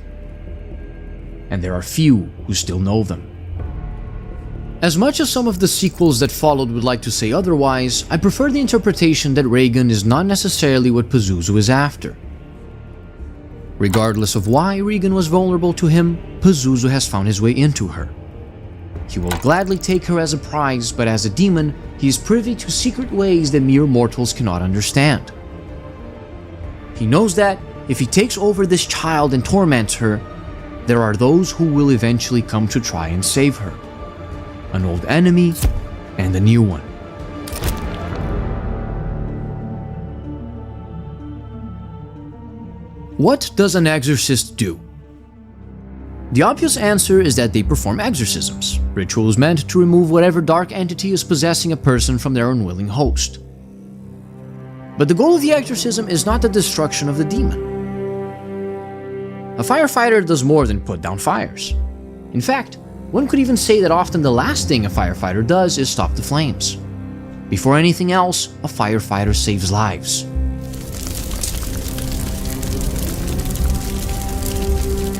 And there are few who still know them. As much as some of the sequels that followed would like to say otherwise, I prefer the interpretation that Regan is not necessarily what Pazuzu is after. Regardless of why Regan was vulnerable to him, Pazuzu has found his way into her. He will gladly take her as a prize, but as a demon, he is privy to secret ways that mere mortals cannot understand. He knows that if he takes over this child and torments her, there are those who will eventually come to try and save her. An old enemy and a new one. What does an exorcist do? The obvious answer is that they perform exorcisms, rituals meant to remove whatever dark entity is possessing a person from their unwilling host. But the goal of the exorcism is not the destruction of the demon. A firefighter does more than put down fires. In fact, one could even say that often the last thing a firefighter does is stop the flames. Before anything else, a firefighter saves lives.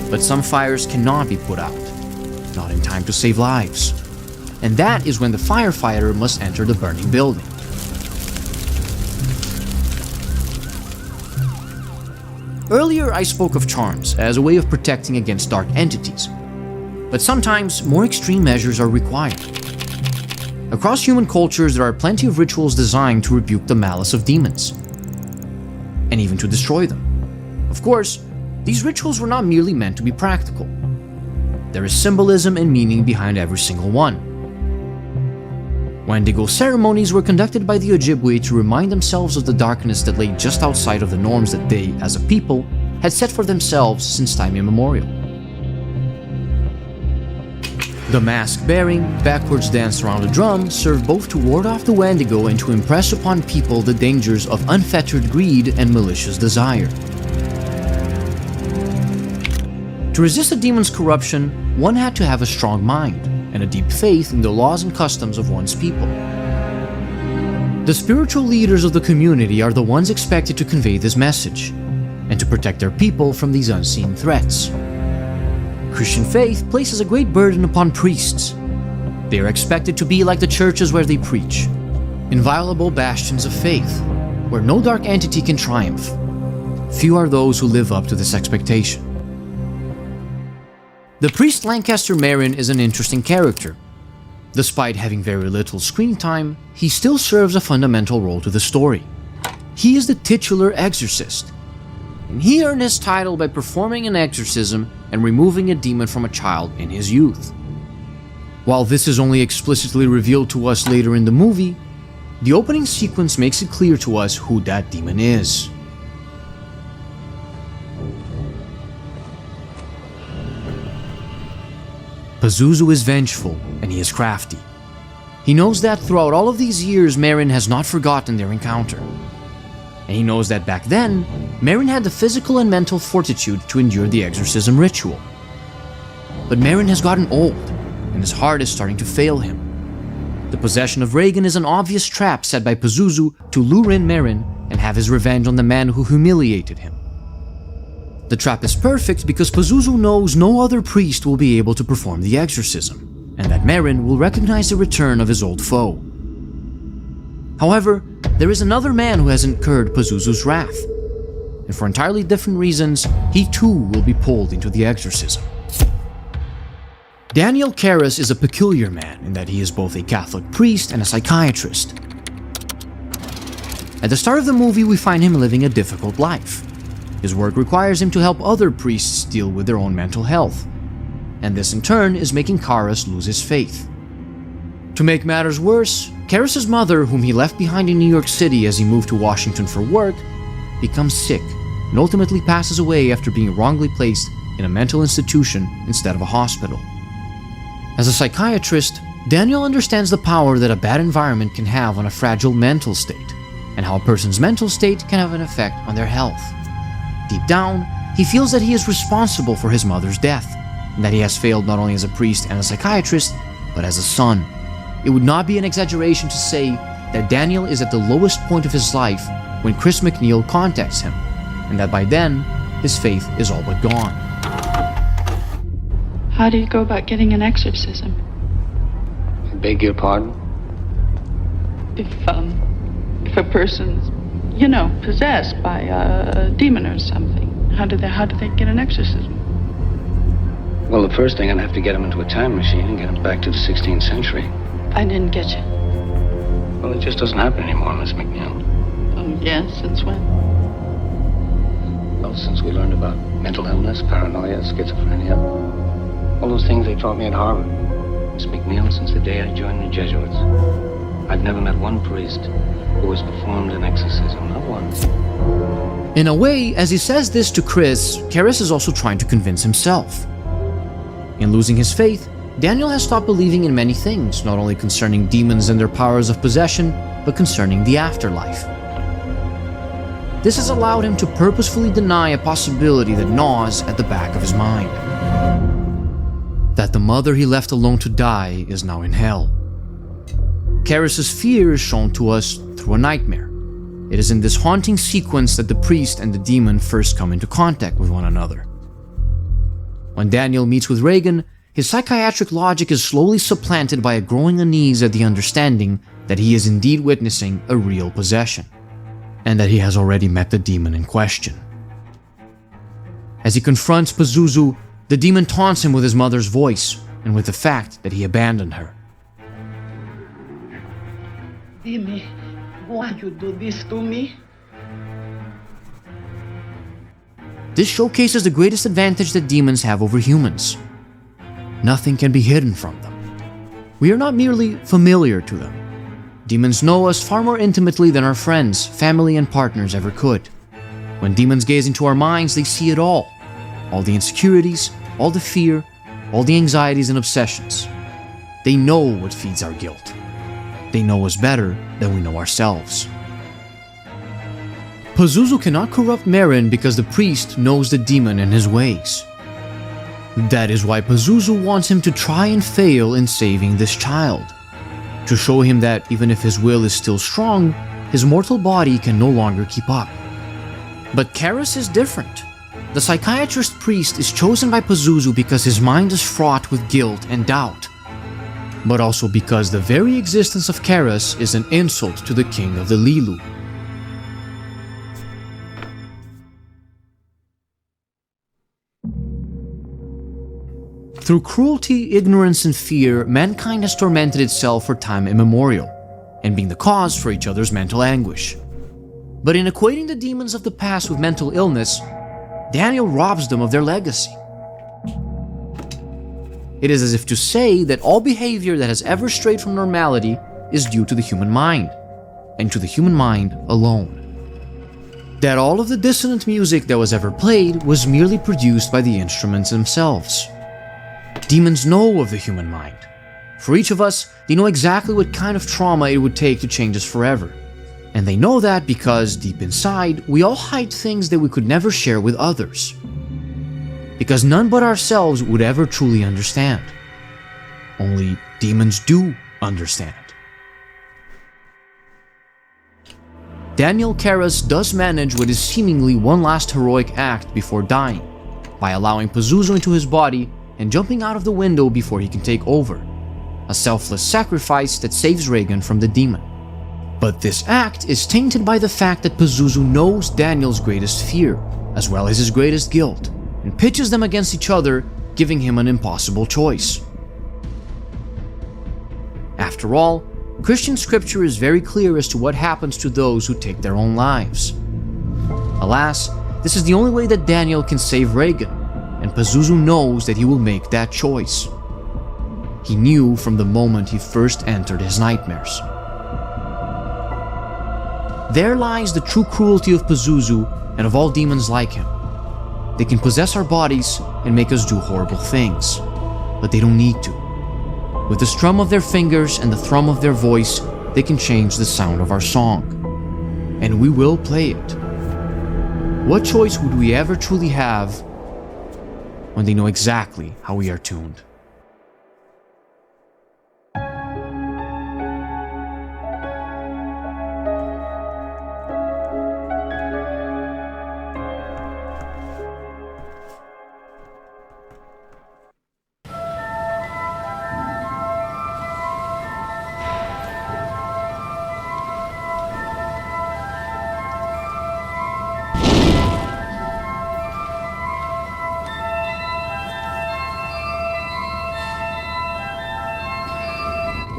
But some fires cannot be put out, not in time to save lives. And that is when the firefighter must enter the burning building. Earlier I spoke of charms as a way of protecting against dark entities, but sometimes more extreme measures are required. Across human cultures there are plenty of rituals designed to rebuke the malice of demons, and even to destroy them. Of course, these rituals were not merely meant to be practical. There is symbolism and meaning behind every single one. Wendigo ceremonies were conducted by the Ojibwe to remind themselves of the darkness that lay just outside of the norms that they, as a people, had set for themselves since time immemorial. The mask-bearing, backwards dance around a drum served both to ward off the Wendigo and to impress upon people the dangers of unfettered greed and malicious desire. To resist a demon's corruption, one had to have a strong mind and a deep faith in the laws and customs of one's people. The spiritual leaders of the community are the ones expected to convey this message and to protect their people from these unseen threats. Christian faith places a great burden upon priests. They are expected to be like the churches where they preach, inviolable bastions of faith, where no dark entity can triumph. Few are those who live up to this expectation. The priest Lancaster Marin is an interesting character. Despite having very little screen time, he still serves a fundamental role to the story. He is the titular exorcist. and he earned his title by performing an exorcism and removing a demon from a child in his youth. While this is only explicitly revealed to us later in the movie, the opening sequence makes it clear to us who that demon is. Pazuzu is vengeful, and he is crafty. He knows that throughout all of these years, Marin has not forgotten their encounter. And he knows that back then, Marin had the physical and mental fortitude to endure the exorcism ritual. But Marin has gotten old, and his heart is starting to fail him. The possession of Regan is an obvious trap set by Pazuzu to lure in Marin and have his revenge on the man who humiliated him. The trap is perfect because Pazuzu knows no other priest will be able to perform the exorcism, and that Marin will recognize the return of his old foe. However, there is another man who has incurred Pazuzu's wrath, and for entirely different reasons, he too will be pulled into the exorcism. Daniel Karras is a peculiar man in that he is both a Catholic priest and a psychiatrist. At the start of the movie, we find him living a difficult life. His work requires him to help other priests deal with their own mental health, and this in turn is making Karras lose his faith. To make matters worse, Karras' mother, whom he left behind in New York City as he moved to Washington for work, becomes sick and ultimately passes away after being wrongly placed in a mental institution instead of a hospital. As a psychiatrist, Daniel understands the power that a bad environment can have on a fragile mental state, and how a person's mental state can have an effect on their health. Deep down, he feels that he is responsible for his mother's death, and that he has failed not only as a priest and a psychiatrist, but as a son. It would not be an exaggeration to say that Daniel is at the lowest point of his life when Chris MacNeil contacts him, and that by then, his faith is all but gone. How do you go about getting an exorcism? I beg your pardon? If a person's, possessed by a demon or something, how do they get an exorcism? Well, the first thing, I'd have to get him into a time machine and get him back to the 16th century. I didn't get you. Well, it just doesn't happen anymore, Miss MacNeil. Oh, yes? Since when? Well, since we learned about mental illness, paranoia, schizophrenia, all those things they taught me at Harvard. Miss MacNeil, since the day I joined the Jesuits, I've never met one priest who has performed an exorcism, not one. In a way, as he says this to Chris, Karras is also trying to convince himself. In losing his faith, Daniel has stopped believing in many things, not only concerning demons and their powers of possession, but concerning the afterlife. This has allowed him to purposefully deny a possibility that gnaws at the back of his mind. That the mother he left alone to die is now in hell. Karras' fear is shown to us through a nightmare. It is in this haunting sequence that the priest and the demon first come into contact with one another. When Daniel meets with Regan, his psychiatric logic is slowly supplanted by a growing unease at the understanding that he is indeed witnessing a real possession, and that he has already met the demon in question. As he confronts Pazuzu, the demon taunts him with his mother's voice and with the fact that he abandoned her. Dime, why you do this to me? This showcases the greatest advantage that demons have over humans. Nothing can be hidden from them. We are not merely familiar to them. Demons know us far more intimately than our friends, family, and partners ever could. When demons gaze into our minds, they see it all the insecurities, all the fear, all the anxieties and obsessions. They know what feeds our guilt. They know us better than we know ourselves. Pazuzu cannot corrupt Marin because the priest knows the demon and his ways. That is why Pazuzu wants him to try and fail in saving this child, to show him that even if his will is still strong, his mortal body can no longer keep up. But Karras is different. The psychiatrist priest is chosen by Pazuzu because his mind is fraught with guilt and doubt, but also because the very existence of Karras is an insult to the king of the Lilu. Through cruelty, ignorance, and fear, mankind has tormented itself for time immemorial, and been the cause for each other's mental anguish. But in equating the demons of the past with mental illness, Daniel robs them of their legacy. It is as if to say that all behavior that has ever strayed from normality is due to the human mind, and to the human mind alone. That all of the dissonant music that was ever played was merely produced by the instruments themselves. Demons know of the human mind. For each of us, they know exactly what kind of trauma it would take to change us forever. And they know that because, deep inside, we all hide things that we could never share with others. Because none but ourselves would ever truly understand. Only demons do understand. Daniel Karras does manage what is seemingly one last heroic act before dying, by allowing Pazuzu into his body and jumping out of the window before he can take over, a selfless sacrifice that saves Regan from the demon. But this act is tainted by the fact that Pazuzu knows Daniel's greatest fear, as well as his greatest guilt, and pitches them against each other, giving him an impossible choice. After all, Christian scripture is very clear as to what happens to those who take their own lives. Alas, this is the only way that Daniel can save Regan, and Pazuzu knows that he will make that choice. He knew from the moment he first entered his nightmares. There lies the true cruelty of Pazuzu and of all demons like him. They can possess our bodies and make us do horrible things, but they don't need to. With the strum of their fingers and the thrum of their voice, they can change the sound of our song. And we will play it. What choice would we ever truly have when they know exactly how we are tuned?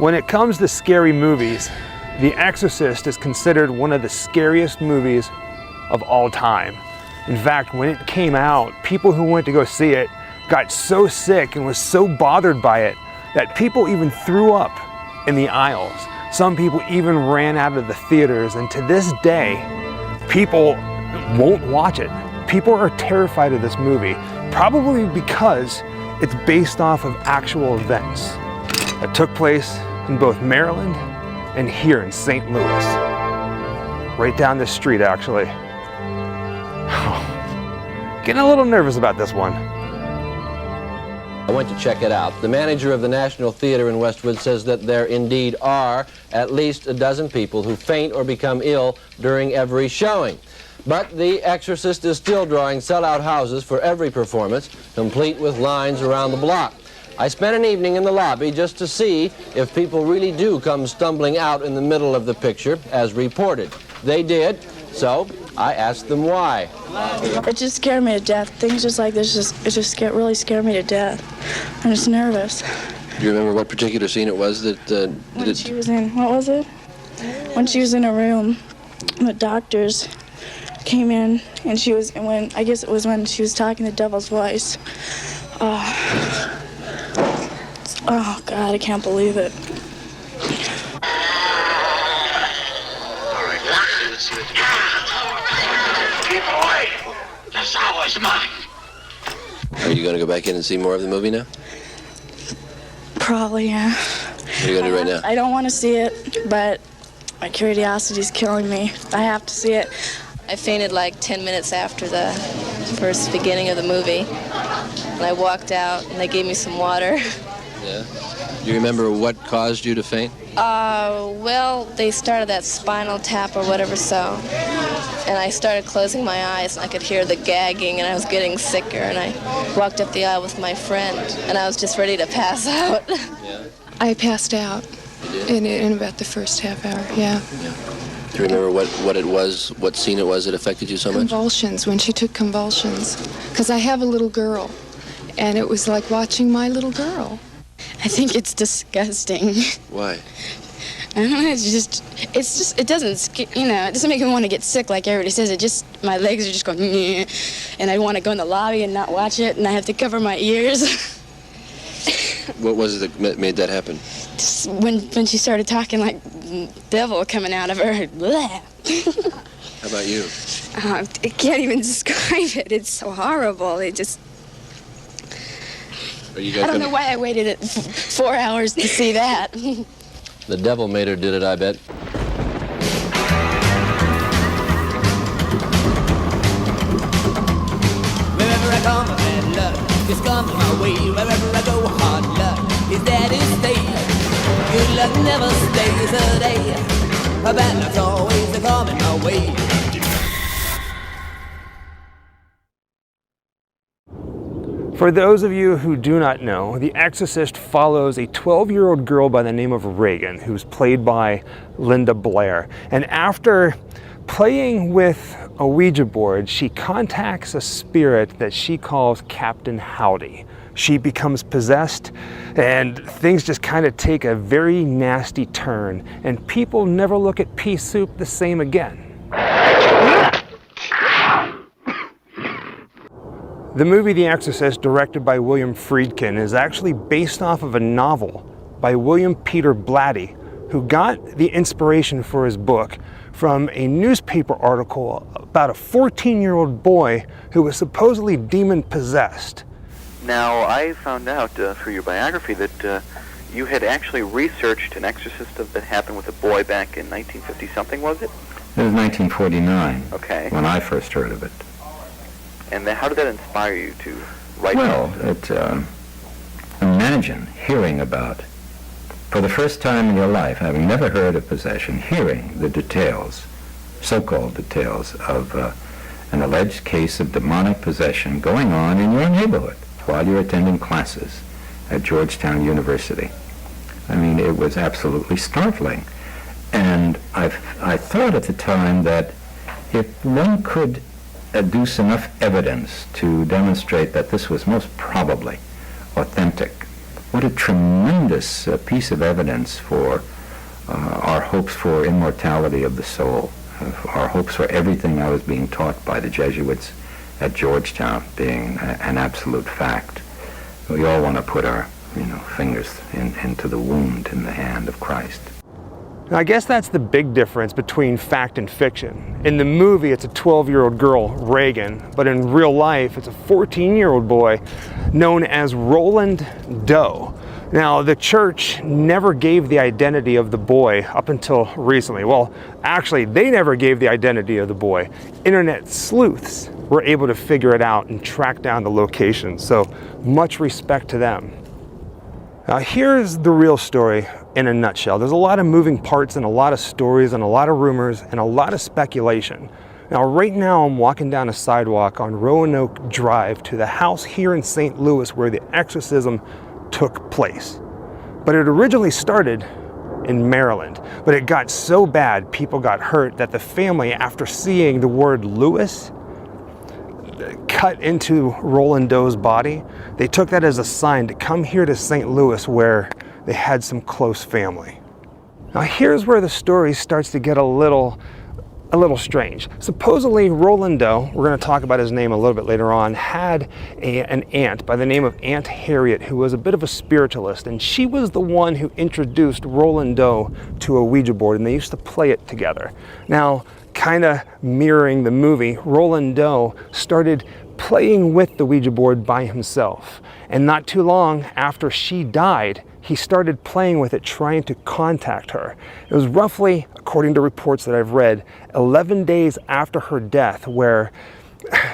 When it comes to scary movies, The Exorcist is considered one of the scariest movies of all time. In fact, when it came out, people who went to go see it got so sick and was so bothered by it that people even threw up in the aisles. Some people even ran out of the theaters, and to this day, people won't watch it. People are terrified of this movie, probably because it's based off of actual events that took place in both Maryland and here in St. Louis. Right down this street, actually. Getting a little nervous about this one. I went to check it out. The manager of the National Theater in Westwood says that there indeed are at least a dozen people who faint or become ill during every showing. But The Exorcist is still drawing sellout houses for every performance, complete with lines around the block. I spent an evening in the lobby just to see if people really do come stumbling out in the middle of the picture, as reported. They did, so I asked them why. It just scared me to death. Things just like this, really scared me to death. I'm just nervous. Do you remember what particular scene it was that When she was in, what was it? When she was in a room, the doctors came in, and I guess it was when she was talking the devil's voice. Oh, God, I can't believe it. All right, let's see what Keep away! This hour's mine! Are you going to go back in and see more of the movie now? Probably, yeah. What are you going to do right now? I don't want to see it, but my curiosity's killing me. I have to see it. I fainted like 10 minutes after the first beginning of the movie. And I walked out, and they gave me some water. Yeah. Do you remember what caused you to faint? Well, they started that spinal tap or whatever, so. And I started closing my eyes, and I could hear the gagging, and I was getting sicker, and I walked up the aisle with my friend, and I was just ready to pass out. Yeah. I passed out in about the first half hour, yeah. Do you remember what it was, what scene it was that affected you so much? Convulsions, when she took convulsions. Because I have a little girl, and it was like watching my little girl. I think it's disgusting. Why? I don't know, it doesn't, you know, it doesn't make me want to get sick like everybody says. It just, my legs are just going, "Nyeh," and I want to go in the lobby and not watch it, and I have to cover my ears. What was it that made that happen? Just when she started talking like devil coming out of her. Bleh. How about you? I can't even describe it. It's so horrible. It just, Are you guys I don't know why I waited 4 hours to see that. The devil made her did it, I bet. Wherever I come, bad luck just comes my way. Wherever I go, hard luck is that it stays. Good luck never stays a day. Bad luck's always coming my way. For those of you who do not know, The Exorcist follows a 12-year-old girl by the name of Regan, who's played by Linda Blair. And after playing with a Ouija board, she contacts a spirit that she calls Captain Howdy. She becomes possessed, and things just kind of take a very nasty turn, and people never look at pea soup the same again. The movie The Exorcist, directed by William Friedkin, is actually based off of a novel by William Peter Blatty, who got the inspiration for his book from a newspaper article about a 14-year-old boy who was supposedly demon-possessed. Now, I found out through your biography that you had actually researched an exorcism that happened with a boy back in 1950-something, was it? It was 1949 Okay. when I first heard of it. And then how did that inspire you to write? Well, imagine hearing about, for the first time in your life, having never heard of possession, hearing the details, so-called details, of an alleged case of demonic possession going on in your neighborhood while you're attending classes at Georgetown University. I mean, it was absolutely startling. And I thought at the time that if one could adduce enough evidence to demonstrate that this was most probably authentic, what a tremendous piece of evidence for our hopes for immortality of the soul, our hopes for everything I was being taught by the Jesuits at Georgetown being an absolute fact. We all want to put our fingers into the wound in the hand of Christ. Now, I guess that's the big difference between fact and fiction. In the movie, it's a 12-year-old girl, Regan, but in real life, it's a 14-year-old boy known as Roland Doe. Now, the church never gave the identity of the boy up until recently. Well, actually, they never gave the identity of the boy. Internet sleuths were able to figure it out and track down the location, so much respect to them. Now, here's the real story in a nutshell. There's a lot of moving parts and a lot of stories and a lot of rumors and a lot of speculation. Now, right now, I'm walking down a sidewalk on Roanoke Drive to the house here in St. Louis where the exorcism took place. But it originally started in Maryland. But it got so bad, people got hurt, that the family, after seeing the word Lewis cut into Roland Doe's body, they took that as a sign to come here to St. Louis where they had some close family. Now here's where the story starts to get a little strange. Supposedly Roland Doe, we're going to talk about his name a little bit later on, had an aunt by the name of Aunt Harriet who was a bit of a spiritualist, and she was the one who introduced Roland Doe to a Ouija board, and they used to play it together. Now, kind of mirroring the movie, Roland Doe started playing with the Ouija board by himself. And not too long after she died, he started playing with it, trying to contact her. It was roughly, according to reports that I've read, 11 days after her death where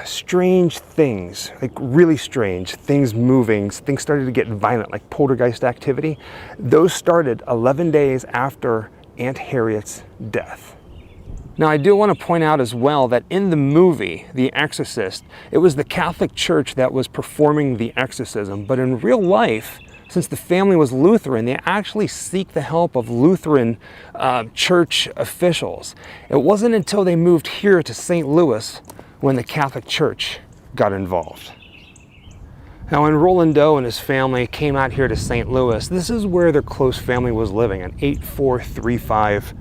strange things, like really strange, things moving, things started to get violent, like poltergeist activity. Those started 11 days after Aunt Harriet's death. Now, I do want to point out as well that in the movie, The Exorcist, it was the Catholic Church that was performing the exorcism, but in real life, since the family was Lutheran, they actually seek the help of Lutheran church officials. It wasn't until they moved here to St. Louis when the Catholic Church got involved. Now, when Roland Doe and his family came out here to St. Louis, this is where their close family was living, on 8435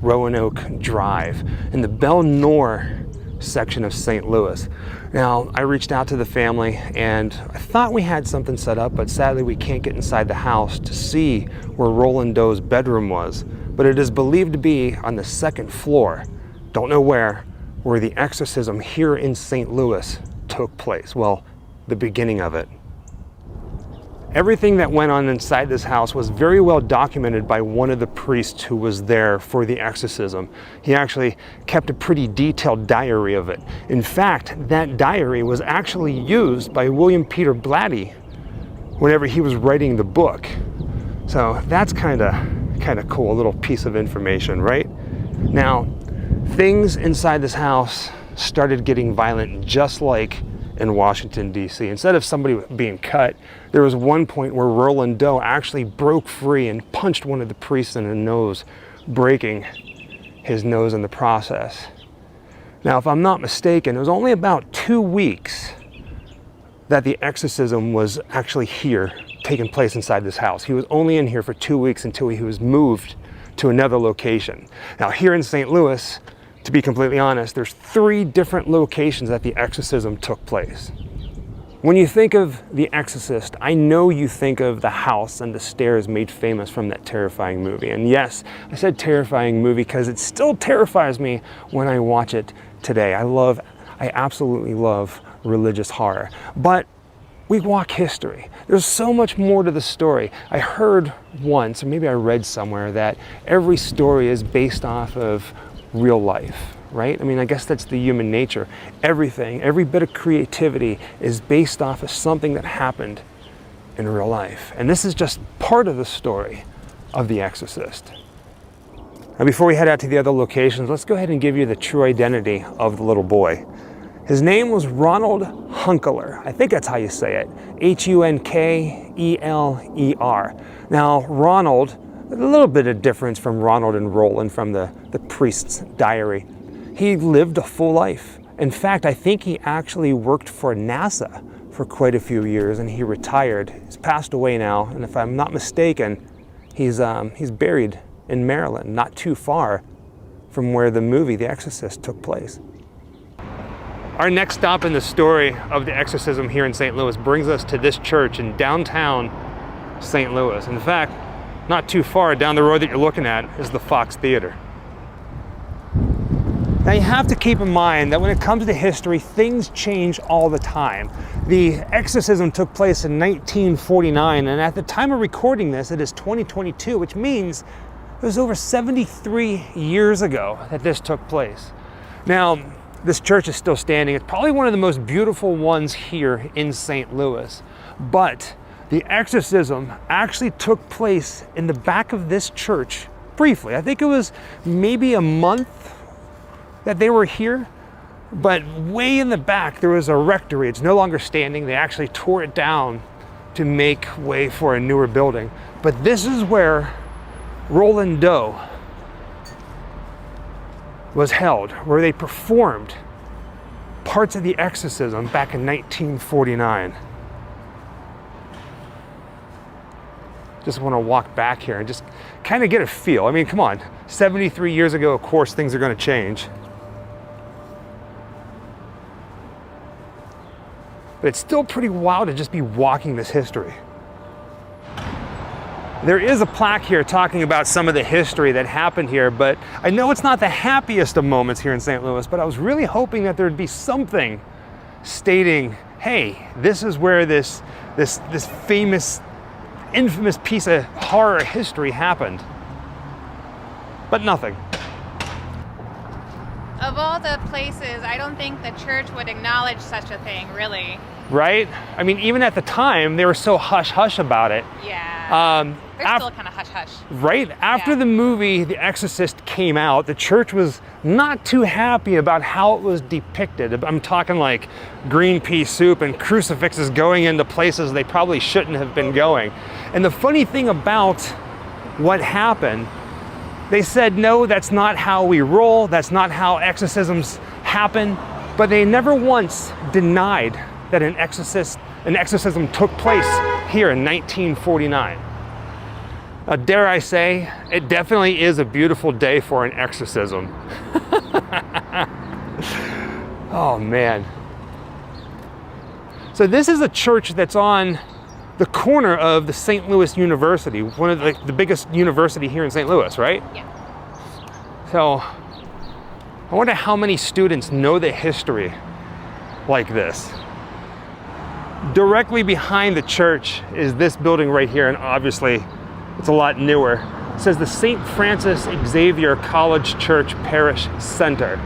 Roanoke Drive in the Belle Noire section of St. Louis. Now, I reached out to the family and I thought we had something set up, but sadly we can't get inside the house to see where Roland Doe's bedroom was. But it is believed to be on the second floor, don't know where the exorcism here in St. Louis took place. Well, the beginning of it. Everything that went on inside this house was very well documented by one of the priests who was there for the exorcism. He actually kept a pretty detailed diary of it. In fact, that diary was actually used by William Peter Blatty whenever he was writing the book. So that's kind of cool, a little piece of information, right? Now, things inside this house started getting violent, just like in Washington, D.C. Instead of somebody being cut, there was one point where Roland Doe actually broke free and punched one of the priests in the nose, breaking his nose in the process. Now, if I'm not mistaken, it was only about 2 weeks that the exorcism was actually here, taking place inside this house. He was only in here for 2 weeks until he was moved to another location. Now, here in St. Louis, to be completely honest, there's 3 different locations that the exorcism took place. When you think of The Exorcist, I know you think of the house and the stairs made famous from that terrifying movie. And yes, I said terrifying movie because it still terrifies me when I watch it today. I absolutely love religious horror. But we walk history. There's so much more to the story. I heard once, or maybe I read somewhere, that every story is based off of real life, right? I mean, I guess that's the human nature. Everything, every bit of creativity is based off of something that happened in real life. And this is just part of the story of The Exorcist. Now, before we head out to the other locations, let's go ahead and give you the true identity of the little boy. His name was Ronald Hunkeler. I think that's how you say it. Hunkeler. Now, Ronald, a little bit of difference from Ronald and Roland from the priest's diary. He lived a full life. In fact, I think he actually worked for NASA for quite a few years and he retired. He's passed away now, and if I'm not mistaken, he's buried in Maryland, not too far from where the movie The Exorcist took place. Our next stop in the story of the exorcism here in St. Louis brings us to this church in downtown St. Louis. In fact, not too far down the road that you're looking at is the Fox Theater. Now, you have to keep in mind that when it comes to history, things change all the time. The exorcism took place in 1949, and at the time of recording this, it is 2022, which means it was over 73 years ago that this took place. Now, this church is still standing. It's probably one of the most beautiful ones here in St. Louis, but the exorcism actually took place in the back of this church briefly. I think it was maybe a month that they were here, but way in the back there was a rectory. It's no longer standing. They actually tore it down to make way for a newer building. But this is where Roland Doe was held, where they performed parts of the exorcism back in 1949. Just want to walk back here and just kind of get a feel. I mean, come on, 73 years ago, of course, things are going to change. But it's still pretty wild to just be walking this history. There is a plaque here talking about some of the history that happened here, but I know it's not the happiest of moments here in St. Louis, but I was really hoping that there'd be something stating, hey, this is where this famous, infamous piece of horror history happened. But nothing. Of all the places, I don't think the church would acknowledge such a thing, really. Right? I mean, even at the time, they were so hush-hush about it. Yeah. They're still kind of hush-hush. Right? After the movie The Exorcist came out, the church was not too happy about how it was depicted. I'm talking like green pea soup and crucifixes going into places they probably shouldn't have been going. And the funny thing about what happened, they said, no, that's not how we roll. That's not how exorcisms happen. But they never once denied that an exorcist an exorcism took place here in 1949. Dare I say, it definitely is a beautiful day for an exorcism. Oh man. So this is a church that's on the corner of the St. Louis University, one of the biggest university here in St. Louis, right? Yeah. So I wonder how many students know the history like this. Directly behind the church is this building right here, and obviously it's a lot newer. It says the St. Francis Xavier College Church Parish Center.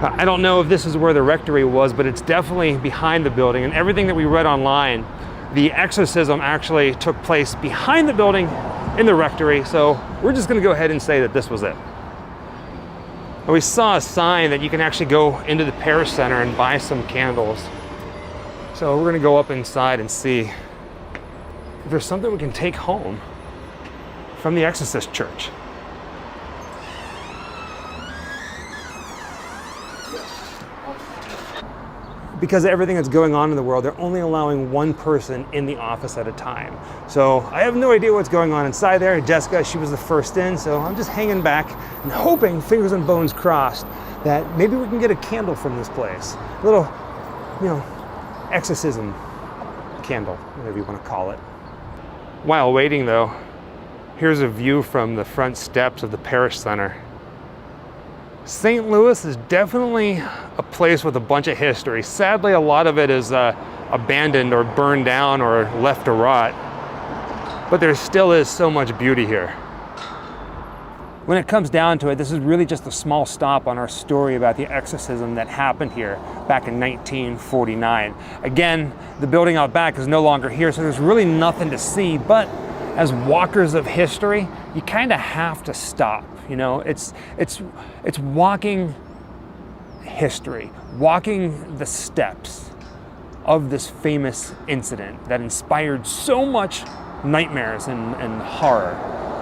I don't know if this is where the rectory was, but it's definitely behind the building, and everything that we read online, the exorcism actually took place behind the building in the rectory, so we're just gonna go ahead and say that this was it. And we saw a sign that you can actually go into the parish center and buy some candles. So we're gonna go up inside and see if there's something we can take home from the Exorcist church. Because of everything that's going on in the world, they're only allowing one person in the office at a time. So I have no idea what's going on inside there. Jessica, she was the first in, so I'm just hanging back and hoping, fingers and bones crossed, that maybe we can get a candle from this place. A little, exorcism candle, whatever you want to call it. While waiting though, here's a view from the front steps of the parish center. St. Louis is definitely a place with a bunch of history. Sadly, a lot of it is abandoned or burned down or left to rot, but there still is so much beauty here. When it comes down to it, this is really just a small stop on our story about the exorcism that happened here back in 1949. Again, the building out back is no longer here, so there's really nothing to see, but as walkers of history, you kind of have to stop. It's walking history, walking the steps of this famous incident that inspired so much nightmares and horror.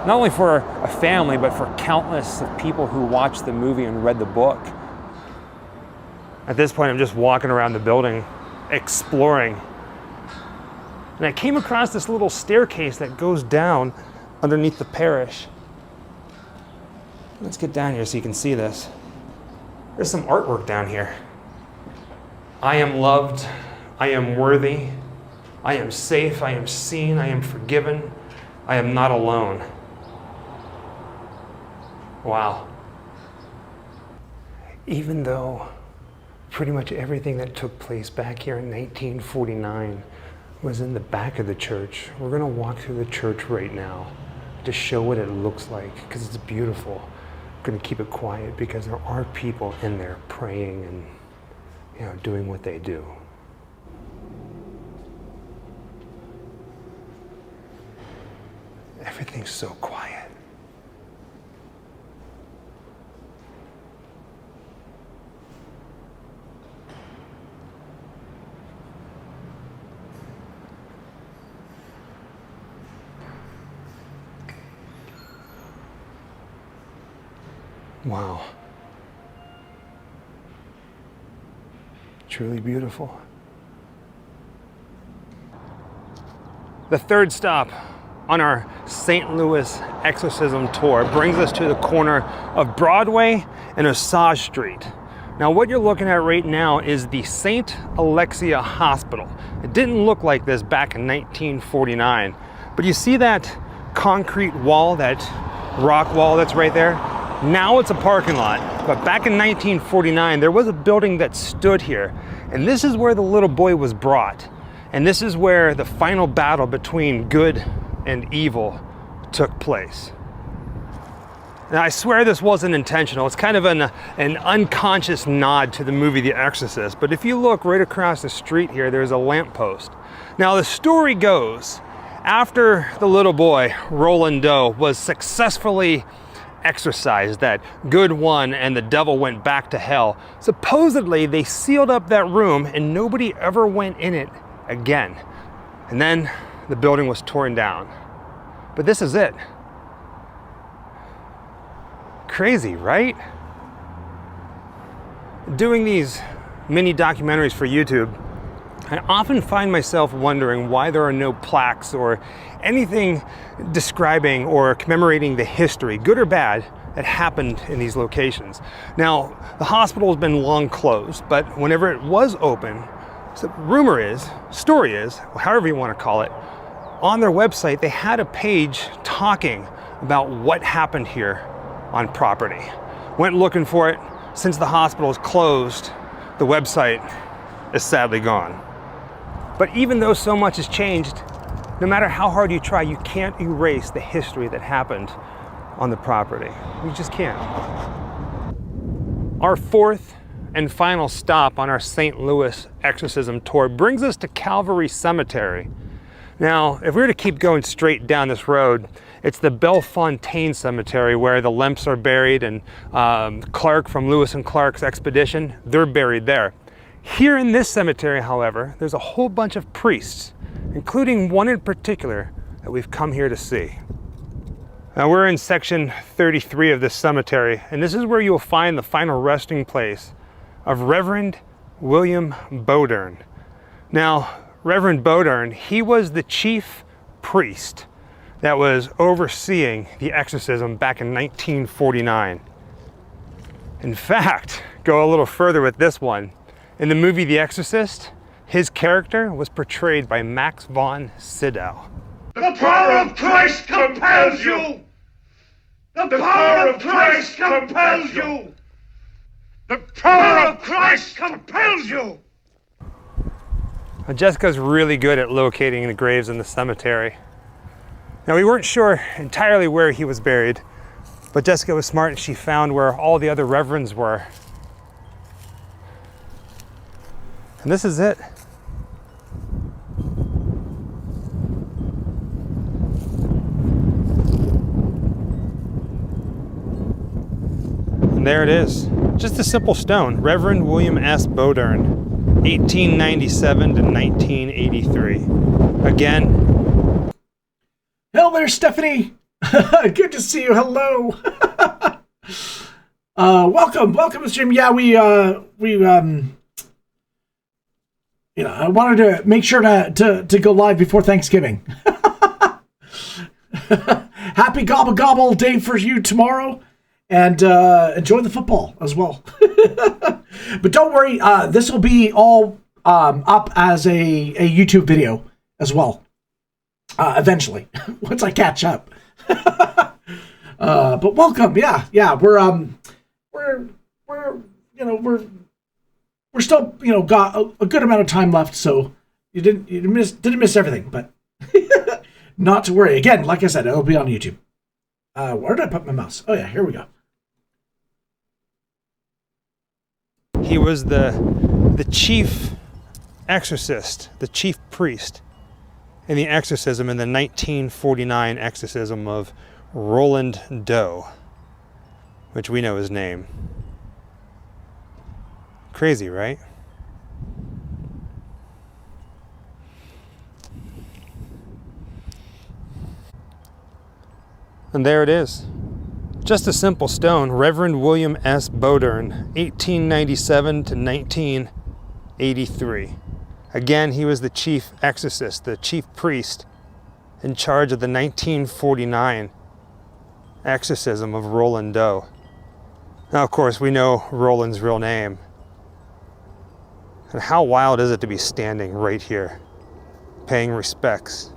Not only for a family, but for countless of people who watched the movie and read the book. At this point, I'm just walking around the building, exploring. And I came across this little staircase that goes down underneath the parish. Let's get down here so you can see this. There's some artwork down here. I am loved, I am worthy, I am safe, I am seen, I am forgiven, I am not alone. Wow. Even though pretty much everything that took place back here in 1949 was in the back of the church, we're gonna walk through the church right now to show what it looks like, because it's beautiful. I'm gonna keep it quiet because there are people in there praying and doing what they do. Everything's so quiet. Wow. Truly beautiful. The third stop on our St. Louis exorcism tour brings us to the corner of Broadway and Osage Street. Now what you're looking at right now is the St. Alexia Hospital. It didn't look like this back in 1949, but you see that concrete wall, that rock wall that's right there? Now it's a parking lot, but back in 1949, there was a building that stood here, and this is where the little boy was brought. And this is where the final battle between good and evil took place. Now, I swear this wasn't intentional. It's kind of an unconscious nod to the movie The Exorcist, but if you look right across the street here, there's a lamppost. Now, the story goes, after the little boy, Roland Doe, was successfully exorcised, that good won and the devil went back to hell, supposedly they sealed up that room and nobody ever went in it again. And then the building was torn down. But this is it. Crazy, right? Doing these mini documentaries for YouTube, I often find myself wondering why there are no plaques or anything describing or commemorating the history, good or bad, that happened in these locations. Now, the hospital has been long closed, but whenever it was open, so rumor is, story is, however you want to call it, on their website they had a page talking about what happened here on property. Went looking for it. Since the hospital is closed, the website is sadly gone. But even though so much has changed, no matter how hard you try, you can't erase the history that happened on the property. You just can't. Our fourth and final stop on our St. Louis exorcism tour brings us to Calvary Cemetery. Now, if we were to keep going straight down this road, it's the Bellefontaine Cemetery where the Lemps are buried, and Clark from Lewis and Clark's expedition, they're buried there. Here in this cemetery, however, there's a whole bunch of priests, including one in particular that we've come here to see. Now we're in section 33 of this cemetery, and this is where you'll find the final resting place of Reverend William Bodern. Now, Reverend Bodern, he was the chief priest that was overseeing the exorcism back in 1949. In fact, go a little further with this one. In the movie The Exorcist, his character was portrayed by Max von Sydow. The power of Christ compels you! The power of Christ compels you! The power of Christ compels you! Now, Jessica's really good at locating the graves in the cemetery. Now, we weren't sure entirely where he was buried, but Jessica was smart and she found where all the other reverends were. And this is it. And there it is. Just a simple stone. Reverend William S. Bodern, 1897 to 1983. Again. Hello there, Stephanie. Good to see you. Hello. Welcome, Jim. Yeah, I wanted to make sure to go live before Thanksgiving. Happy gobble gobble day for you tomorrow, and enjoy the football as well. But don't worry, this will be all up as a YouTube video as well. Eventually, once I catch up. But welcome, yeah, we're still, got a good amount of time left, so you didn't miss everything, but not to worry. Again, like I said, it'll be on YouTube. Where did I put my mouse? Oh yeah, here we go. He was the chief exorcist, the chief priest in the exorcism in the 1949 exorcism of Roland Doe, which we know his name. Crazy, right? And there it is. Just a simple stone, Reverend William S. Bodern, 1897 to 1983. Again, he was the chief exorcist, the chief priest in charge of the 1949 exorcism of Roland Doe. Now, of course, we know Roland's real name. And how wild is it to be standing right here, paying respects?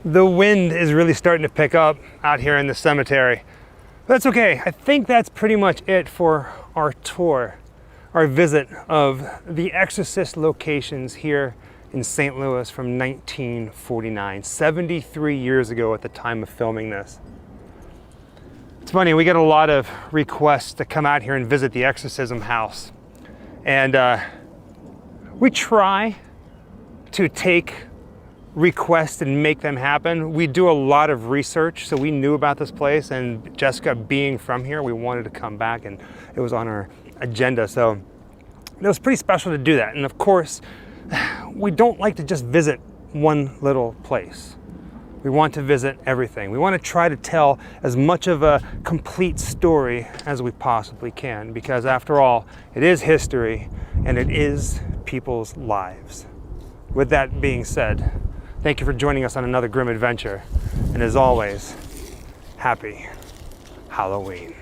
The wind is really starting to pick up out here in the cemetery. But that's okay. I think that's pretty much it for our tour, our visit of the Exorcist locations here in St. Louis from 1949, 73 years ago at the time of filming this. It's funny, we get a lot of requests to come out here and visit the exorcism house. And we try to take requests and make them happen. We do a lot of research, so we knew about this place, and Jessica being from here, we wanted to come back, and it was on our agenda. So it was pretty special to do that. And of course, we don't like to just visit one little place. We want to visit everything. We want to try to tell as much of a complete story as we possibly can, because after all, it is history and it is people's lives. With that being said, thank you for joining us on another grim adventure. And as always, happy Halloween.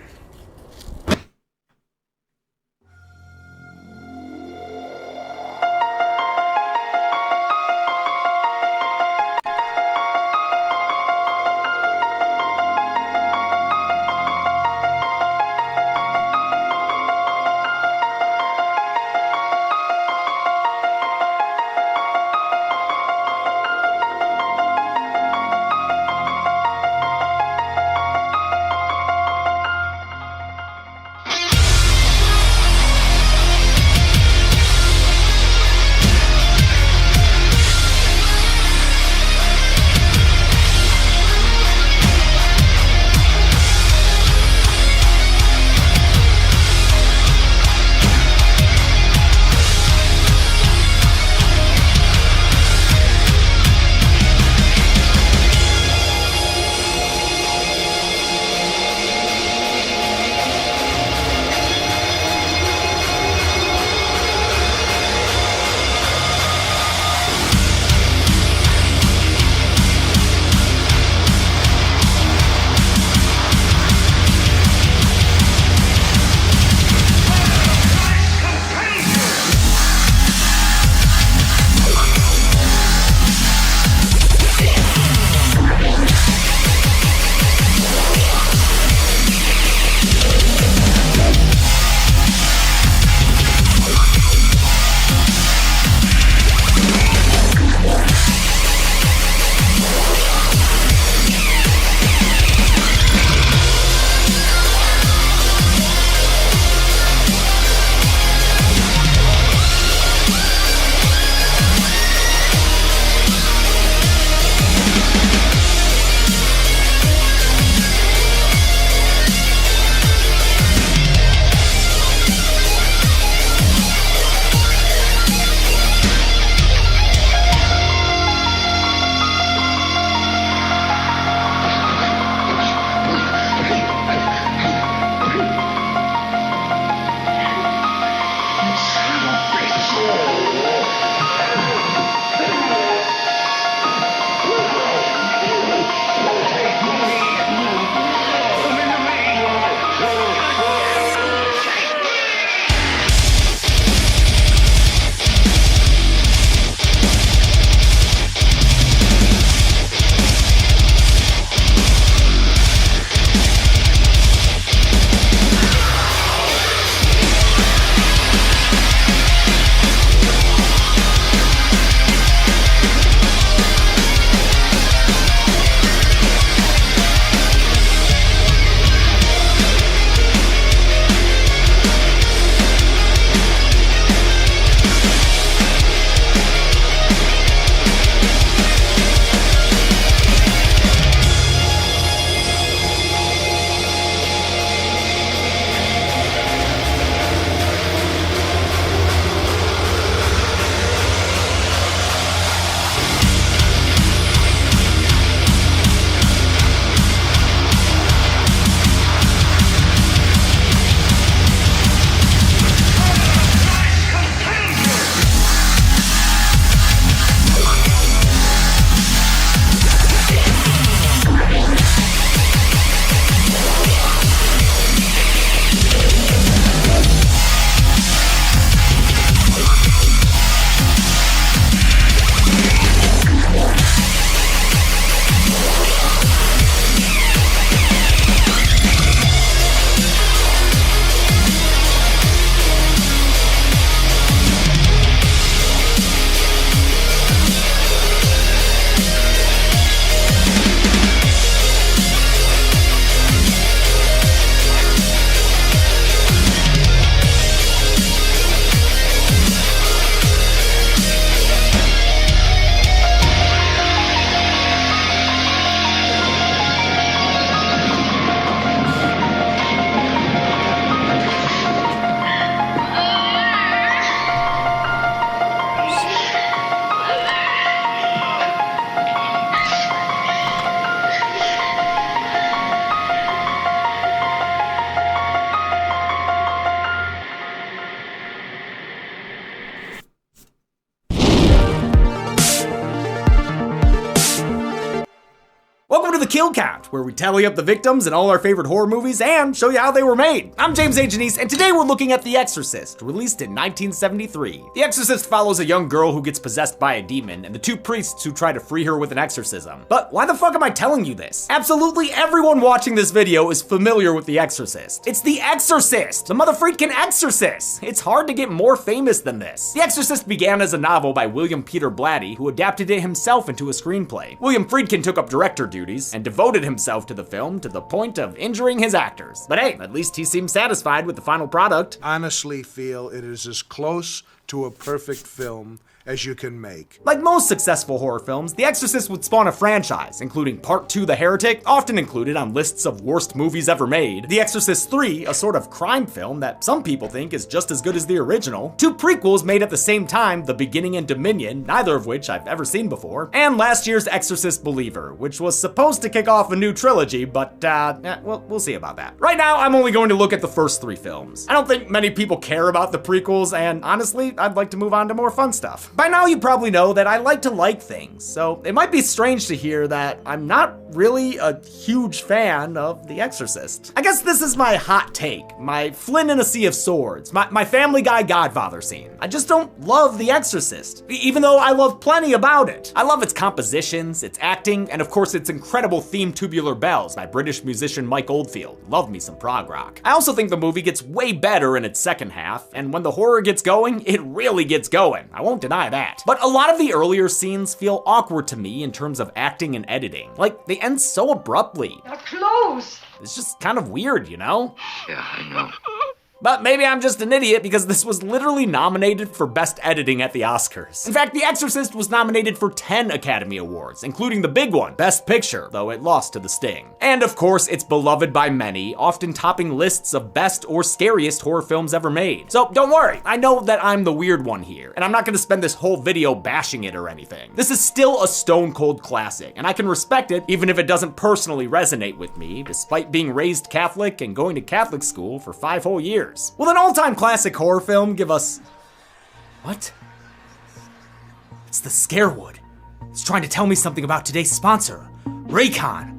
Kill Count, where we tally up the victims in all our favorite horror movies and show you how they were made. I'm James A. Janice, and today we're looking at The Exorcist, released in 1973. The Exorcist follows a young girl who gets possessed by a demon and the two priests who try to free her with an exorcism. But why the fuck am I telling you this? Absolutely everyone watching this video is familiar with The Exorcist. It's The Exorcist, the motherfreaking Exorcist. It's hard to get more famous than this. The Exorcist began as a novel by William Peter Blatty, who adapted it himself into a screenplay. William Friedkin took up director duties and devoted himself to the film to the point of injuring his actors. But hey, at least he seemed satisfied with the final product. Honestly feel it is as close to a perfect film as you can make. Like most successful horror films, The Exorcist would spawn a franchise, including Part 2 The Heretic, often included on lists of worst movies ever made, The Exorcist 3, a sort of crime film that some people think is just as good as the original, 2 prequels made at the same time, The Beginning and Dominion, neither of which I've ever seen before, and last year's Exorcist Believer, which was supposed to kick off a new trilogy, but we'll see about that. Right now, I'm only going to look at the first 3 films. I don't think many people care about the prequels, and honestly, I'd like to move on to more fun stuff. By now you probably know that I like to like things, so it might be strange to hear that I'm not really a huge fan of The Exorcist. I guess this is my hot take, my Flynn in a Sea of Swords, my Family Guy Godfather scene. I just don't love The Exorcist, even though I love plenty about it. I love its compositions, its acting, and of course its incredible theme Tubular Bells by British musician Mike Oldfield. Love me some prog rock. I also think the movie gets way better in its second half, and when the horror gets going, it really gets going. I won't deny that. But a lot of the earlier scenes feel awkward to me in terms of acting and editing. Like, they end so abruptly. You're close! It's just kind of weird, you know? Yeah, I know. But maybe I'm just an idiot because this was literally nominated for Best Editing at the Oscars. In fact, The Exorcist was nominated for 10 Academy Awards, including the big one, Best Picture, though it lost to The Sting. And of course, it's beloved by many, often topping lists of best or scariest horror films ever made. So don't worry, I know that I'm the weird one here, and I'm not gonna spend this whole video bashing it or anything. This is still a stone cold classic, and I can respect it even if it doesn't personally resonate with me, despite being raised Catholic and going to Catholic school for 5 whole years. Will an all-time classic horror film give us... What? It's the Scarewood. It's trying to tell me something about today's sponsor, Raycon.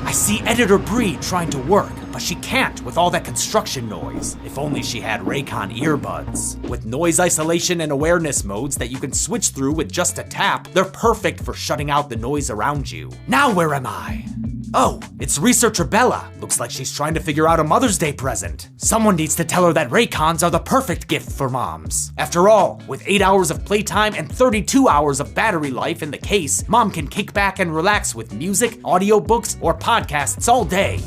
I see Editor Bree trying to work, but she can't with all that construction noise. If only she had Raycon earbuds. With noise isolation and awareness modes that you can switch through with just a tap, they're perfect for shutting out the noise around you. Now where am I? Oh, it's researcher Bella. Looks like she's trying to figure out a Mother's Day present. Someone needs to tell her that Raycons are the perfect gift for moms. After all, with 8 hours of playtime and 32 hours of battery life in the case, mom can kick back and relax with music, audiobooks, or podcasts all day.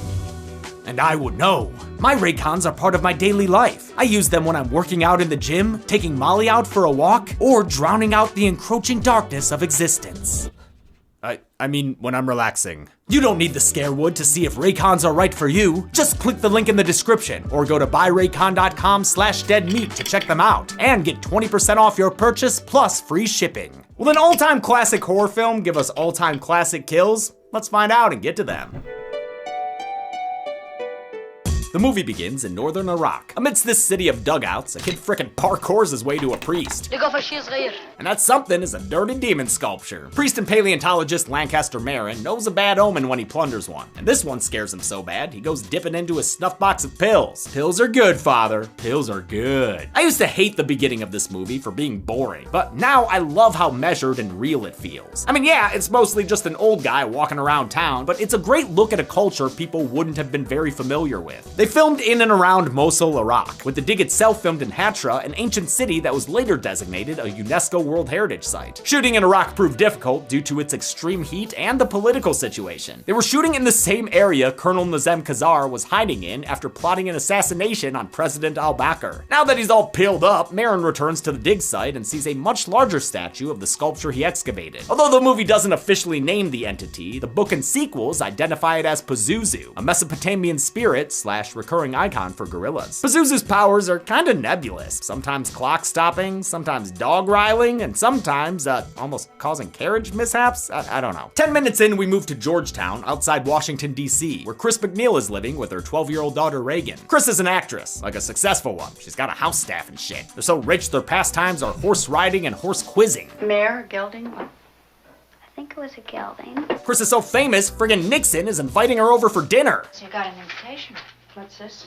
And I would know. My Raycons are part of my daily life. I use them when I'm working out in the gym, taking Molly out for a walk, or drowning out the encroaching darkness of existence. I mean, when I'm relaxing. You don't need the Scarewood to see if Raycons are right for you. Just click the link in the description or go to buyraycon.com/deadmeat to check them out and get 20% off your purchase plus free shipping. Will an all-time classic horror film give us all-time classic kills? Let's find out and get to them. The movie begins in northern Iraq. Amidst this city of dugouts, a kid frickin' parkours his way to a priest. And that something is a dirty demon sculpture. Priest and paleontologist Lancaster Marin knows a bad omen when he plunders one. And this one scares him so bad, he goes dipping into a snuff box of pills. Pills are good, father. Pills are good. I used to hate the beginning of this movie for being boring, but now I love how measured and real it feels. I mean, yeah, it's mostly just an old guy walking around town, but it's a great look at a culture people wouldn't have been very familiar with. They filmed in and around Mosul, Iraq, with the dig itself filmed in Hatra, an ancient city that was later designated a UNESCO World Heritage Site. Shooting in Iraq proved difficult due to its extreme heat and the political situation. They were shooting in the same area Colonel Nazem Khazar was hiding in after plotting an assassination on President al-Bakr. Now that he's all pilled up, Marin returns to the dig site and sees a much larger statue of the sculpture he excavated. Although the movie doesn't officially name the entity, the book and sequels identify it as Pazuzu, a Mesopotamian spirit / recurring icon for gorillas. Pazuzu's powers are kinda nebulous, sometimes clock stopping, sometimes dog riling, and sometimes almost causing carriage mishaps? I don't know. 10 minutes in, we move to Georgetown, outside Washington, D.C., where Chris MacNeil is living with her 12-year-old daughter Regan. Chris is an actress, like a successful one. She's got a house staff and shit. They're so rich their pastimes are horse riding and horse quizzing. Mayor, gelding, what? think it was a gelding. Chris is so famous, friggin' Nixon is inviting her over for dinner. So you got an invitation. What's this?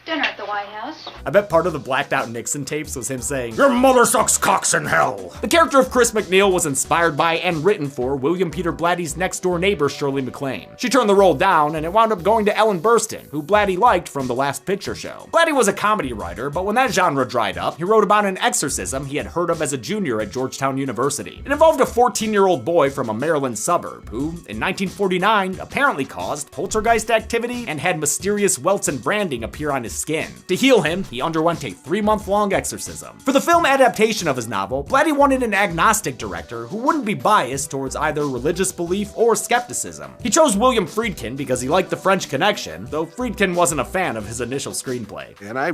Dinner at the White House. I bet part of the blacked out Nixon tapes was him saying, "Your mother sucks cocks in hell." The character of Chris MacNeil was inspired by and written for William Peter Blatty's next door neighbor, Shirley MacLaine. She turned the role down and it wound up going to Ellen Burstyn, who Blatty liked from The Last Picture Show. Blatty was a comedy writer, but when that genre dried up, he wrote about an exorcism he had heard of as a junior at Georgetown University. It involved a 14-year-old boy from a Maryland suburb who, in 1949, apparently caused poltergeist activity and had mysterious welts and branding appear on his skin. To heal him, he underwent a 3-month-long exorcism. For the film adaptation of his novel, Blatty wanted an agnostic director who wouldn't be biased towards either religious belief or skepticism. He chose William Friedkin because he liked The French Connection, though Friedkin wasn't a fan of his initial screenplay. And I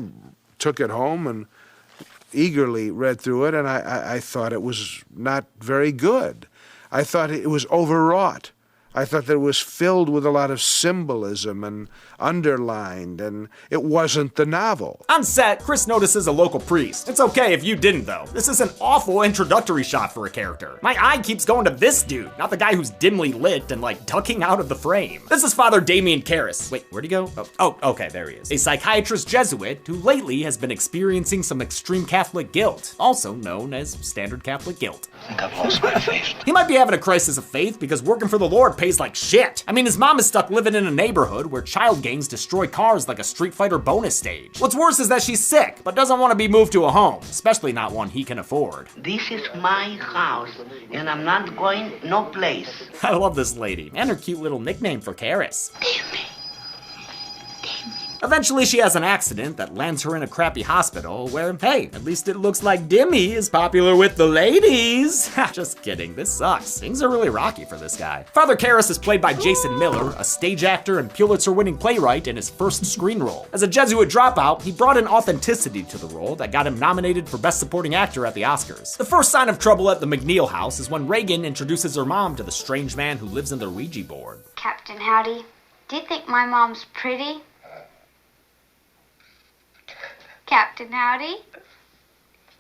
took it home and eagerly read through it, and I thought it was not very good. I thought it was overwrought. I thought that it was filled with a lot of symbolism and underlined, and it wasn't the novel. On set, Chris notices a local priest. It's okay if you didn't, though. This is an awful introductory shot for a character. My eye keeps going to this dude, not the guy who's dimly lit and like ducking out of the frame. This is Father Damien Karras. Wait, where'd he go? Oh, okay, there he is. A psychiatrist Jesuit who lately has been experiencing some extreme Catholic guilt, also known as standard Catholic guilt. I think I've lost my faith. He might be having a crisis of faith because working for the Lord pays like shit. I mean, his mom is stuck living in a neighborhood where child gangs destroy cars like a Street Fighter bonus stage. What's worse is that she's sick, but doesn't want to be moved to a home, especially not one he can afford. This is my house, and I'm not going no place. I love this lady, and her cute little nickname for Karras. Eventually, she has an accident that lands her in a crappy hospital where, hey, at least it looks like Dimmy is popular with the ladies. Just kidding, this sucks. Things are really rocky for this guy. Father Karras is played by Jason Miller, a stage actor and Pulitzer-winning playwright in his first screen role. As a Jesuit dropout, he brought an authenticity to the role that got him nominated for Best Supporting Actor at the Oscars. The first sign of trouble at the MacNeil house is when Regan introduces her mom to the strange man who lives in the Ouija board. Captain Howdy, do you think my mom's pretty? Captain Howdy?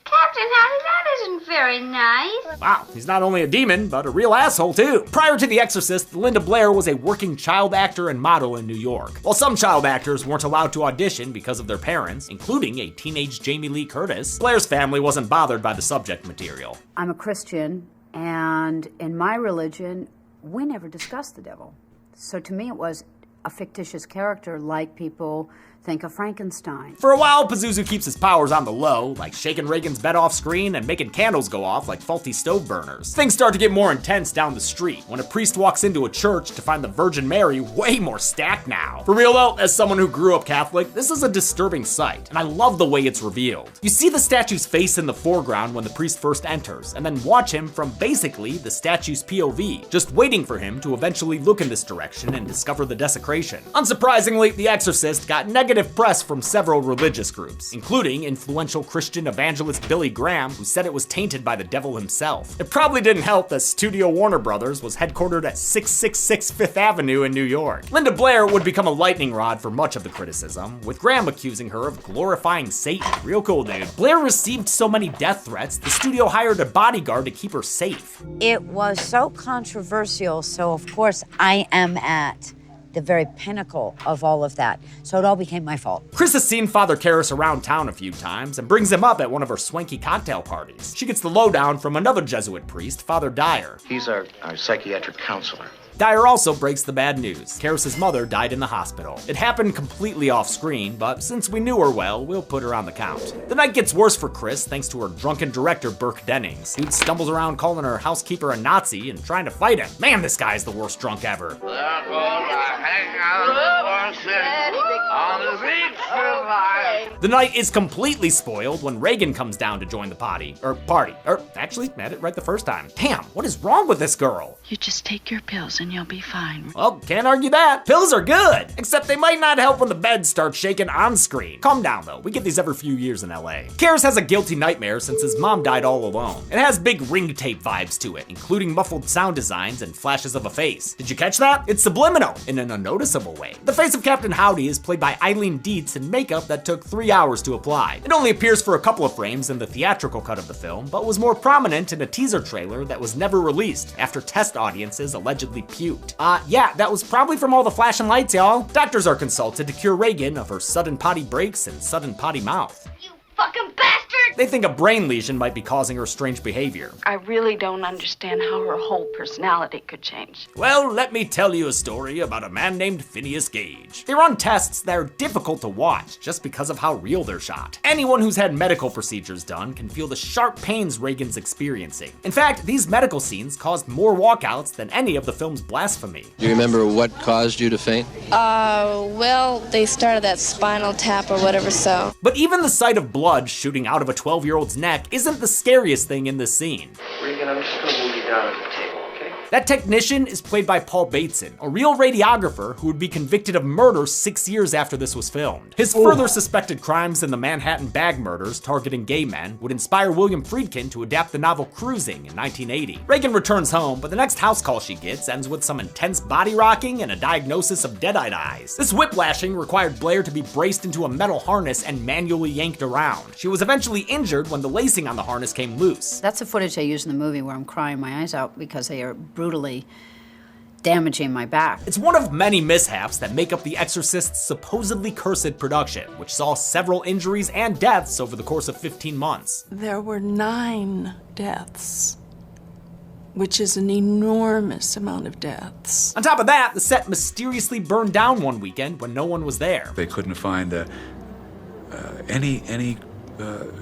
Captain Howdy, that isn't very nice. Wow, he's not only a demon, but a real asshole too. Prior to The Exorcist, Linda Blair was a working child actor and model in New York. While some child actors weren't allowed to audition because of their parents, including a teenage Jamie Lee Curtis, Blair's family wasn't bothered by the subject material. I'm a Christian, and in my religion, we never discussed the devil. So to me, it was a fictitious character like people think of Frankenstein. For a while, Pazuzu keeps his powers on the low, like shaking Regan's bed off screen and making candles go off like faulty stove burners. Things start to get more intense down the street when a priest walks into a church to find the Virgin Mary way more stacked now. For real though, as someone who grew up Catholic, this is a disturbing sight, and I love the way it's revealed. You see the statue's face in the foreground when the priest first enters, and then watch him from basically the statue's POV, just waiting for him to eventually look in this direction and discover the desecration. Unsurprisingly, The Exorcist got negative press from several religious groups, including influential Christian evangelist Billy Graham, who said it was tainted by the devil himself. It probably didn't help that Studio Warner Brothers was headquartered at 666 Fifth Avenue in New York. Linda Blair would become a lightning rod for much of the criticism, with Graham accusing her of glorifying Satan. Real cool, dude. Blair received so many death threats, the studio hired a bodyguard to keep her safe. It was so controversial, so of course I am at the very pinnacle of all of that. So it all became my fault. Chris has seen Father Karras around town a few times and brings him up at one of her swanky cocktail parties. She gets the lowdown from another Jesuit priest, Father Dyer. He's our psychiatric counselor. Dyer also breaks the bad news. Karras' mother died in the hospital. It happened completely off screen, but since we knew her well, we'll put her on the count. The night gets worse for Chris thanks to her drunken director, Burke Dennings. Dude stumbles around calling her housekeeper a Nazi and trying to fight him. Man, this guy's the worst drunk ever. The night is completely spoiled when Regan comes down to join the party. Actually, had it right the first time. Damn, what is wrong with this girl? You just take your pills and you'll be fine. Well, can't argue that. Pills are good, except they might not help when the bed starts shaking on screen. Calm down though, we get these every few years in LA. Karras has a guilty nightmare since his mom died all alone. It has big ring tape vibes to it, including muffled sound designs and flashes of a face. Did you catch that? It's subliminal in an unnoticeable way. The face of Captain Howdy is played by Eileen Dietz in makeup that took took 3 hours to apply. It only appears for a couple of frames in the theatrical cut of the film, but was more prominent in a teaser trailer that was never released after test audiences allegedly puked. Yeah, that was probably from all the flashing lights, y'all. Doctors are consulted to cure Regan of her sudden potty breaks and sudden potty mouth. Fucking bastard! They think a brain lesion might be causing her strange behavior. I really don't understand how her whole personality could change. Well, let me tell you a story about a man named Phineas Gage. They run tests that are difficult to watch just because of how real they're shot. Anyone who's had medical procedures done can feel the sharp pains Regan's experiencing. In fact, these medical scenes caused more walkouts than any of the film's blasphemy. Do you remember what caused you to faint? Well, they started that spinal tap or whatever so. But even the sight of blood shooting out of a 12-year-old's neck isn't the scariest thing in this scene. Regan, I'm just gonna move you down at the table, okay? That technician is played by Paul Bateson, a real radiographer who would be convicted of murder 6 years after this was filmed. His further suspected crimes in the Manhattan bag murders targeting gay men would inspire William Friedkin to adapt the novel Cruising in 1980. Regan returns home, but the next house call she gets ends with some intense body rocking and a diagnosis of dead-eyed eyes. This whiplashing required Blair to be braced into a metal harness and manually yanked around. She was eventually injured when the lacing on the harness came loose. That's the footage I use in the movie where I'm crying my eyes out because they are brutally damaging my back. It's one of many mishaps that make up the Exorcist's supposedly cursed production, which saw several injuries and deaths over the course of 15 months. There were 9 deaths, which is an enormous amount of deaths. On top of that, the set mysteriously burned down one weekend when no one was there. They couldn't find any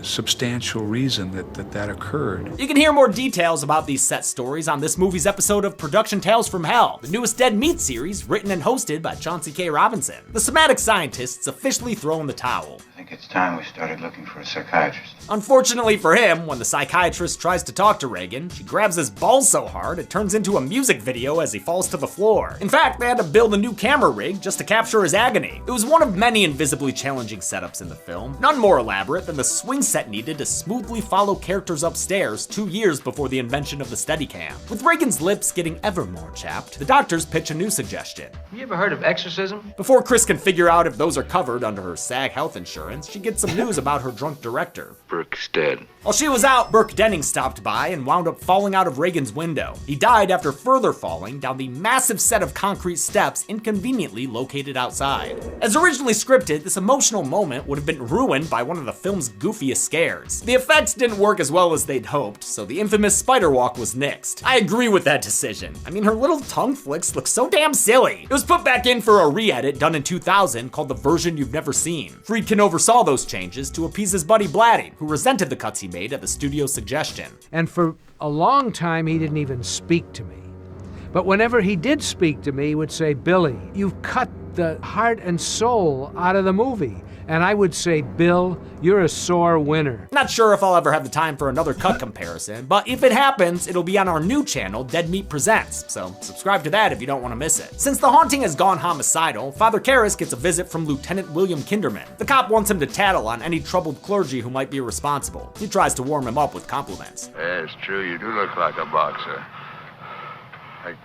substantial reason that occurred. You can hear more details about these set stories on this movie's episode of Production Tales from Hell, the newest Dead Meat series written and hosted by Chauncey K. Robinson. The somatic scientists officially throw in the towel. I think it's time we started looking for a psychiatrist. Unfortunately for him, when the psychiatrist tries to talk to Regan, she grabs his balls so hard it turns into a music video as he falls to the floor. In fact, they had to build a new camera rig just to capture his agony. It was one of many invisibly challenging setups in the film, none more elaborate than the swing set needed to smoothly follow characters upstairs 2 years before the invention of the Steadicam. With Regan's lips getting ever more chapped, the doctors pitch a new suggestion. You ever heard of exorcism? Before Chris can figure out if those are covered under her SAG health insurance, she gets some news about her drunk director. Burke's dead. While she was out, Burke Denning stopped by and wound up falling out of Regan's window. He died after further falling down the massive set of concrete steps inconveniently located outside. As originally scripted, this emotional moment would have been ruined by one of the film's goofiest scares. The effects didn't work as well as they'd hoped, so the infamous spider walk was nixed. I agree with that decision. I mean, her little tongue flicks look so damn silly. It was put back in for a re-edit done in 2000 called The Version You've Never Seen. Friedkin oversaw those changes to appease his buddy Blatty, who resented the cuts he made at the studio's suggestion. And for a long time, he didn't even speak to me. But whenever he did speak to me, he would say, "Billy, you've cut the heart and soul out of the movie." And I would say, "Bill, you're a sore winner." Not sure if I'll ever have the time for another cut comparison, but if it happens, it'll be on our new channel, Dead Meat Presents, so subscribe to that if you don't want to miss it. Since the haunting has gone homicidal, Father Karras gets a visit from Lieutenant William Kinderman. The cop wants him to tattle on any troubled clergy who might be responsible. He tries to warm him up with compliments. Yeah, it's true, you do look like a boxer. Like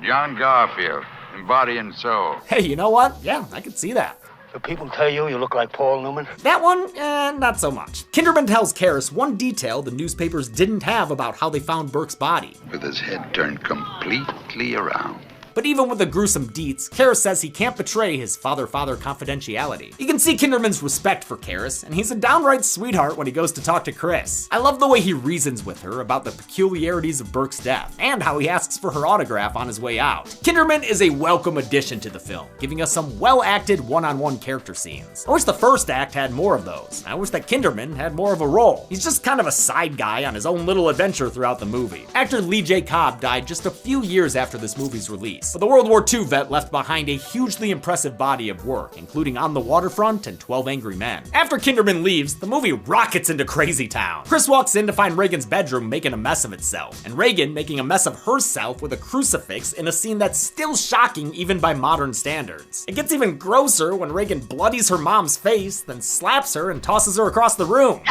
John Garfield, in body and soul. Hey, you know what? Yeah, I can see that. Do people tell you you look like Paul Newman? That one, not so much. Kinderman tells Karras one detail the newspapers didn't have about how they found Burke's body. With his head turned completely around. But even with the gruesome deets, Karras says he can't betray his father-father confidentiality. You can see Kinderman's respect for Karras, and he's a downright sweetheart when he goes to talk to Chris. I love the way he reasons with her about the peculiarities of Burke's death, and how he asks for her autograph on his way out. Kinderman is a welcome addition to the film, giving us some well-acted one-on-one character scenes. I wish the first act had more of those. I wish that Kinderman had more of a role. He's just kind of a side guy on his own little adventure throughout the movie. Actor Lee J. Cobb died just a few years after this movie's release. But the World War II vet left behind a hugely impressive body of work, including On the Waterfront and 12 Angry Men. After Kinderman leaves, the movie rockets into Crazy Town. Chris walks in to find Regan's bedroom making a mess of itself, and Regan making a mess of herself with a crucifix in a scene that's still shocking even by modern standards. It gets even grosser when Regan bloodies her mom's face, then slaps her and tosses her across the room.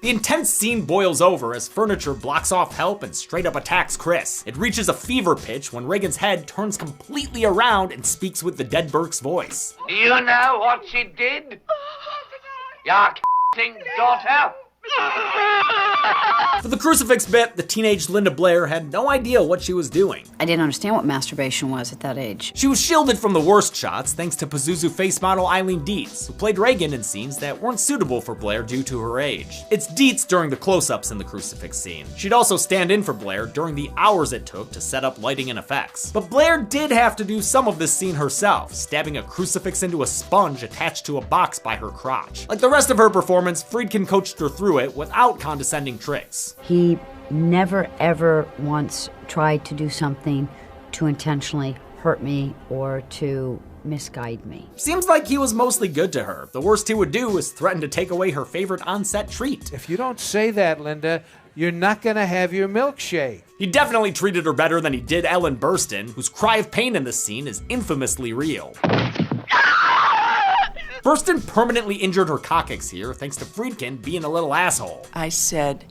The intense scene boils over as furniture blocks off help and straight up attacks Chris. It reaches a fever pitch when Regan's head turns completely around and speaks with the dead Burke's voice. Do you know what she did? Your daughter? For the crucifix bit, the teenage Linda Blair had no idea what she was doing. I didn't understand what masturbation was at that age. She was shielded from the worst shots thanks to Pazuzu face model Eileen Dietz, who played Regan in scenes that weren't suitable for Blair due to her age. It's Dietz during the close-ups in the crucifix scene. She'd also stand in for Blair during the hours it took to set up lighting and effects. But Blair did have to do some of this scene herself, stabbing a crucifix into a sponge attached to a box by her crotch. Like the rest of her performance, Friedkin coached her through it without condescending tricks. He never ever once tried to do something to intentionally hurt me or to misguide me. Seems like he was mostly good to her. The worst he would do is threaten to take away her favorite on-set treat. If you don't say that, Linda, you're not gonna have your milkshake. He definitely treated her better than he did Ellen Burstyn, whose cry of pain in this scene is infamously real. Burstyn permanently injured her coccyx here thanks to Friedkin being a little asshole. I said,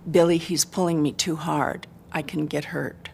Billy, he's pulling me too hard. I can get hurt.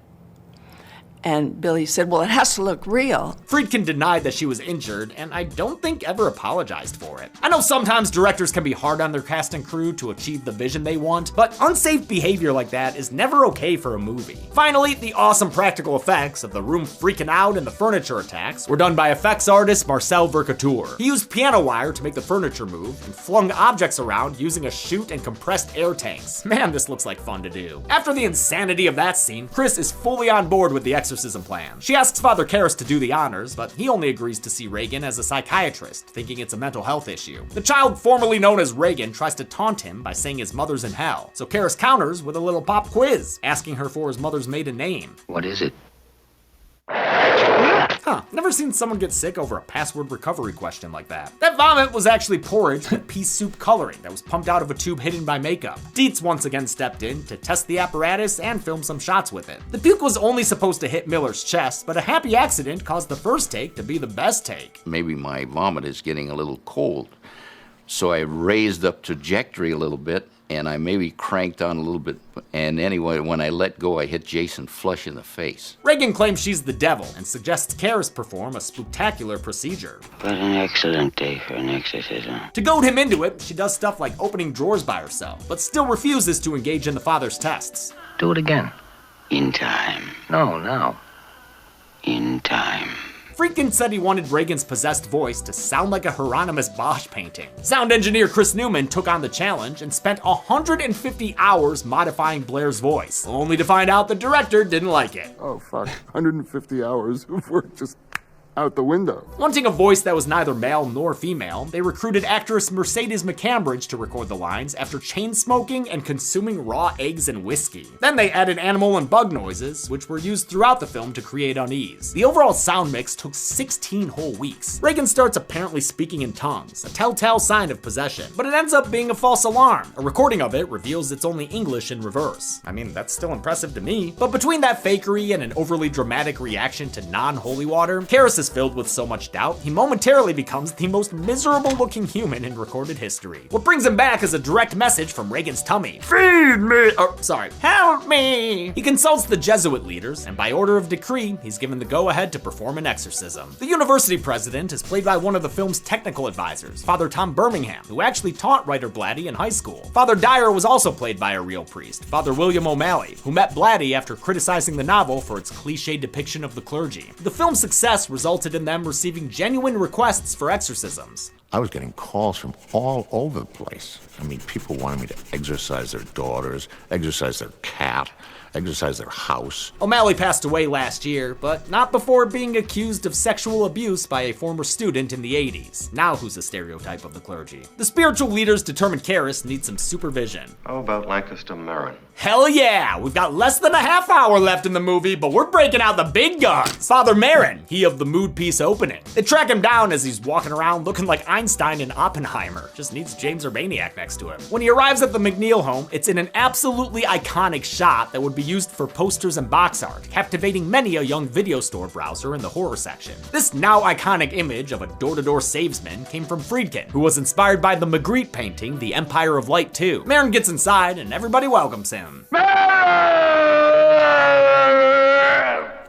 And Billy said, well, it has to look real. Friedkin denied that she was injured, and I don't think ever apologized for it. I know sometimes directors can be hard on their cast and crew to achieve the vision they want, but unsafe behavior like that is never okay for a movie. Finally, the awesome practical effects of the room freaking out and the furniture attacks were done by effects artist Marcel Vercouture. He used piano wire to make the furniture move and flung objects around using a chute and compressed air tanks. Man, this looks like fun to do. After the insanity of that scene, Chris is fully on board with the exorcism plan. She asks Father Karras to do the honors, but he only agrees to see Regan as a psychiatrist, thinking it's a mental health issue. The child formerly known as Regan tries to taunt him by saying his mother's in hell, so Karras counters with a little pop quiz, asking her for his mother's maiden name. What is it? Huh, never seen someone get sick over a password recovery question like that. That vomit was actually porridge with pea soup coloring that was pumped out of a tube hidden by makeup. Dietz once again stepped in to test the apparatus and film some shots with it. The puke was only supposed to hit Miller's chest, but a happy accident caused the first take to be the best take. Maybe my vomit is getting a little cold, so I raised up trajectory a little bit, and I maybe cranked on a little bit, and anyway, when I let go, I hit Jason flush in the face. Regan claims she's the devil and suggests Karras perform a spectacular procedure. What an excellent day for an exorcism. To goad him into it, she does stuff like opening drawers by herself, but still refuses to engage in the father's tests. Do it again. In time. No, now. In time. Friedkin said he wanted Regan's possessed voice to sound like a Hieronymus Bosch painting. Sound engineer Chris Newman took on the challenge and spent 150 hours modifying Blair's voice, only to find out the director didn't like it. Oh fuck, 150 hours of work just out the window. Wanting a voice that was neither male nor female, they recruited actress Mercedes McCambridge to record the lines after chain smoking and consuming raw eggs and whiskey. Then they added animal and bug noises, which were used throughout the film to create unease. The overall sound mix took 16 whole weeks. Regan starts apparently speaking in tongues, a telltale sign of possession, but it ends up being a false alarm. A recording of it reveals it's only English in reverse. I mean, that's still impressive to me. But between that fakery and an overly dramatic reaction to non-holy water, Karras is filled with so much doubt, he momentarily becomes the most miserable looking human in recorded history. What brings him back is a direct message from Regan's tummy. Feed me! Help me! He consults the Jesuit leaders, and by order of decree, he's given the go-ahead to perform an exorcism. The university president is played by one of the film's technical advisors, Father Tom Birmingham, who actually taught writer Blatty in high school. Father Dyer was also played by a real priest, Father William O'Malley, who met Blatty after criticizing the novel for its cliche depiction of the clergy. The film's success resulted in them receiving genuine requests for exorcisms. I was getting calls from all over the place. I mean, people wanted me to exorcise their daughters, exorcise their cat, exorcise their house. O'Malley passed away last year, but not before being accused of sexual abuse by a former student in the 80s. Now who's a stereotype of the clergy? The spiritual leaders determined Karras needs some supervision. How about Lancaster Marin? Hell yeah, we've got less than a half hour left in the movie, but we're breaking out the big guns. Father Merrin, he of the mood piece opening. They track him down as he's walking around looking like Einstein and Oppenheimer, just needs James Urbaniak next to him. When he arrives at the MacNeil home, it's in an absolutely iconic shot that would be used for posters and box art, captivating many a young video store browser in the horror section. This now iconic image of a door-to-door salesman came from Friedkin, who was inspired by the Magritte painting, The Empire of Light 2. Merrin gets inside and everybody welcomes him.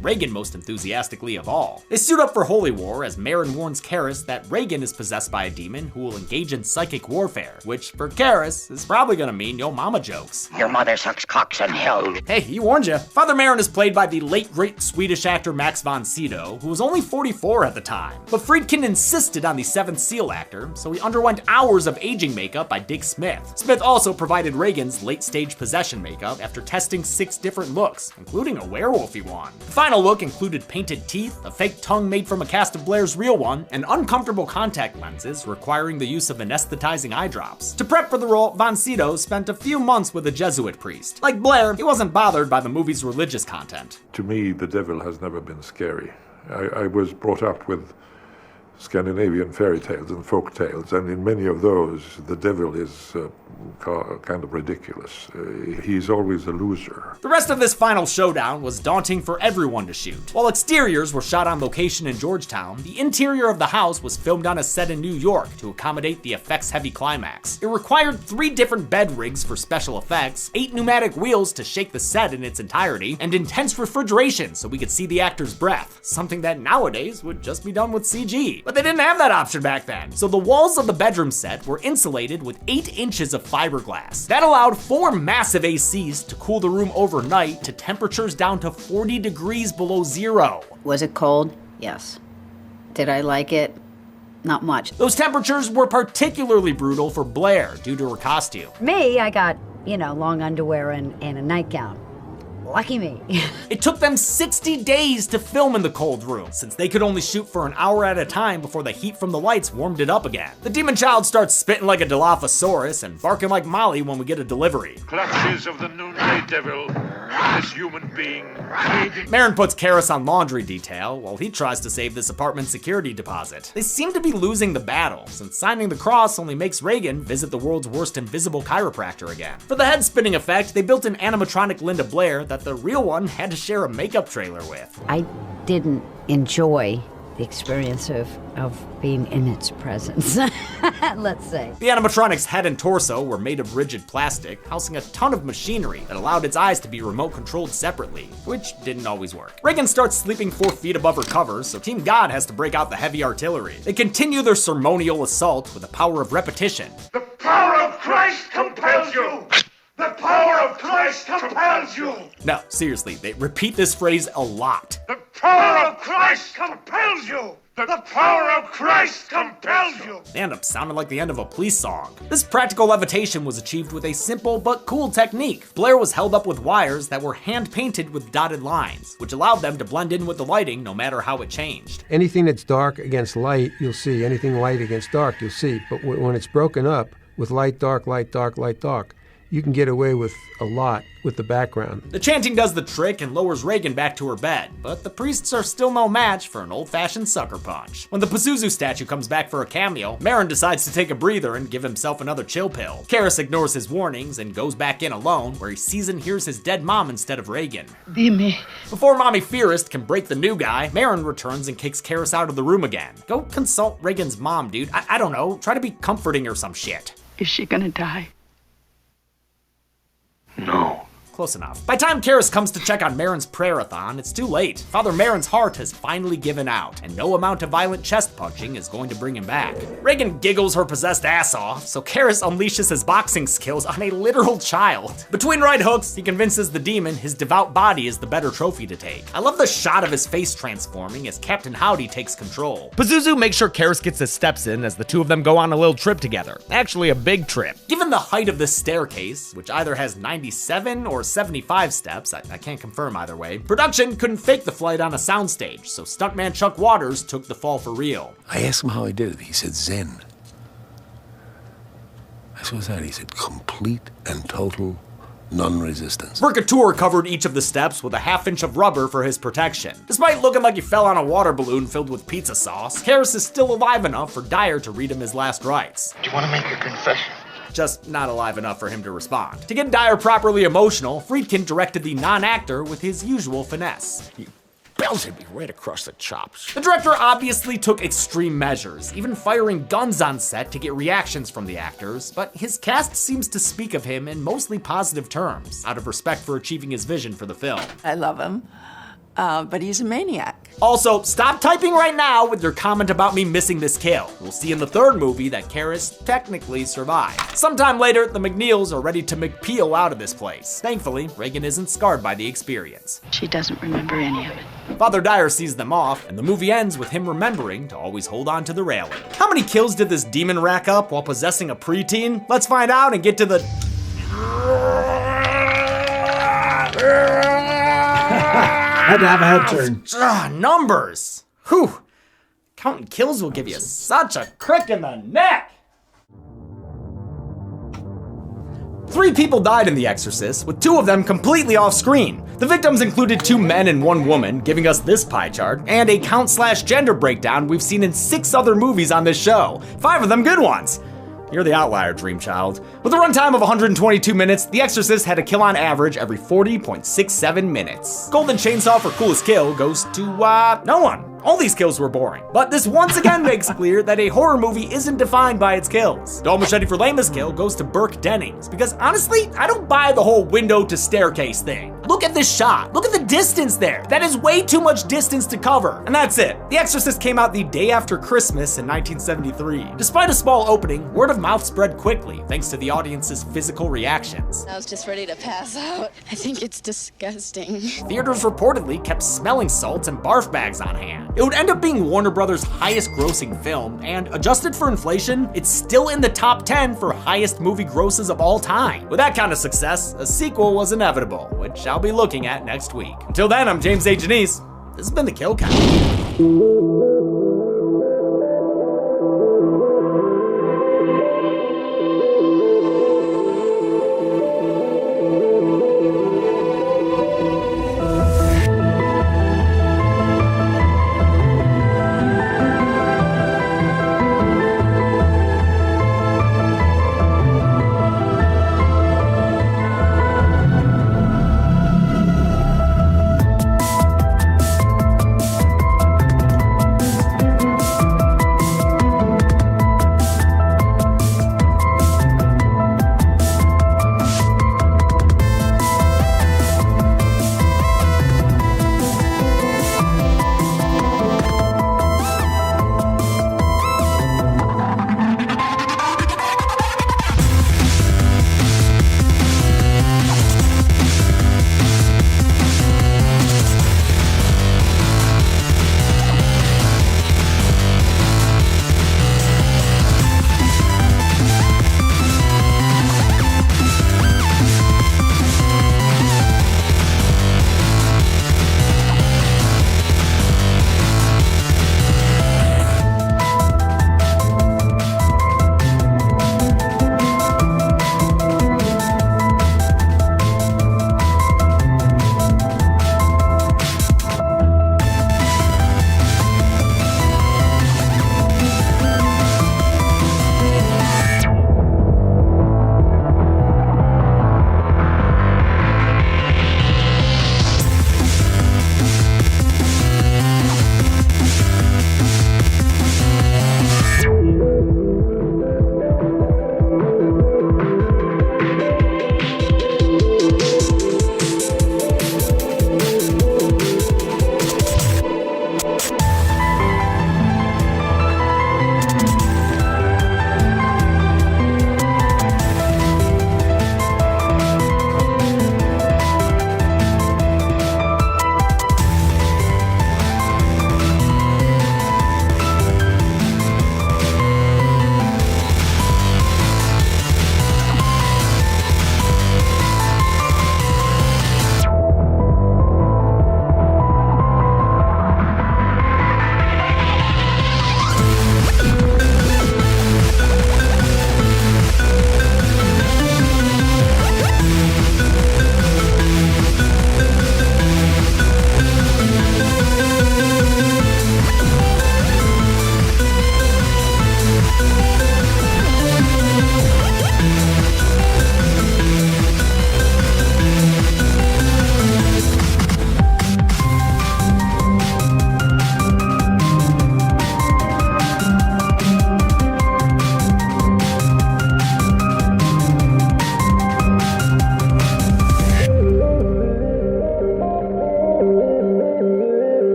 Regan most enthusiastically of all. They suit up for Holy War as Merrin warns Karis that Regan is possessed by a demon who will engage in psychic warfare, which for Karis is probably gonna mean yo mama jokes. Your mother sucks cocks in hell. Hey, he warned ya. Father Merrin is played by the late great Swedish actor Max von Sydow, who was only 44 at the time. But Friedkin insisted on the Seventh Seal actor, so he underwent hours of aging makeup by Dick Smith. Smith also provided Regan's late-stage possession makeup after testing 6 different looks, including a werewolfy one. The final look included painted teeth, a fake tongue made from a cast of Blair's real one, and uncomfortable contact lenses requiring the use of anesthetizing eye drops. To prep for the role, von Sydow spent a few months with a Jesuit priest. Like Blair, he wasn't bothered by the movie's religious content. To me, the devil has never been scary. I was brought up with Scandinavian fairy tales and folk tales, and in many of those, the devil is kind of ridiculous. He's always a loser. The rest of this final showdown was daunting for everyone to shoot. While exteriors were shot on location in Georgetown, the interior of the house was filmed on a set in New York to accommodate the effects-heavy climax. It required 3 different bed rigs for special effects, 8 pneumatic wheels to shake the set in its entirety, and intense refrigeration so we could see the actor's breath, something that nowadays would just be done with CG. But they didn't have that option back then, so the walls of the bedroom set were insulated with 8 inches of fiberglass. That allowed 4 massive ACs to cool the room overnight to temperatures down to 40 degrees below zero. Was it cold? Yes. Did I like it? Not much. Those temperatures were particularly brutal for Blair due to her costume. Me, I got, long underwear and a nightgown. Lucky me. It took them 60 days to film in the cold room, since they could only shoot for an hour at a time before the heat from the lights warmed it up again. The demon child starts spitting like a Dilophosaurus and barking like Molly when we get a delivery. Clutches of the noonday devil, this human being. Merrin puts Karis on laundry detail while he tries to save this apartment security deposit. They seem to be losing the battle, since signing the cross only makes Regan visit the world's worst invisible chiropractor again. For the head spinning effect, they built an animatronic Linda Blair that the real one had to share a makeup trailer with. I didn't enjoy the experience of being in its presence, let's say. The animatronic's head and torso were made of rigid plastic, housing a ton of machinery that allowed its eyes to be remote controlled separately, which didn't always work. Regan starts sleeping 4 feet above her covers, so Team God has to break out the heavy artillery. They continue their ceremonial assault with the power of repetition. The power of Christ compels you! The power of Christ compels you! No, seriously, they repeat this phrase a lot. The power of Christ compels you! The power of Christ compels you! They end up sounding like the end of a police song. This practical levitation was achieved with a simple but cool technique. Blair was held up with wires that were hand-painted with dotted lines, which allowed them to blend in with the lighting no matter how it changed. Anything that's dark against light, you'll see. Anything light against dark, you'll see. But when it's broken up with light, dark, light, dark, light, dark, you can get away with a lot with the background. The chanting does the trick and lowers Regan back to her bed, but the priests are still no match for an old-fashioned sucker punch. When the Pazuzu statue comes back for a cameo, Merrin decides to take a breather and give himself another chill pill. Karis ignores his warnings and goes back in alone, where he sees and hears his dead mom instead of Regan. Dime. Before Mommy Fearist can break the new guy, Merrin returns and kicks Karis out of the room again. Go consult Regan's mom, dude. I don't know, try to be comforting or some shit. Is she gonna die? No. Close enough. By the time Karis comes to check on Merrin's prayer-a-thon, it's too late. Father Merrin's heart has finally given out, and no amount of violent chest punching is going to bring him back. Regan giggles her possessed ass off, so Karis unleashes his boxing skills on a literal child. Between right hooks, he convinces the demon his devout body is the better trophy to take. I love the shot of his face transforming as Captain Howdy takes control. Pazuzu makes sure Karis gets his steps in as the two of them go on a little trip together. Actually, a big trip. Given the height of this staircase, which either has 97 or 75 steps, I can't confirm either way, production couldn't fake the flight on a soundstage, so stuntman Chuck Waters took the fall for real. I asked him how he did it. He said Zen. I said, what's that? He said complete and total non-resistance. Mercator covered each of the steps with a half-inch of rubber for his protection. Despite looking like he fell on a water balloon filled with pizza sauce, Karras is still alive enough for Dyer to read him his last rites. Do you want to make a confession? Just not alive enough for him to respond. To get Dyer properly emotional, Friedkin directed the non-actor with his usual finesse. You belted me right across the chops. The director obviously took extreme measures, even firing guns on set to get reactions from the actors, but his cast seems to speak of him in mostly positive terms, out of respect for achieving his vision for the film. I love him, but he's a maniac. Also, stop typing right now with your comment about me missing this kill. We'll see in the third movie that Karras technically survived. Sometime later, the MacNeils are ready to McPeel out of this place. Thankfully, Regan isn't scarred by the experience. She doesn't remember any of it. Father Dyer sees them off, and the movie ends with him remembering to always hold on to the railing. How many kills did this demon rack up while possessing a preteen? Let's find out and get to the... Had to have a head turn. Numbers! Whew! Counting kills will give you such a crick in the neck! 3 people died in The Exorcist, with 2 of them completely off screen. The victims included 2 men and 1 woman, giving us this pie chart, and a count/gender breakdown we've seen in 6 other movies on this show. 5 of them good ones. You're the outlier, Dream Child. With a runtime of 122 minutes, The Exorcist had a kill on average every 40.67 minutes. Golden Chainsaw for coolest kill goes to, no one. All these kills were boring. But this once again makes clear that a horror movie isn't defined by its kills. Dull Machete for lamest kill goes to Burke Dennings, because honestly, I don't buy the whole window to staircase thing. Look at this shot. Look at the distance there. That is way too much distance to cover. And that's it. The Exorcist came out the day after Christmas in 1973. Despite a small opening, word of mouth spread quickly thanks to the audience's physical reactions. I was just ready to pass out. I think it's disgusting. Theaters reportedly kept smelling salts and barf bags on hand. It would end up being Warner Brothers' highest grossing film, and adjusted for inflation, it's still in the top 10 for highest movie grosses of all time. With that kind of success, a sequel was inevitable, which I'll be looking at next week. Until then, I'm James A. Janice. This has been The Kill Count.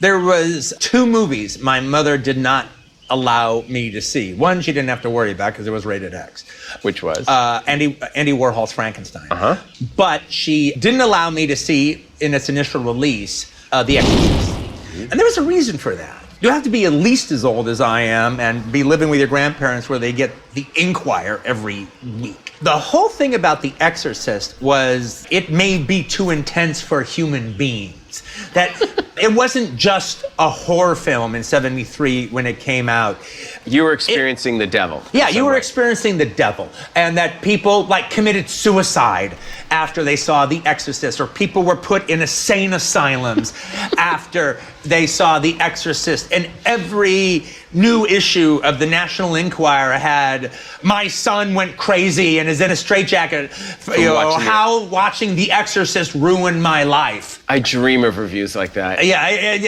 There was 2 movies my mother did not allow me to see. One she didn't have to worry about because it was rated X. Which was? Andy Warhol's Frankenstein. But she didn't allow me to see, in its initial release, The Exorcist. And there was a reason for that. You have to be at least as old as I am and be living with your grandparents where they get the Inquirer every week. The whole thing about The Exorcist was it may be too intense for human beings. That it wasn't just a horror film in '73 when it came out. You were experiencing the devil. Yeah, you were experiencing the devil. And that people committed suicide after they saw The Exorcist, or people were put in insane asylums after they saw The Exorcist. And every new issue of the National Enquirer had, my son went crazy and is in a straitjacket. How watching The Exorcist ruined my life. I dream of reviews like that. Yeah,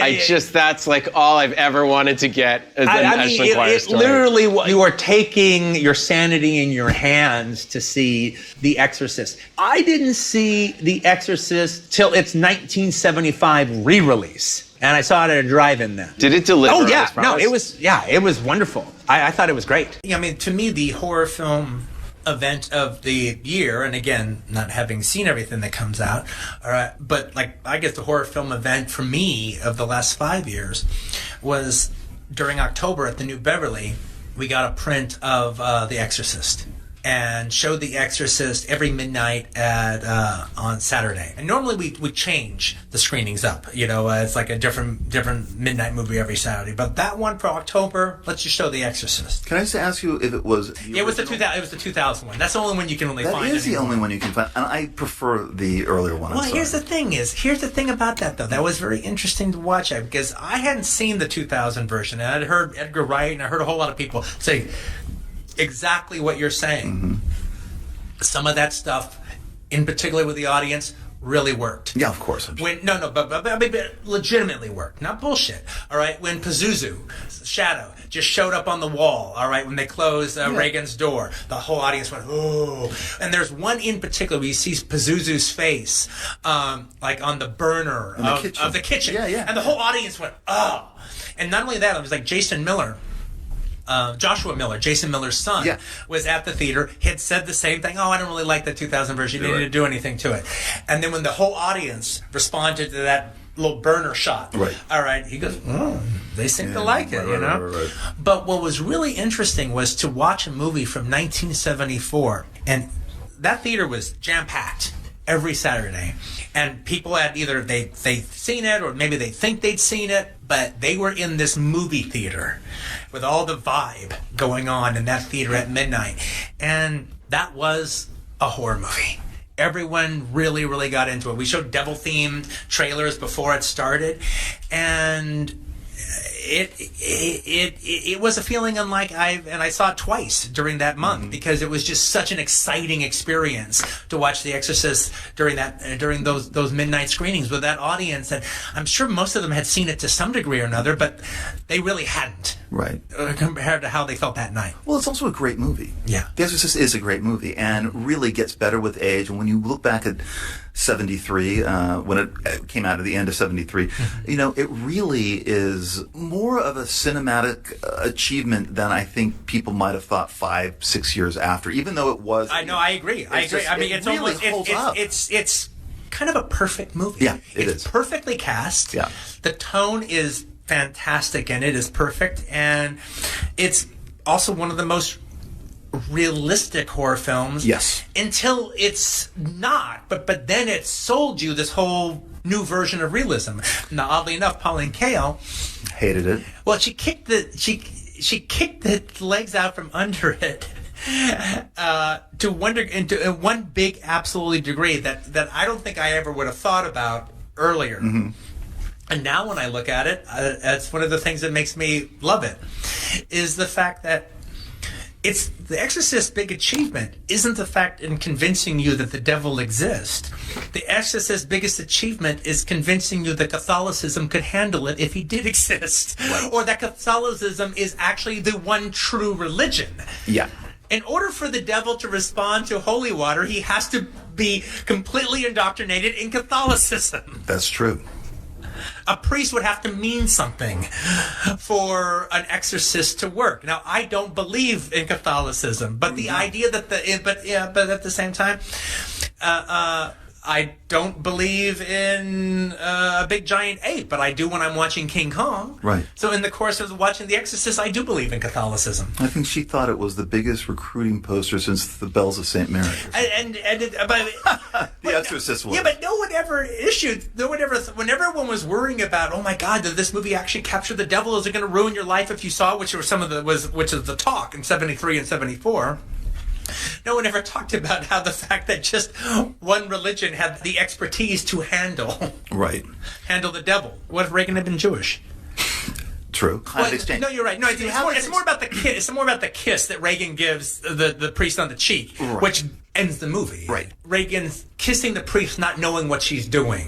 that's all I've ever wanted to get as a National Enquirer story. Literally, you are taking your sanity in your hands to see The Exorcist. I didn't see The Exorcist till its 1975 re-release. And I saw it at a drive-in then. Did it deliver? Oh, yeah. No, it was wonderful. I thought it was great. I mean, to me, the horror film event of the year, and again, not having seen everything that comes out, but I guess the horror film event for me of the last 5 years was during October at the New Beverly. We got a print of The Exorcist and showed The Exorcist every midnight on Saturday. And normally we change the screenings up. It's like a different midnight movie every Saturday. But that one for October, let's just show The Exorcist. Can I just ask you if it was? It was the 2000 one. That's the only one you can find. That is the only one you can find, and I prefer the earlier one. Well, here's the thing about that though. That was very interesting to watch because I hadn't seen the 2000 version, and I'd heard Edgar Wright, and I heard a whole lot of people say exactly what you're saying. Some of that stuff, in particular with the audience, really worked. Yeah, of course. But legitimately worked, not bullshit. All right, when Pazuzu, Shadow, just showed up on the wall. All right, when they closed Reagan's door, the whole audience went, "Oh!" And there's one in particular where you see Pazuzu's face, on the burner of the kitchen, and the whole audience went, "Oh!" And not only that, it was like Jason Miller. Joshua Miller, Jason Miller's son, was at the theater, had said the same thing. I don't really like the 2000 version. You didn't need to do anything to it. And then when the whole audience responded to that little burner shot, all right, he goes, they seem to like it, Right. But what was really interesting was to watch a movie from 1974, and that theater was jam-packed every Saturday. And people had either they'd seen it or maybe they think they'd seen it, but they were in this movie theater with all the vibe going on in that theater at midnight. And that was a horror movie. Everyone really, really got into it. We showed devil-themed trailers before it started, and it was a feeling unlike I saw it twice during that month because it was just such an exciting experience to watch The Exorcist during those midnight screenings with that audience. And I'm sure most of them had seen it to some degree or another, but they really hadn't. Right. Compared to how they felt that night. Well, it's also a great movie. Yeah. The Exorcist is a great movie and really gets better with age. And when you look back at 73, when it came out at the end of 73, it really is more of a cinematic achievement than I think people might have thought 5-6 years after, even though it was. I agree. I mean, it's really almost holds up. It's kind of a perfect movie. Yeah, it's perfectly cast. Yeah. The tone is fantastic and it is perfect, and it's also one of the most realistic horror films. Yes. Until it's not, but then it sold you this whole new version of realism. Now, oddly enough, Pauline Kael hated it. Well, she kicked the legs out from under it into one big absolutely degree that I don't think I ever would have thought about earlier. And now when I look at it, that's one of the things that makes me love it, is the fact that it's The Exorcist's big achievement isn't the fact in convincing you that the devil exists. The Exorcist's biggest achievement is convincing you that Catholicism could handle it if he did exist. Right. Or that Catholicism is actually the one true religion. Yeah. In order for the devil to respond to holy water, he has to be completely indoctrinated in Catholicism. That's true. A priest would have to mean something for an exorcist to work. Now, I don't believe in Catholicism, but the idea that but at the same time, I don't believe in a big giant ape, but I do when I'm watching King Kong. Right. So in the course of watching The Exorcist, I do believe in Catholicism. I think she thought it was the biggest recruiting poster since the Bells of St. Mary. The Exorcist was. Yeah, but no one ever when everyone was worrying about, oh my God, did this movie actually capture the devil? Is it going to ruin your life if you saw it? Which is the talk in 73 and 74. No one ever talked about how the fact that just one religion had the expertise to handle the devil. What if Reagan had been Jewish? True. No, you're right. No, it's more about the kiss. It's more about the kiss that Reagan gives the priest on the cheek, which ends the movie. Right. Reagan's kissing the priest, not knowing what she's doing,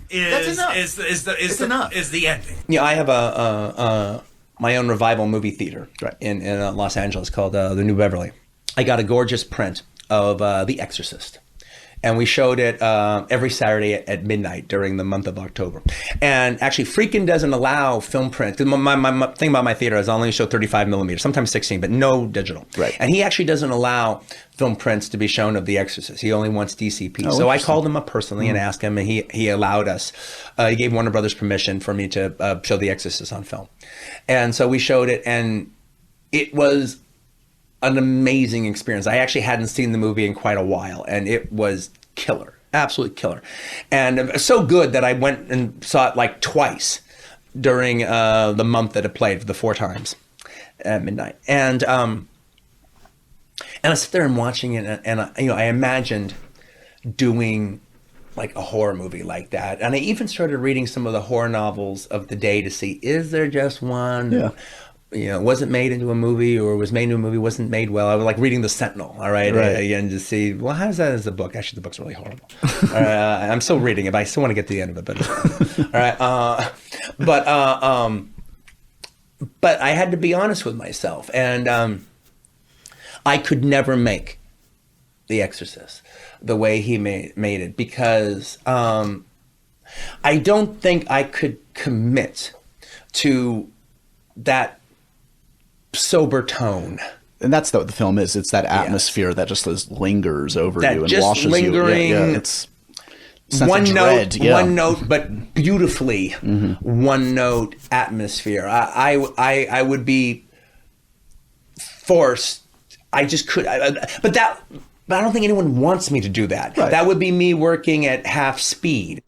is the ending. Yeah, I have my own revival movie theater in Los Angeles called the New Beverly. I got a gorgeous print of The Exorcist. And we showed it every Saturday at midnight during the month of October. And actually, Friedkin doesn't allow film print. My thing about my theater is I only show 35 millimeters, sometimes 16, but no digital. Right. And he actually doesn't allow film prints to be shown of The Exorcist. He only wants DCP. So I called him up personally and asked him, and he allowed us. He gave Warner Brothers permission for me to show The Exorcist on film. And so we showed it, and it was an amazing experience. I actually hadn't seen the movie in quite a while, and it was killer, absolutely killer. And so good that I went and saw it like twice during the month that it played, the 4 times at midnight. And I sit there and watching it, and I imagined doing like a horror movie like that. And I even started reading some of the horror novels of the day to see, is there just one? Yeah. Was it made into a movie, or was made into a movie, wasn't made well? I was like reading The Sentinel, all right? And to see, well, how's that as a book? Actually, the book's really horrible. I'm still reading it, but I still want to get to the end of it. But all right. But I had to be honest with myself, and I could never make The Exorcist the way he made it, because I don't think I could commit to that sober tone. And that's what the film is. It's that atmosphere that just lingers over that you and just washes lingering, you. Yeah, it's one note, but beautifully one note atmosphere. I would be forced. I just could. But I don't think anyone wants me to do that. Right. That would be me working at half speed.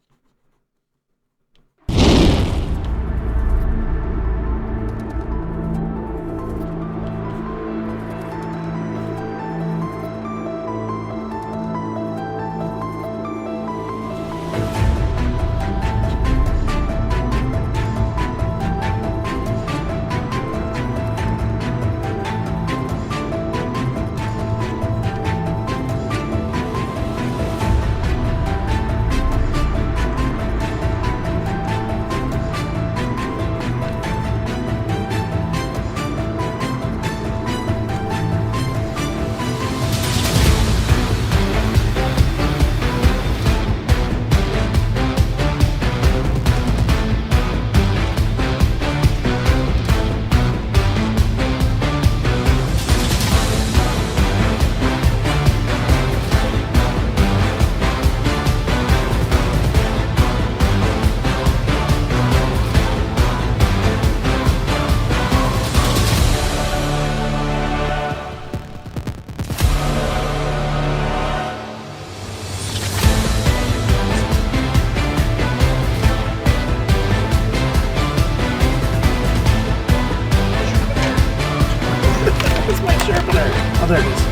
Oh, there it is.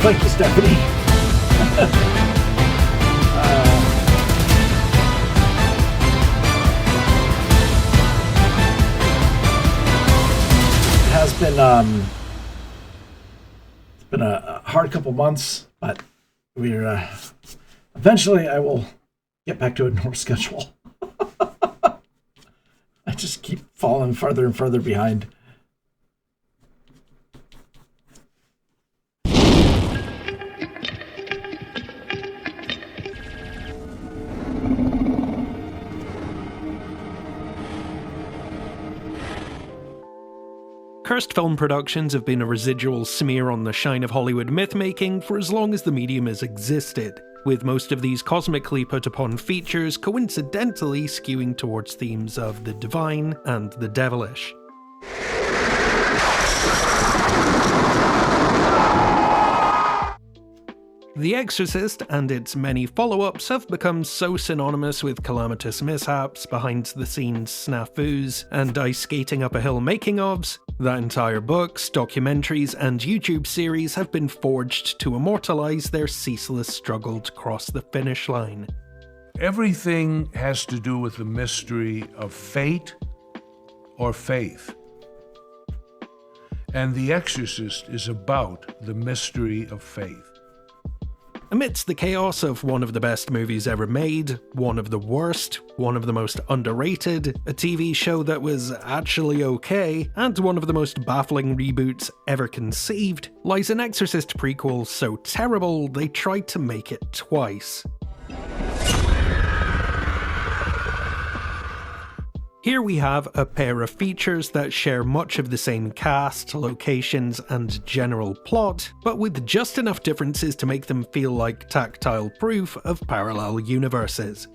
thank you, Stephanie. It has been it's been a hard couple months, but we're eventually I will get back to a normal schedule. I just keep falling further and further behind. Cursed film productions have been a residual smear on the shine of Hollywood myth-making for as long as the medium has existed, with most of these cosmically put upon features coincidentally skewing towards themes of the divine and the devilish. The Exorcist and its many follow-ups have become so synonymous with calamitous mishaps, behind-the-scenes snafus, and ice skating up a hill making-ofs, that entire books, documentaries, and YouTube series have been forged to immortalize their ceaseless struggle to cross the finish line. Everything has to do with the mystery of fate or faith. And The Exorcist is about the mystery of faith. Amidst the chaos of one of the best movies ever made, one of the worst, one of the most underrated, a TV show that was actually okay, and one of the most baffling reboots ever conceived, lies an Exorcist prequel so terrible they tried to make it twice. Here we have a pair of features that share much of the same cast, locations, and general plot, but with just enough differences to make them feel like tactile proof of parallel universes.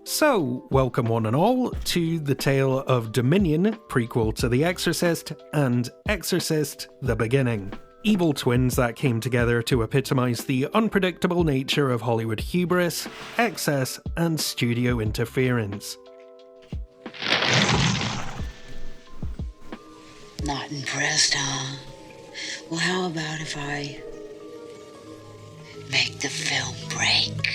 So, welcome one and all to the tale of Dominion, prequel to The Exorcist, and Exorcist: The Beginning. Evil twins that came together to epitomize the unpredictable nature of Hollywood hubris, excess, and studio interference. Not impressed, huh? Well, how about if I make the film break?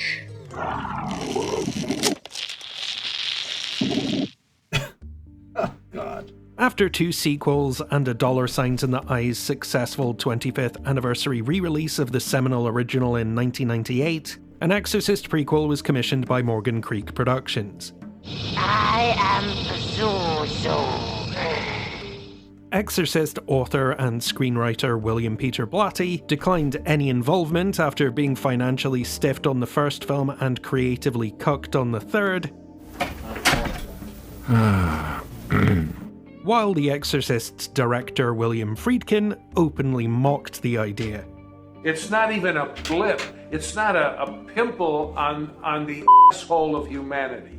Oh, God. After 2 sequels and a $signs in the eyes successful 25th anniversary re-release of the seminal original in 1998, an Exorcist prequel was commissioned by Morgan Creek Productions. I am Pazuzu. Exorcist author and screenwriter William Peter Blatty declined any involvement after being financially stiffed on the first film and creatively cucked on the third, while The Exorcist's director William Friedkin openly mocked the idea. It's not even a blip. It's not a pimple on the asshole of humanity.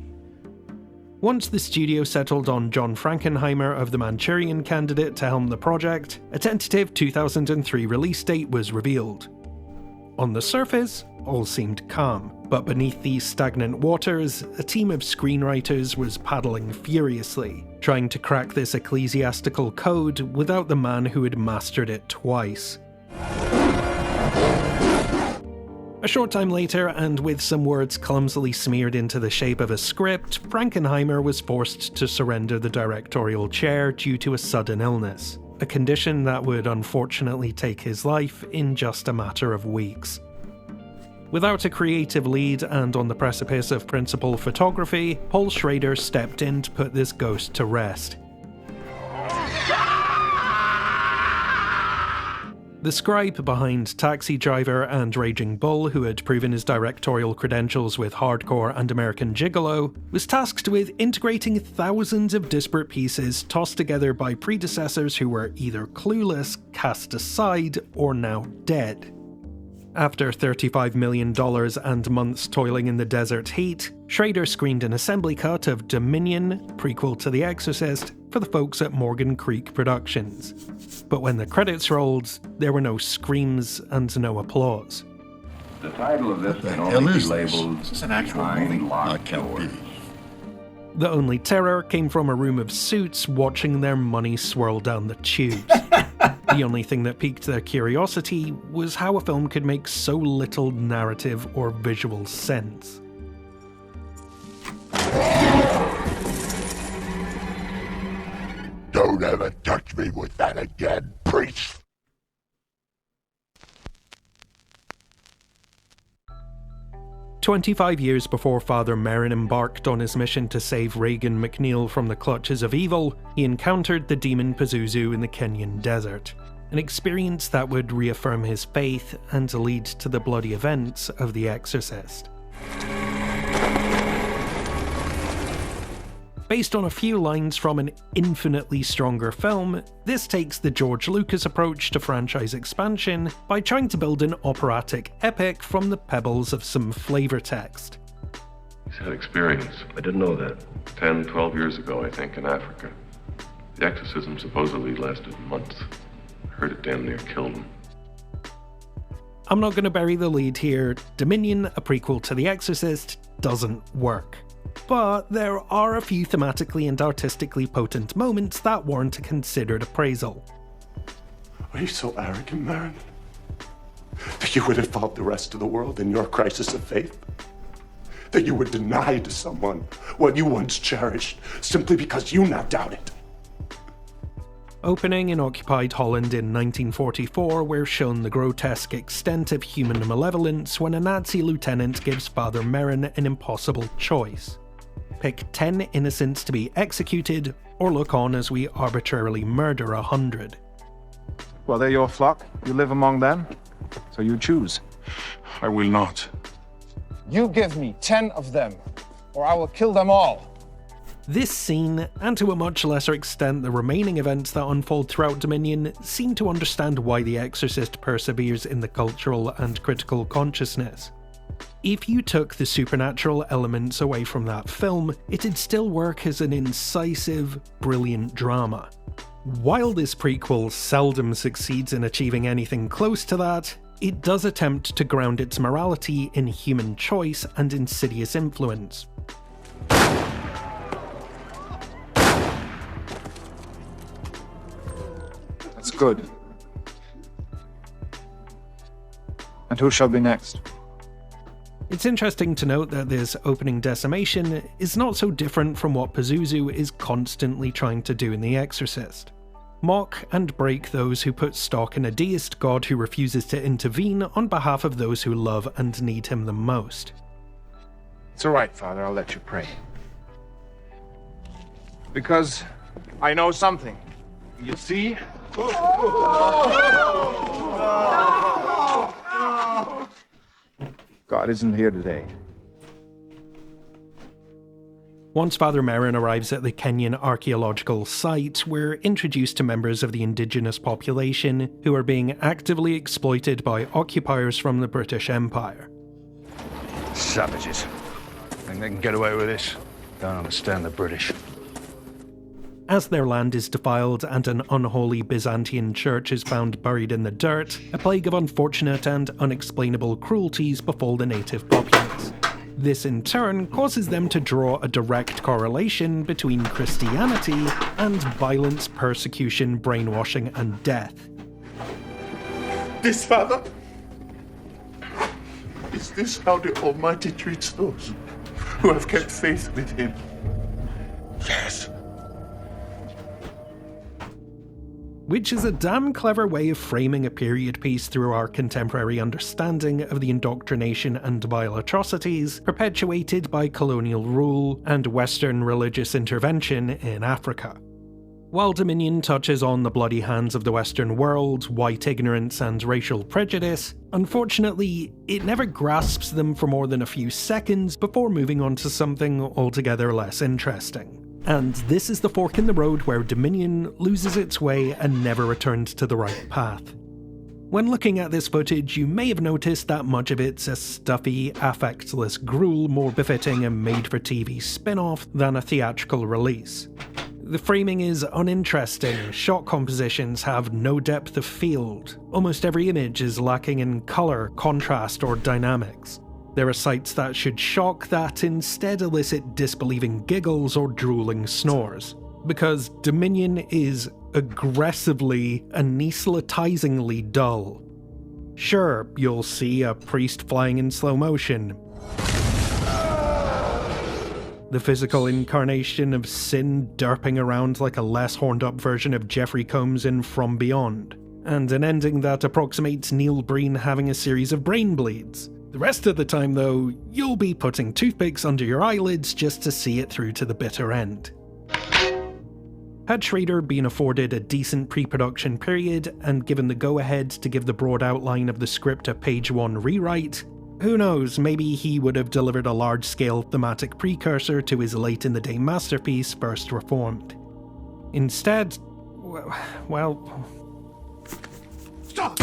Once the studio settled on John Frankenheimer of The Manchurian Candidate to helm the project, a tentative 2003 release date was revealed. On the surface, all seemed calm, but beneath these stagnant waters, a team of screenwriters was paddling furiously, trying to crack this ecclesiastical code without the man who had mastered it twice. A short time later, and with some words clumsily smeared into the shape of a script, Frankenheimer was forced to surrender the directorial chair due to a sudden illness, a condition that would unfortunately take his life in just a matter of weeks. Without a creative lead and on the precipice of principal photography, Paul Schrader stepped in to put this ghost to rest. The scribe behind Taxi Driver and Raging Bull, who had proven his directorial credentials with Hardcore and American Gigolo, was tasked with integrating thousands of disparate pieces tossed together by predecessors who were either clueless, cast aside, or now dead. After $35 million and months toiling in the desert heat, Schrader screened an assembly cut of Dominion, prequel to The Exorcist, for the folks at Morgan Creek Productions. But when the credits rolled, there were no screams and no applause. The title of this can only be labeled Is this an actual movie? No, it can't be. The only terror came from a room of suits watching their money swirl down the tubes. The only thing that piqued their curiosity was how a film could make so little narrative or visual sense. Don't ever touch me with that again, priest! 25 years before Father Merrin embarked on his mission to save Regan MacNeil from the clutches of evil, he encountered the demon Pazuzu in the Kenyan desert, an experience that would reaffirm his faith and lead to the bloody events of The Exorcist. Based on a few lines from an infinitely stronger film, this takes the George Lucas approach to franchise expansion by trying to build an operatic epic from the pebbles of some flavor text. He's had experience. I didn't know that. 10, 12 years ago, I think, in Africa. The exorcism supposedly lasted months. I heard it damn near killed him. I'm not going to bury the lead here. Dominion, a prequel to The Exorcist, doesn't work. But there are a few thematically and artistically potent moments that warrant a considered appraisal. Are you so arrogant, Merrin? That you would involve the rest of the world in your crisis of faith? That you would deny to someone what you once cherished simply because you now doubt it? Opening in occupied Holland in 1944, we're shown the grotesque extent of human malevolence when a Nazi lieutenant gives Father Merrin an impossible choice. Pick 10 innocents to be executed, or look on as we arbitrarily murder 100. Well, they're your flock. You live among them, so you choose. I will not. You give me 10 of them, or I will kill them all. This scene, and to a much lesser extent the remaining events that unfold throughout Dominion, seem to understand why The Exorcist perseveres in the cultural and critical consciousness. If you took the supernatural elements away from that film, it'd still work as an incisive, brilliant drama. While this prequel seldom succeeds in achieving anything close to that, it does attempt to ground its morality in human choice and insidious influence. That's good. And who shall be next? It's interesting to note that this opening decimation is not so different from what Pazuzu is constantly trying to do in The Exorcist. Mock and break those who put stock in a deist god who refuses to intervene on behalf of those who love and need him the most. It's all right, Father, I'll let you pray. Because I know something. You see? God isn't here today. Once Father Merrin arrives at the Kenyan archaeological site, we're introduced to members of the indigenous population who are being actively exploited by occupiers from the British Empire. Savages. Think they can get away with this? Don't understand the British. As their land is defiled and an unholy Byzantine church is found buried in the dirt, a plague of unfortunate and unexplainable cruelties befall the native populace. This in turn causes them to draw a direct correlation between Christianity and violence, persecution, brainwashing, and death. This, Father? Is this how the Almighty treats those who have kept faith with Him? Yes. Which is a damn clever way of framing a period piece through our contemporary understanding of the indoctrination and vile atrocities perpetuated by colonial rule and Western religious intervention in Africa. While Dominion touches on the bloody hands of the Western world, white ignorance and racial prejudice, unfortunately, it never grasps them for more than a few seconds before moving on to something altogether less interesting. And this is the fork in the road where Dominion loses its way and never returned to the right path. When looking at this footage, you may have noticed that much of it's a stuffy, affectless gruel more befitting a made-for-TV spin-off than a theatrical release. The framing is uninteresting, shot compositions have no depth of field, almost every image is lacking in colour, contrast, or dynamics. There are sights that should shock that instead elicit disbelieving giggles or drooling snores. because Dominion is aggressively, anaesthetizingly dull. Sure, you'll see a priest flying in slow motion, the physical incarnation of sin derping around like a less horned up version of Jeffrey Combs in From Beyond, and an ending that approximates Neil Breen having a series of brain bleeds. The rest of the time, though, you'll be putting toothpicks under your eyelids just to see it through to the bitter end. Had Schrader been afforded a decent pre-production period and given the go-ahead to give the broad outline of the script a page 1 rewrite, who knows, maybe he would have delivered a large-scale thematic precursor to his late-in-the-day masterpiece, First Reformed. Instead, well... Stop!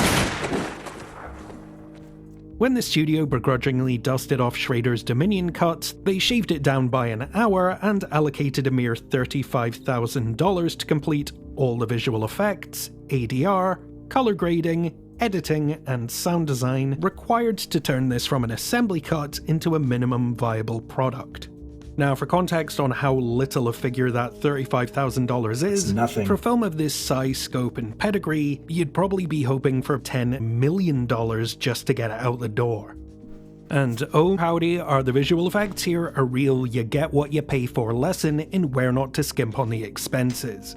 When the studio begrudgingly dusted off Schrader's Dominion cut, they shaved it down by an hour and allocated a mere $35,000 to complete all the visual effects, ADR, color grading, editing, and sound design required to turn this from an assembly cut into a minimum viable product. Now, for context on how little a figure that $35,000 is, nothing. For a film of this size, scope, and pedigree, you'd probably be hoping for $10 million just to get it out the door. And oh howdy, are the visual effects here a real you get what you pay for lesson in where not to skimp on the expenses.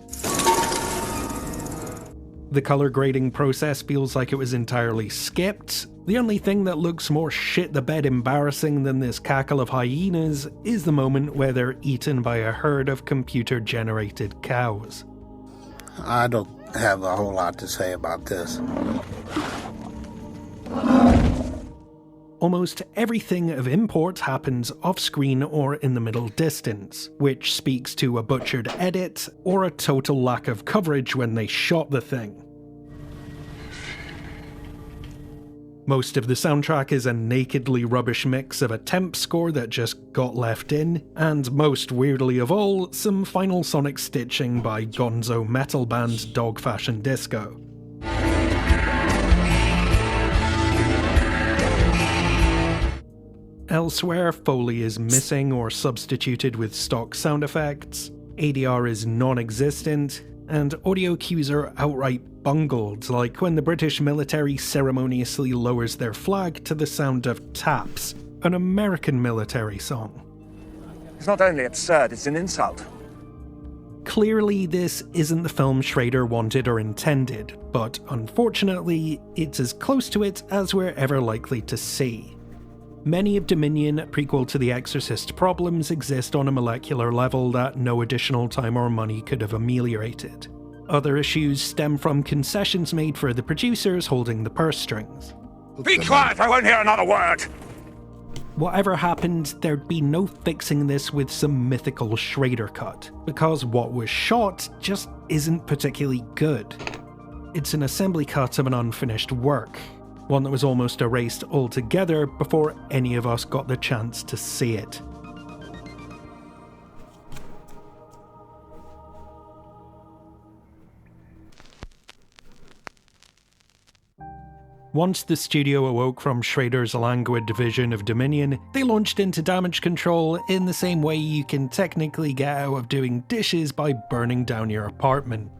The color grading process feels like it was entirely skipped. The only thing that looks more shit the bed embarrassing than this cackle of hyenas is the moment where they're eaten by a herd of computer-generated cows. I don't have a whole lot to say about this. Almost everything of import happens off-screen or in the middle distance, which speaks to a butchered edit or a total lack of coverage when they shot the thing. Most of the soundtrack is a nakedly rubbish mix of a temp score that just got left in, and most weirdly of all, some final sonic stitching by gonzo metal band Dog Fashion Disco. Elsewhere, Foley is missing or substituted with stock sound effects, ADR is non-existent, and audio cues are outright bungled, like when the British military ceremoniously lowers their flag to the sound of Taps, an American military song. It's not only absurd, it's an insult. Clearly, this isn't the film Schrader wanted or intended, but unfortunately, it's as close to it as we're ever likely to see. Many of Dominion, prequel to the Exorcist problems, exist on a molecular level that no additional time or money could have ameliorated. Other issues stem from concessions made for the producers holding the purse strings. Be quiet, I won't hear another word! Whatever happened, there'd be no fixing this with some mythical Schrader cut, because what was shot just isn't particularly good. It's an assembly cut of an unfinished work, one that was almost erased altogether before any of us got the chance to see it. Once the studio awoke from Schrader's languid vision of Dominion, they launched into damage control in the same way you can technically get out of doing dishes by burning down your apartment.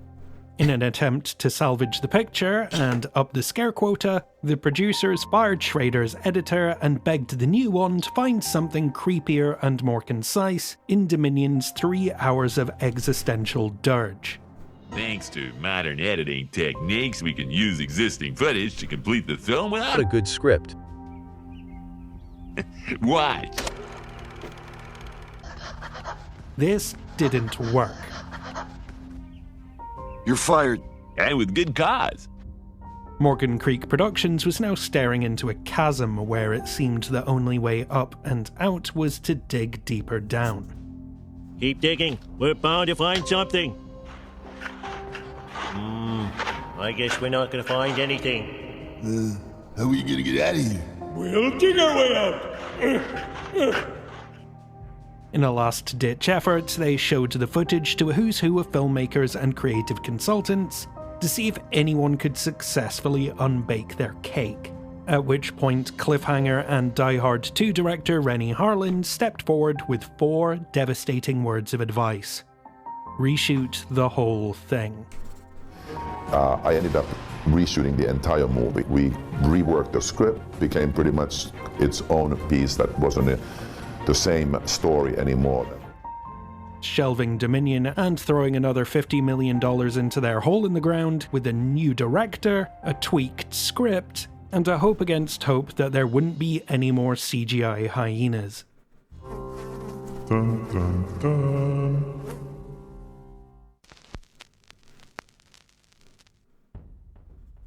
In an attempt to salvage the picture and up the scare quota, the producers fired Schrader's editor and begged the new one to find something creepier and more concise in Dominion's 3 hours of existential dirge. Thanks to modern editing techniques, we can use existing footage to complete the film without a good script. Watch. This didn't work. You're fired. And with good cause. Morgan Creek Productions was now staring into a chasm where it seemed the only way up and out was to dig deeper down. Keep digging. We're bound to find something. I guess we're not gonna find anything. How are we gonna get out of here? We'll dig our way out. In a last-ditch effort, they showed the footage to a who's who of filmmakers and creative consultants to see if anyone could successfully unbake their cake. At which point, Cliffhanger and Die Hard 2 director Rennie Harlin stepped forward with 4 devastating words of advice. reshoot the whole thing. I ended up reshooting the entire movie. We reworked the script, became pretty much its own piece that wasn't the same story anymore. Shelving Dominion and throwing another $50 million into their hole in the ground with a new director, a tweaked script, and a hope against hope that there wouldn't be any more CGI hyenas. Dun, dun, dun.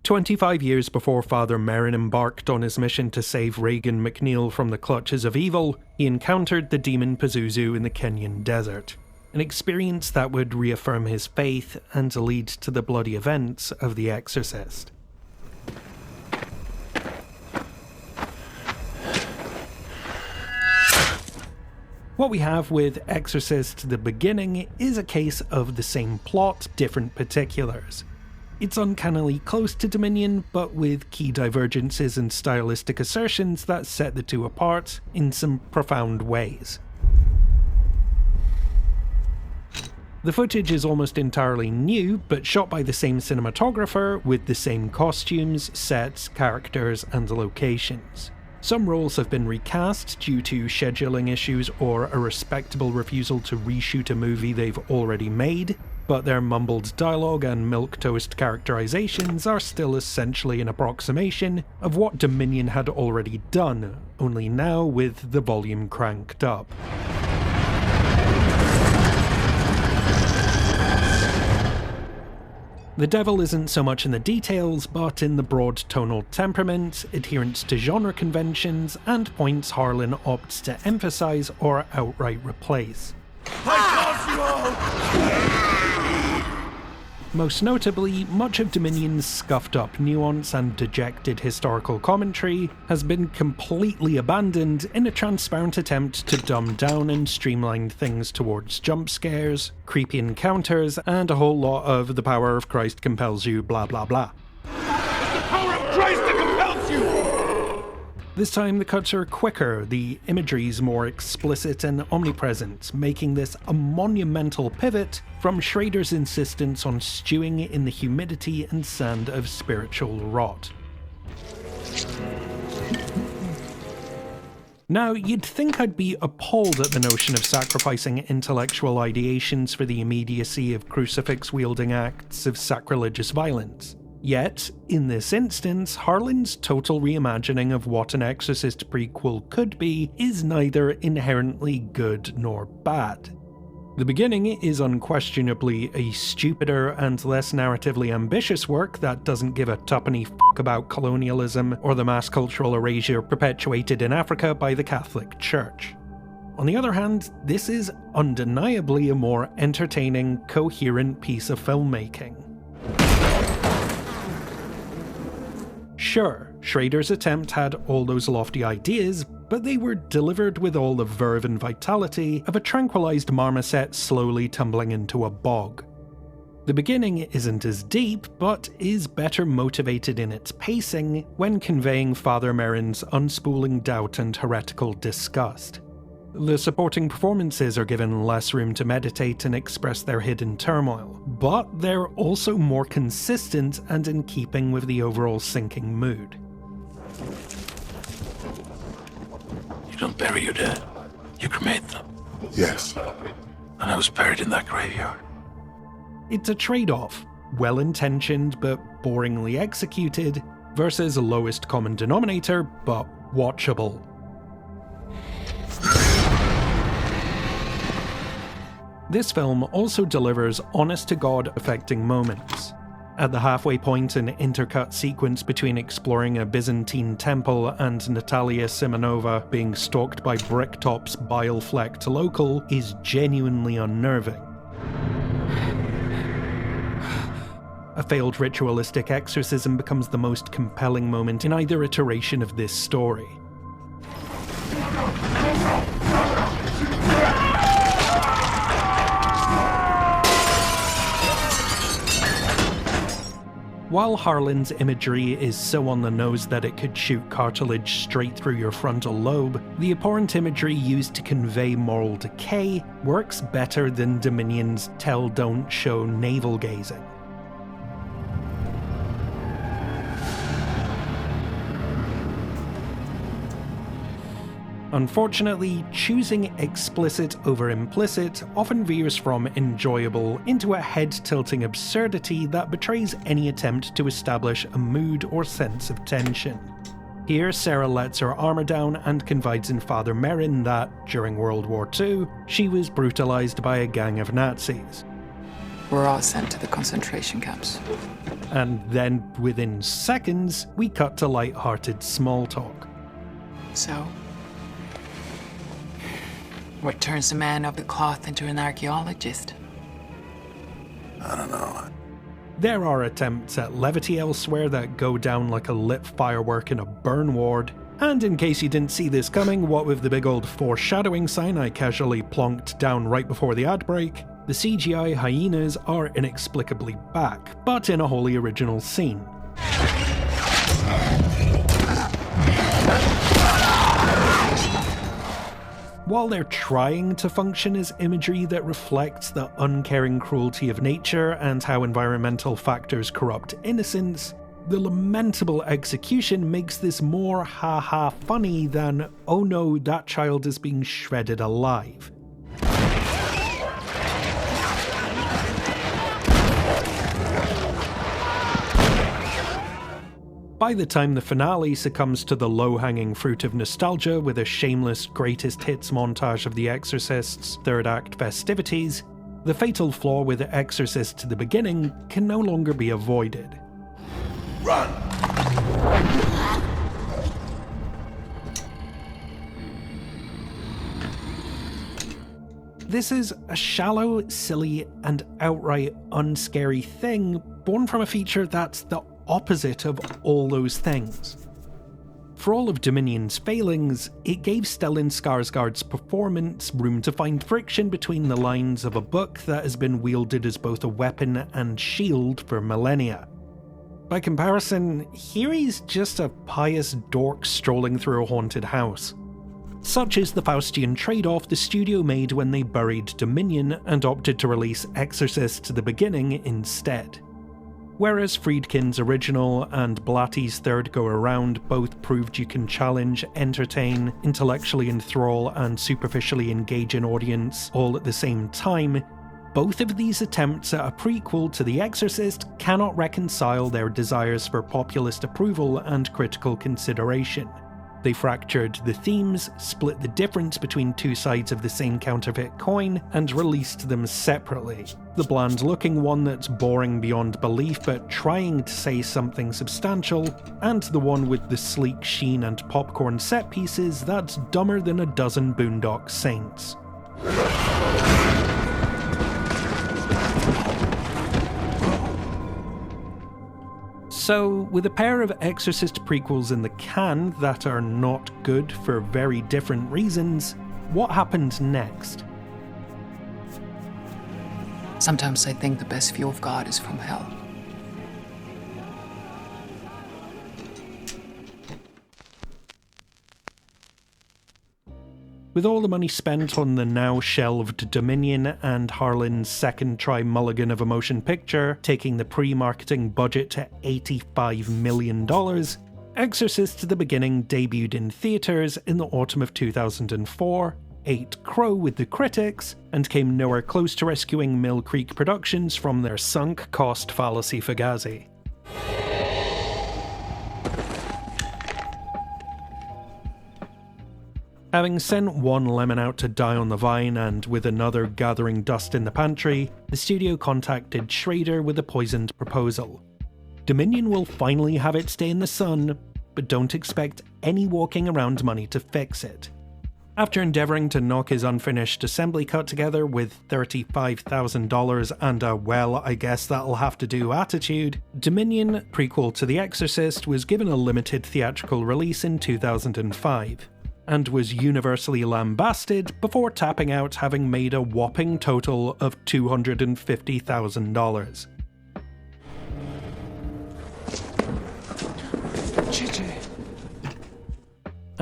25 years before Father Merrin embarked on his mission to save Regan MacNeil from the clutches of evil, he encountered the demon Pazuzu in the Kenyan desert, an experience that would reaffirm his faith and lead to the bloody events of The Exorcist. What we have with Exorcist the Beginning is a case of the same plot, different particulars. It's uncannily close to Dominion, but with key divergences and stylistic assertions that set the two apart in some profound ways. The footage is almost entirely new, but shot by the same cinematographer with the same costumes, sets, characters, and locations. Some roles have been recast due to scheduling issues or a respectable refusal to reshoot a movie they've already made, but their mumbled dialogue and milquetoast characterizations are still essentially an approximation of what Dominion had already done, only now with the volume cranked up. The devil isn't so much in the details, but in the broad tonal temperament, adherence to genre conventions, and points Harlan opts to emphasize or outright replace. Most notably, much of Dominion's scuffed up nuance and dejected historical commentary has been completely abandoned in a transparent attempt to dumb down and streamline things towards jump scares, creepy encounters, and a whole lot of the power of Christ compels you blah blah blah. It's the power of Christ that compels you! This time the cuts are quicker, the imagery's more explicit and omnipresent, making this a monumental pivot from Schrader's insistence on stewing in the humidity and sand of spiritual rot. Now, you'd think I'd be appalled at the notion of sacrificing intellectual ideations for the immediacy of crucifix-wielding acts of sacrilegious violence. Yet, in this instance, Harlan's total reimagining of what an Exorcist prequel could be is neither inherently good nor bad. The Beginning is unquestionably a stupider and less narratively ambitious work that doesn't give a tuppenny fuck about colonialism or the mass cultural erasure perpetuated in Africa by the Catholic Church. On the other hand, this is undeniably a more entertaining, coherent piece of filmmaking. Sure, Schrader's attempt had all those lofty ideas, but they were delivered with all the verve and vitality of a tranquilized marmoset slowly tumbling into a bog. The Beginning isn't as deep, but is better motivated in its pacing when conveying Father Merrin's unspooling doubt and heretical disgust. The supporting performances are given less room to meditate and express their hidden turmoil, but they're also more consistent and in keeping with the overall sinking mood. You don't bury your dead, you cremate them. Yes. And I was buried in that graveyard. It's a trade-off, well-intentioned but boringly executed, versus lowest common denominator but watchable. This film also delivers honest-to-God affecting moments. At the halfway point, an intercut sequence between exploring a Byzantine temple and Natalia Simonova being stalked by Bricktop's bile-flecked local is genuinely unnerving. A failed ritualistic exorcism becomes the most compelling moment in either iteration of this story. While Harlan's imagery is so on the nose that it could shoot cartilage straight through your frontal lobe, the abhorrent imagery used to convey moral decay works better than Dominion's tell don't show navel gazing. Unfortunately, choosing explicit over implicit often veers from enjoyable into a head-tilting absurdity that betrays any attempt to establish a mood or sense of tension. Here, Sarah lets her armor down and confides in Father Merrin that, during World War II, she was brutalized by a gang of Nazis. We're all sent to the concentration camps. And then, within seconds, we cut to light-hearted small talk. So, what turns a man of the cloth into an archaeologist? I don't know. There are attempts at levity elsewhere that go down like a lit firework in a burn ward. And in case you didn't see this coming, what with the big old foreshadowing sign I casually plonked down right before the ad break, the CGI hyenas are inexplicably back, but in a wholly original scene. While they're trying to function as imagery that reflects the uncaring cruelty of nature and how environmental factors corrupt innocence, the lamentable execution makes this more ha-ha funny than, oh no, that child is being shredded alive. By the time the finale succumbs to the low-hanging fruit of nostalgia with a shameless greatest hits montage of the Exorcist's third act festivities, the fatal flaw with the Exorcist to the beginning can no longer be avoided. Run! This is a shallow, silly, and outright unscary thing born from a feature that's the opposite of all those things. For all of Dominion's failings, it gave Stellan Skarsgård's performance room to find friction between the lines of a book that has been wielded as both a weapon and shield for millennia. By comparison, here he's just a pious dork strolling through a haunted house. Such is the Faustian trade-off the studio made when they buried Dominion and opted to release Exorcist to the beginning instead. Whereas Friedkin's original and Blatty's third go-around both proved you can challenge, entertain, intellectually enthrall, and superficially engage an audience all at the same time, both of these attempts at a prequel to The Exorcist cannot reconcile their desires for populist approval and critical consideration. They fractured the themes, split the difference between two sides of the same counterfeit coin, and released them separately. The bland-looking one that's boring beyond belief but trying to say something substantial, and the one with the sleek sheen and popcorn set pieces that's dumber than a dozen Boondock Saints. So, with a pair of Exorcist prequels in the can that are not good for very different reasons, what happened next? Sometimes I think the best view of God is from hell. With all the money spent on the now shelved Dominion and Harlan's second try mulligan of a motion picture, taking the pre-marketing budget to $85 million, Exorcist to the Beginning debuted in theaters in the autumn of 2004, ate crow with the critics, and came nowhere close to rescuing Mill Creek Productions from their sunk cost fallacy fugazi. Having sent one lemon out to die on the vine and with another gathering dust in the pantry, the studio contacted Schrader with a poisoned proposal. Dominion will finally have its day in the sun, but don't expect any walking around money to fix it. After endeavouring to knock his unfinished assembly cut together with $35,000 and a well, I guess that'll have to do attitude, Dominion, prequel to The Exorcist, was given a limited theatrical release in 2005. And was universally lambasted before tapping out having made a whopping total of $250,000.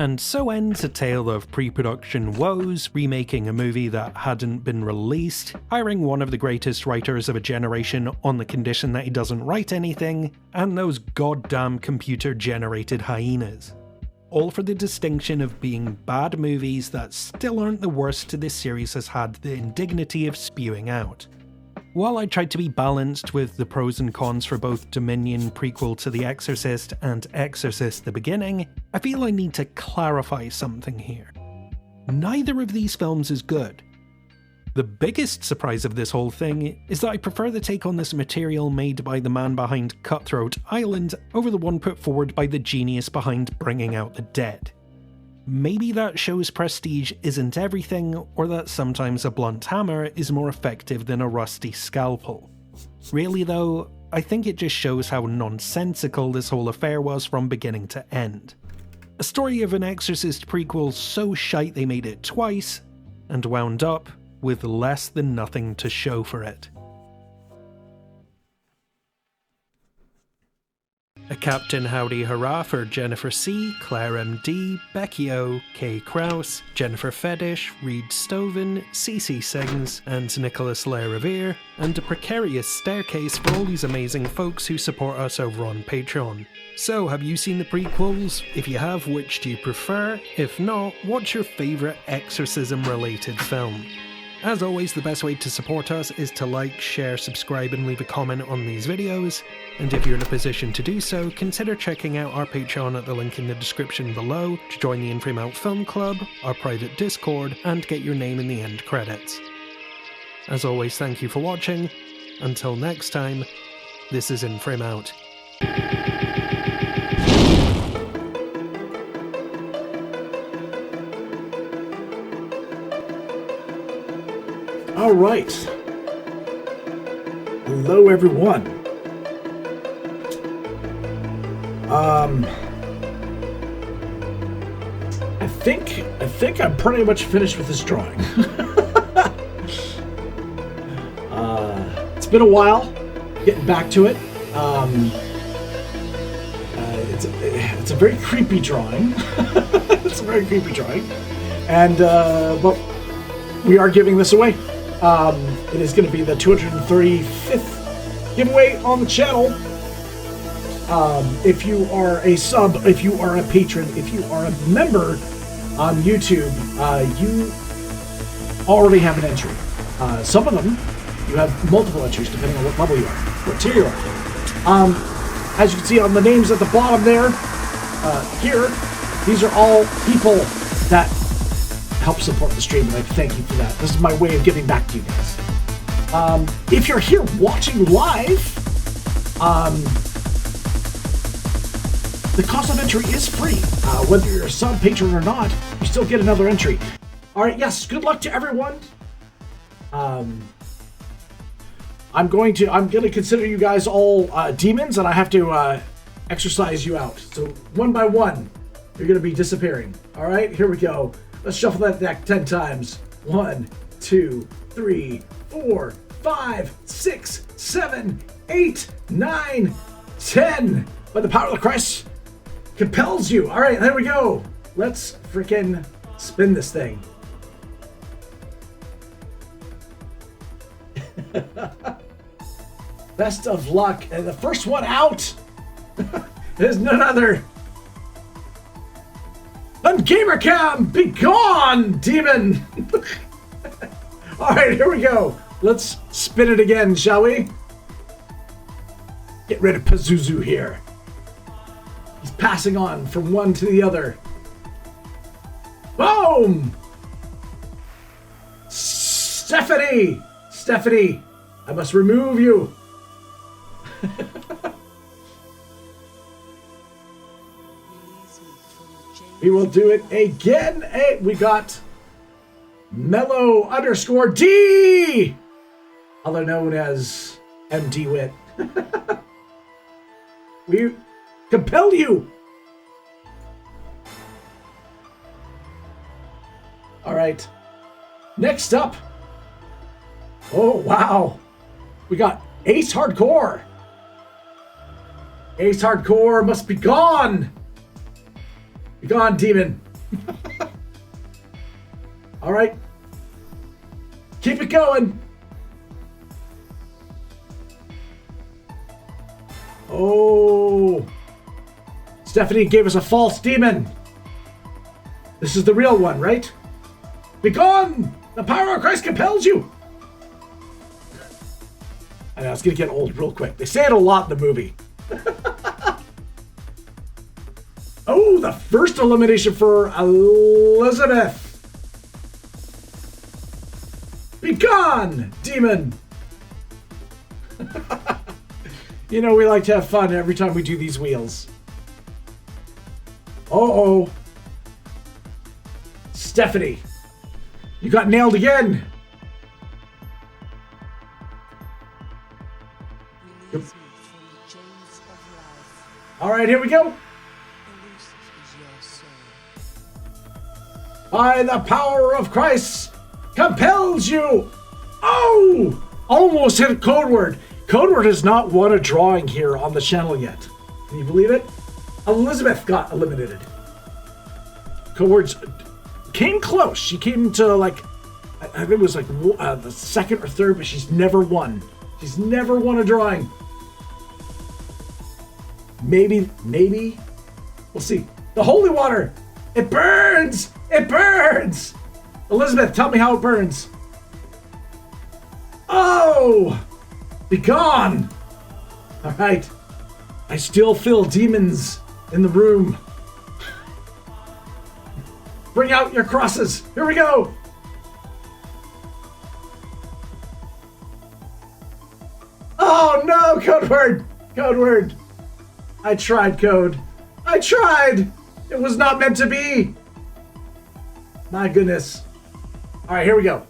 And so ends a tale of pre-production woes, remaking a movie that hadn't been released, hiring one of the greatest writers of a generation on the condition that he doesn't write anything, and those goddamn computer-generated hyenas. All for the distinction of being bad movies that still aren't the worst this series has had the indignity of spewing out. While I tried to be balanced with the pros and cons for both Dominion prequel to The Exorcist and Exorcist the Beginning, I feel I need to clarify something here. Neither of these films is good. The biggest surprise of this whole thing is that I prefer the take on this material made by the man behind Cutthroat Island over the one put forward by the genius behind Bringing Out the Dead. Maybe that shows prestige isn't everything, or that sometimes a blunt hammer is more effective than a rusty scalpel. Really though, I think it just shows how nonsensical this whole affair was from beginning to end. A story of an Exorcist prequel so shite they made it twice, and wound up with less than nothing to show for it. A Captain Howdy Hurrah for Jennifer C, Claire MD, Becky O, Kay Krause, Jennifer Fetish, Reed Stoven, CC Sings, and Nicholas Lair-Revere, and a precarious staircase for all these amazing folks who support us over on Patreon. So, have you seen the prequels? If you have, which do you prefer? If not, what's your favourite exorcism-related film? As always, the best way to support us is to like, share, subscribe, and leave a comment on these videos. And if you're in a position to do so, consider checking out our Patreon at the link in the description below to join the In Frame Out Film Club, our private Discord, and get your name in the end credits. As always, thank you for watching. Until next time, this is In Frame Out. All right. Hello, everyone. I think I'm pretty much finished with this drawing. It's been a while getting back to it. It's a very creepy drawing. It's a very creepy drawing, and but we are giving this away. It is going to be the 235th giveaway on the channel. If you are a sub, if you are a patron, if you are a member on YouTube, you already have an entry. Some of them, you have multiple entries depending on what level you are, what tier you are. As you can see on the names at the bottom there, here, these are all people that help support the stream, and I thank you for that. This is my way of giving back to you guys. If you're here watching live, the cost of entry is free. Whether you're a sub, patron, or not, you still get another entry. All right, yes, good luck to everyone. I'm gonna consider you guys all demons, and I have to exorcise you out. So one by one, you're gonna be disappearing. All right, here we go. Let's shuffle that deck 10 times. 1, 2, 3, 4, 5, 6, 7, 8, 9, 10. By the power of the Christ compels you. All right, there we go. Let's freaking spin this thing. Best of luck. And the first one out is none other than GamerCam. Be gone, demon. All right, here we go. Let's spin it again, shall we? Get rid of Pazuzu here. He's passing on from one to the other. Boom! Stephanie! Stephanie, I must remove you. We will do it again. Hey, we got Mellow_D, other known as MD Wit. We compel you. All right. Next up. Oh, wow. We got Ace Hardcore. Ace Hardcore must be gone. Be gone, demon. All right. Keep it going. Oh. Stephanie gave us a false demon. This is the real one, right? Begone! The power of Christ compels you! I know, it's gonna get old real quick. They say it a lot in the movie. Oh, the first elimination for Elizabeth. Begone, demon! You know, we like to have fun every time we do these wheels. Uh-oh. Stephanie, you got nailed again. Yep. All right, here we go. By the power of Christ compels you. Oh, almost hit a code word. Code word has not won a drawing here on the channel yet. Can you believe it? Elizabeth got eliminated. Code words came close. She came to like, I think it was like the second or third, but she's never won. She's never won a drawing. Maybe, we'll see. The holy water, it burns, it burns. Elizabeth, tell me how it burns. Oh, be gone. All right, I still feel demons in the room. Bring out your crosses. Here we go. Oh no, code word. Code word. I tried, code. I tried. It was not meant to be. My goodness. All right, here we go.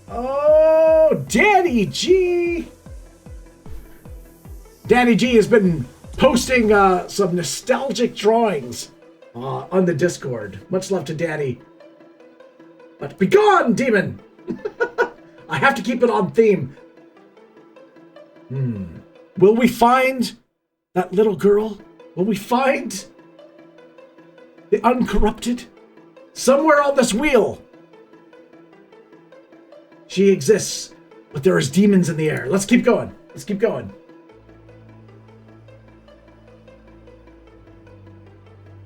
Oh, Danny G. Danny G has been posting some nostalgic drawings on the Discord. Much love to Danny. But be gone, demon! I have to keep it on theme. Will we find that little girl? Will we find the uncorrupted? Somewhere on this wheel. She exists, but there is demons in the air. Let's keep going. Let's keep going.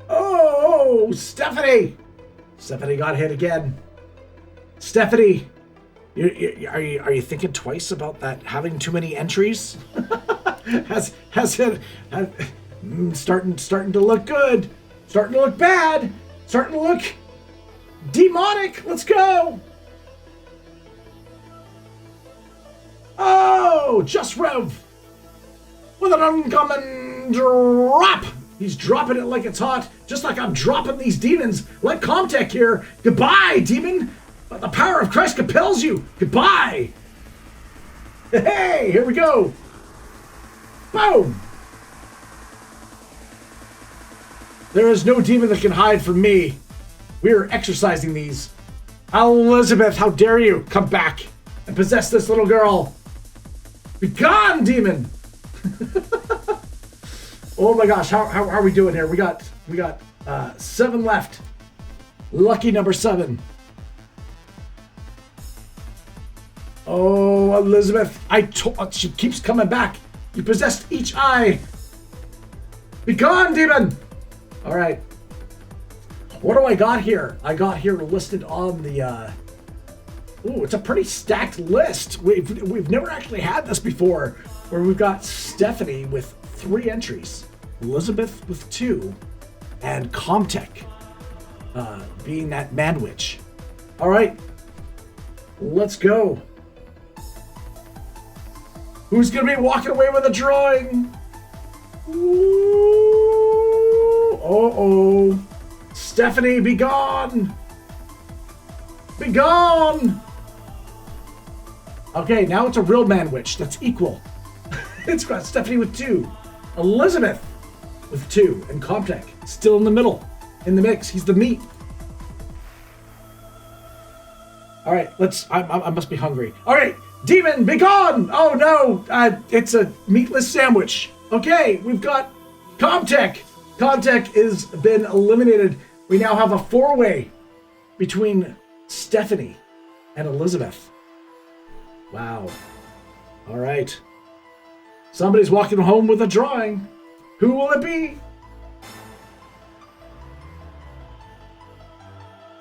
Oh, Stephanie! Stephanie got hit again. Stephanie, are you thinking twice about that? Having too many entries? has it starting to look good? Starting to look bad? Starting to look demonic? Let's go! Oh, Just Rev with an uncommon drop. He's dropping it like it's hot, just like I'm dropping these demons. Like Comtech here. Goodbye, demon. But the power of Christ compels you. Goodbye. Hey, here we go. Boom. There is no demon that can hide from me. We are exorcising these. Elizabeth, how dare you come back and possess this little girl. Be gone, demon. Oh my gosh, how are we doing here? We got 7 left. Lucky number 7. Oh, Elizabeth, she keeps coming back. You possessed each eye. Be gone, demon. All right. What do I got here? I got here listed on the ooh, it's a pretty stacked list. We've never actually had this before, where we've got Stephanie with 3 entries, Elizabeth with 2, and Comtech being that man witch. All right, let's go. Who's gonna be walking away with a drawing? Ooh, uh-oh. Stephanie, be gone. Be gone. Okay, now it's a real man witch. That's equal. It's got Stephanie with 2, Elizabeth with 2, and Comtech still in the middle, in the mix. He's the meat. All right, I must be hungry. All right, demon, be gone. Oh no, it's a meatless sandwich. Okay, we've got Comtech Contact has been eliminated. We now have a 4-way between Stephanie and Elizabeth. Wow. All right. Somebody's walking home with a drawing. Who will it be?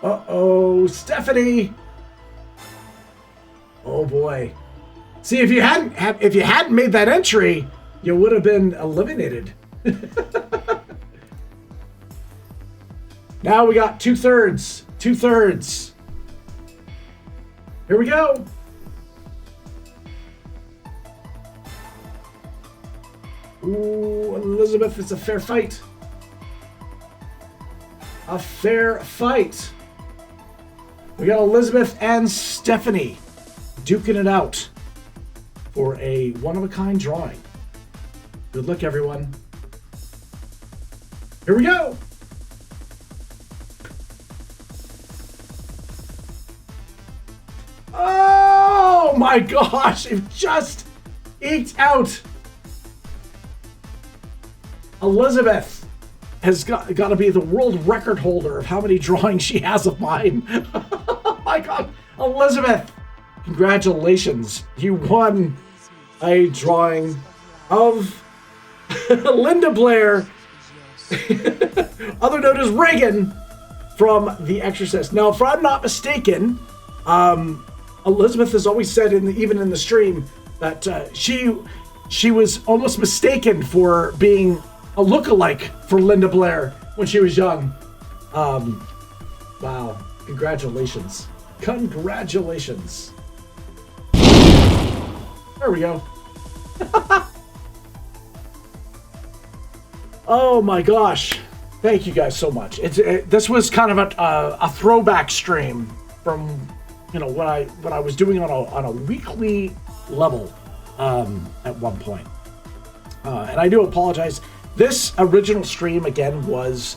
Uh-oh, Stephanie. Oh boy. See, if you hadn't made that entry, you would have been eliminated. Now we got 2/3. 2/3. Here we go. Ooh, Elizabeth, it's a fair fight. A fair fight. We got Elizabeth and Stephanie duking it out for a one-of-a-kind drawing. Good luck, everyone. Here we go. Oh my gosh, it just eked out. Elizabeth has got to be the world record holder of how many drawings she has of mine. Oh my God, Elizabeth, congratulations. You won a drawing of Linda Blair, other known as Regan, from The Exorcist. Now, if I'm not mistaken, Elizabeth has always said, even in the stream, that she was almost mistaken for being a lookalike for Linda Blair when she was young. Wow. Congratulations. Congratulations. There we go. Oh my gosh. Thank you guys so much. This was kind of a throwback stream from, what I was doing on a weekly level at one point. And I do apologize. This original stream, again, was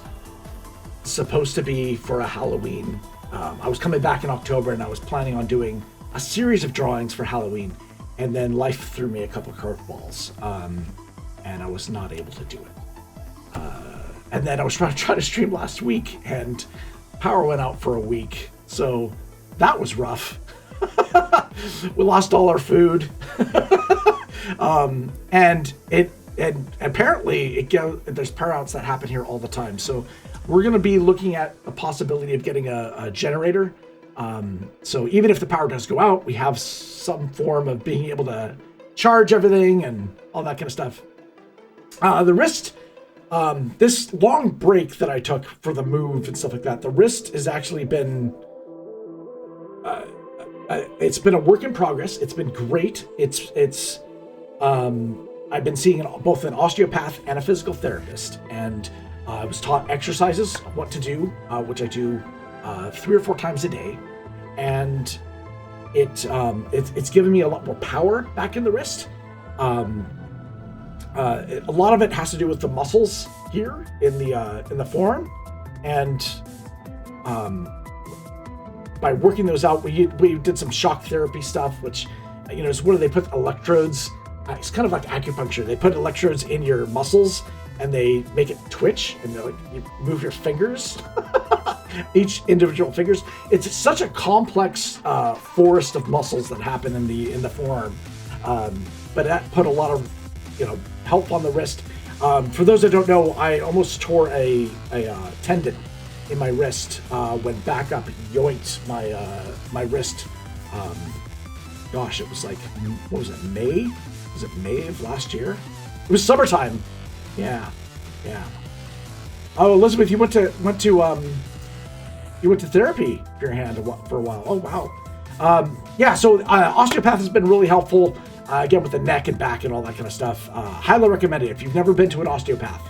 supposed to be for a Halloween. I was coming back in October, and I was planning on doing a series of drawings for Halloween, and then life threw me a couple curveballs, and I was not able to do it. And then I was trying to stream last week, and power went out for a week, so that was rough. We lost all our food. And apparently there's power outs that happen here all the time. So we're going to be looking at a possibility of getting a generator. So even if the power does go out, we have some form of being able to charge everything and all that kind of stuff. The wrist, this long break that I took for the move and stuff like that, the wrist has actually been, it's been a work in progress. It's been great. I've been seeing both an osteopath and a physical therapist, and I was taught exercises, what to do, which I do 3 or 4 times a day, and it's given me a lot more power back in the wrist. A lot of it has to do with the muscles here in the forearm, and by working those out, we did some shock therapy stuff, which is where they put electrodes. It's kind of like acupuncture. They put electrodes in your muscles and they make it twitch, and you move your fingers, each individual fingers. It's such a complex forest of muscles that happen in the forearm. But that put a lot of help on the wrist. For those that don't know, I almost tore a tendon in my wrist when backup yoinked my wrist. Gosh, it was like, what was it, May? Was it May of last year? It was summertime. Yeah. Oh, Elizabeth, you went to therapy for your hand for a while. Oh, wow. Yeah. So osteopath has been really helpful. Again, with the neck and back and all that kind of stuff. Highly recommend it if you've never been to an osteopath.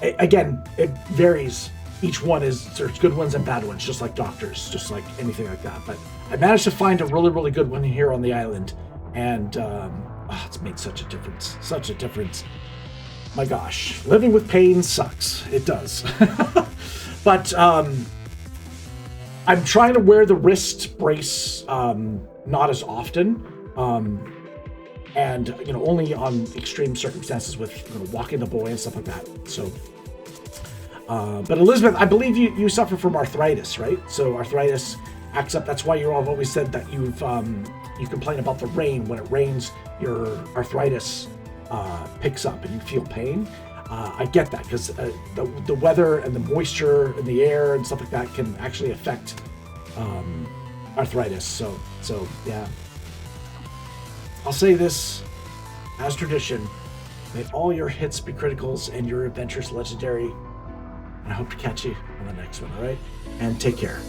Again, it varies. Each one there's good ones and bad ones, just like doctors, just like anything like that. But I managed to find a really, really good one here on the island, and it's made such a difference. Such a difference. My gosh, living with pain sucks. It does. But I'm trying to wear the wrist brace not as often, and only on extreme circumstances with walking the boy and stuff like that. So But Elizabeth, I believe you suffer from arthritis, right? So arthritis acts up. That's why I've always said that you complain about the rain. When it rains, your arthritis picks up and you feel pain. I get that because the weather and the moisture in the air and stuff like that can actually affect arthritis. So yeah. I'll say this as tradition. May all your hits be criticals and your adventures legendary. I hope to catch you on the next one, all right? And take care.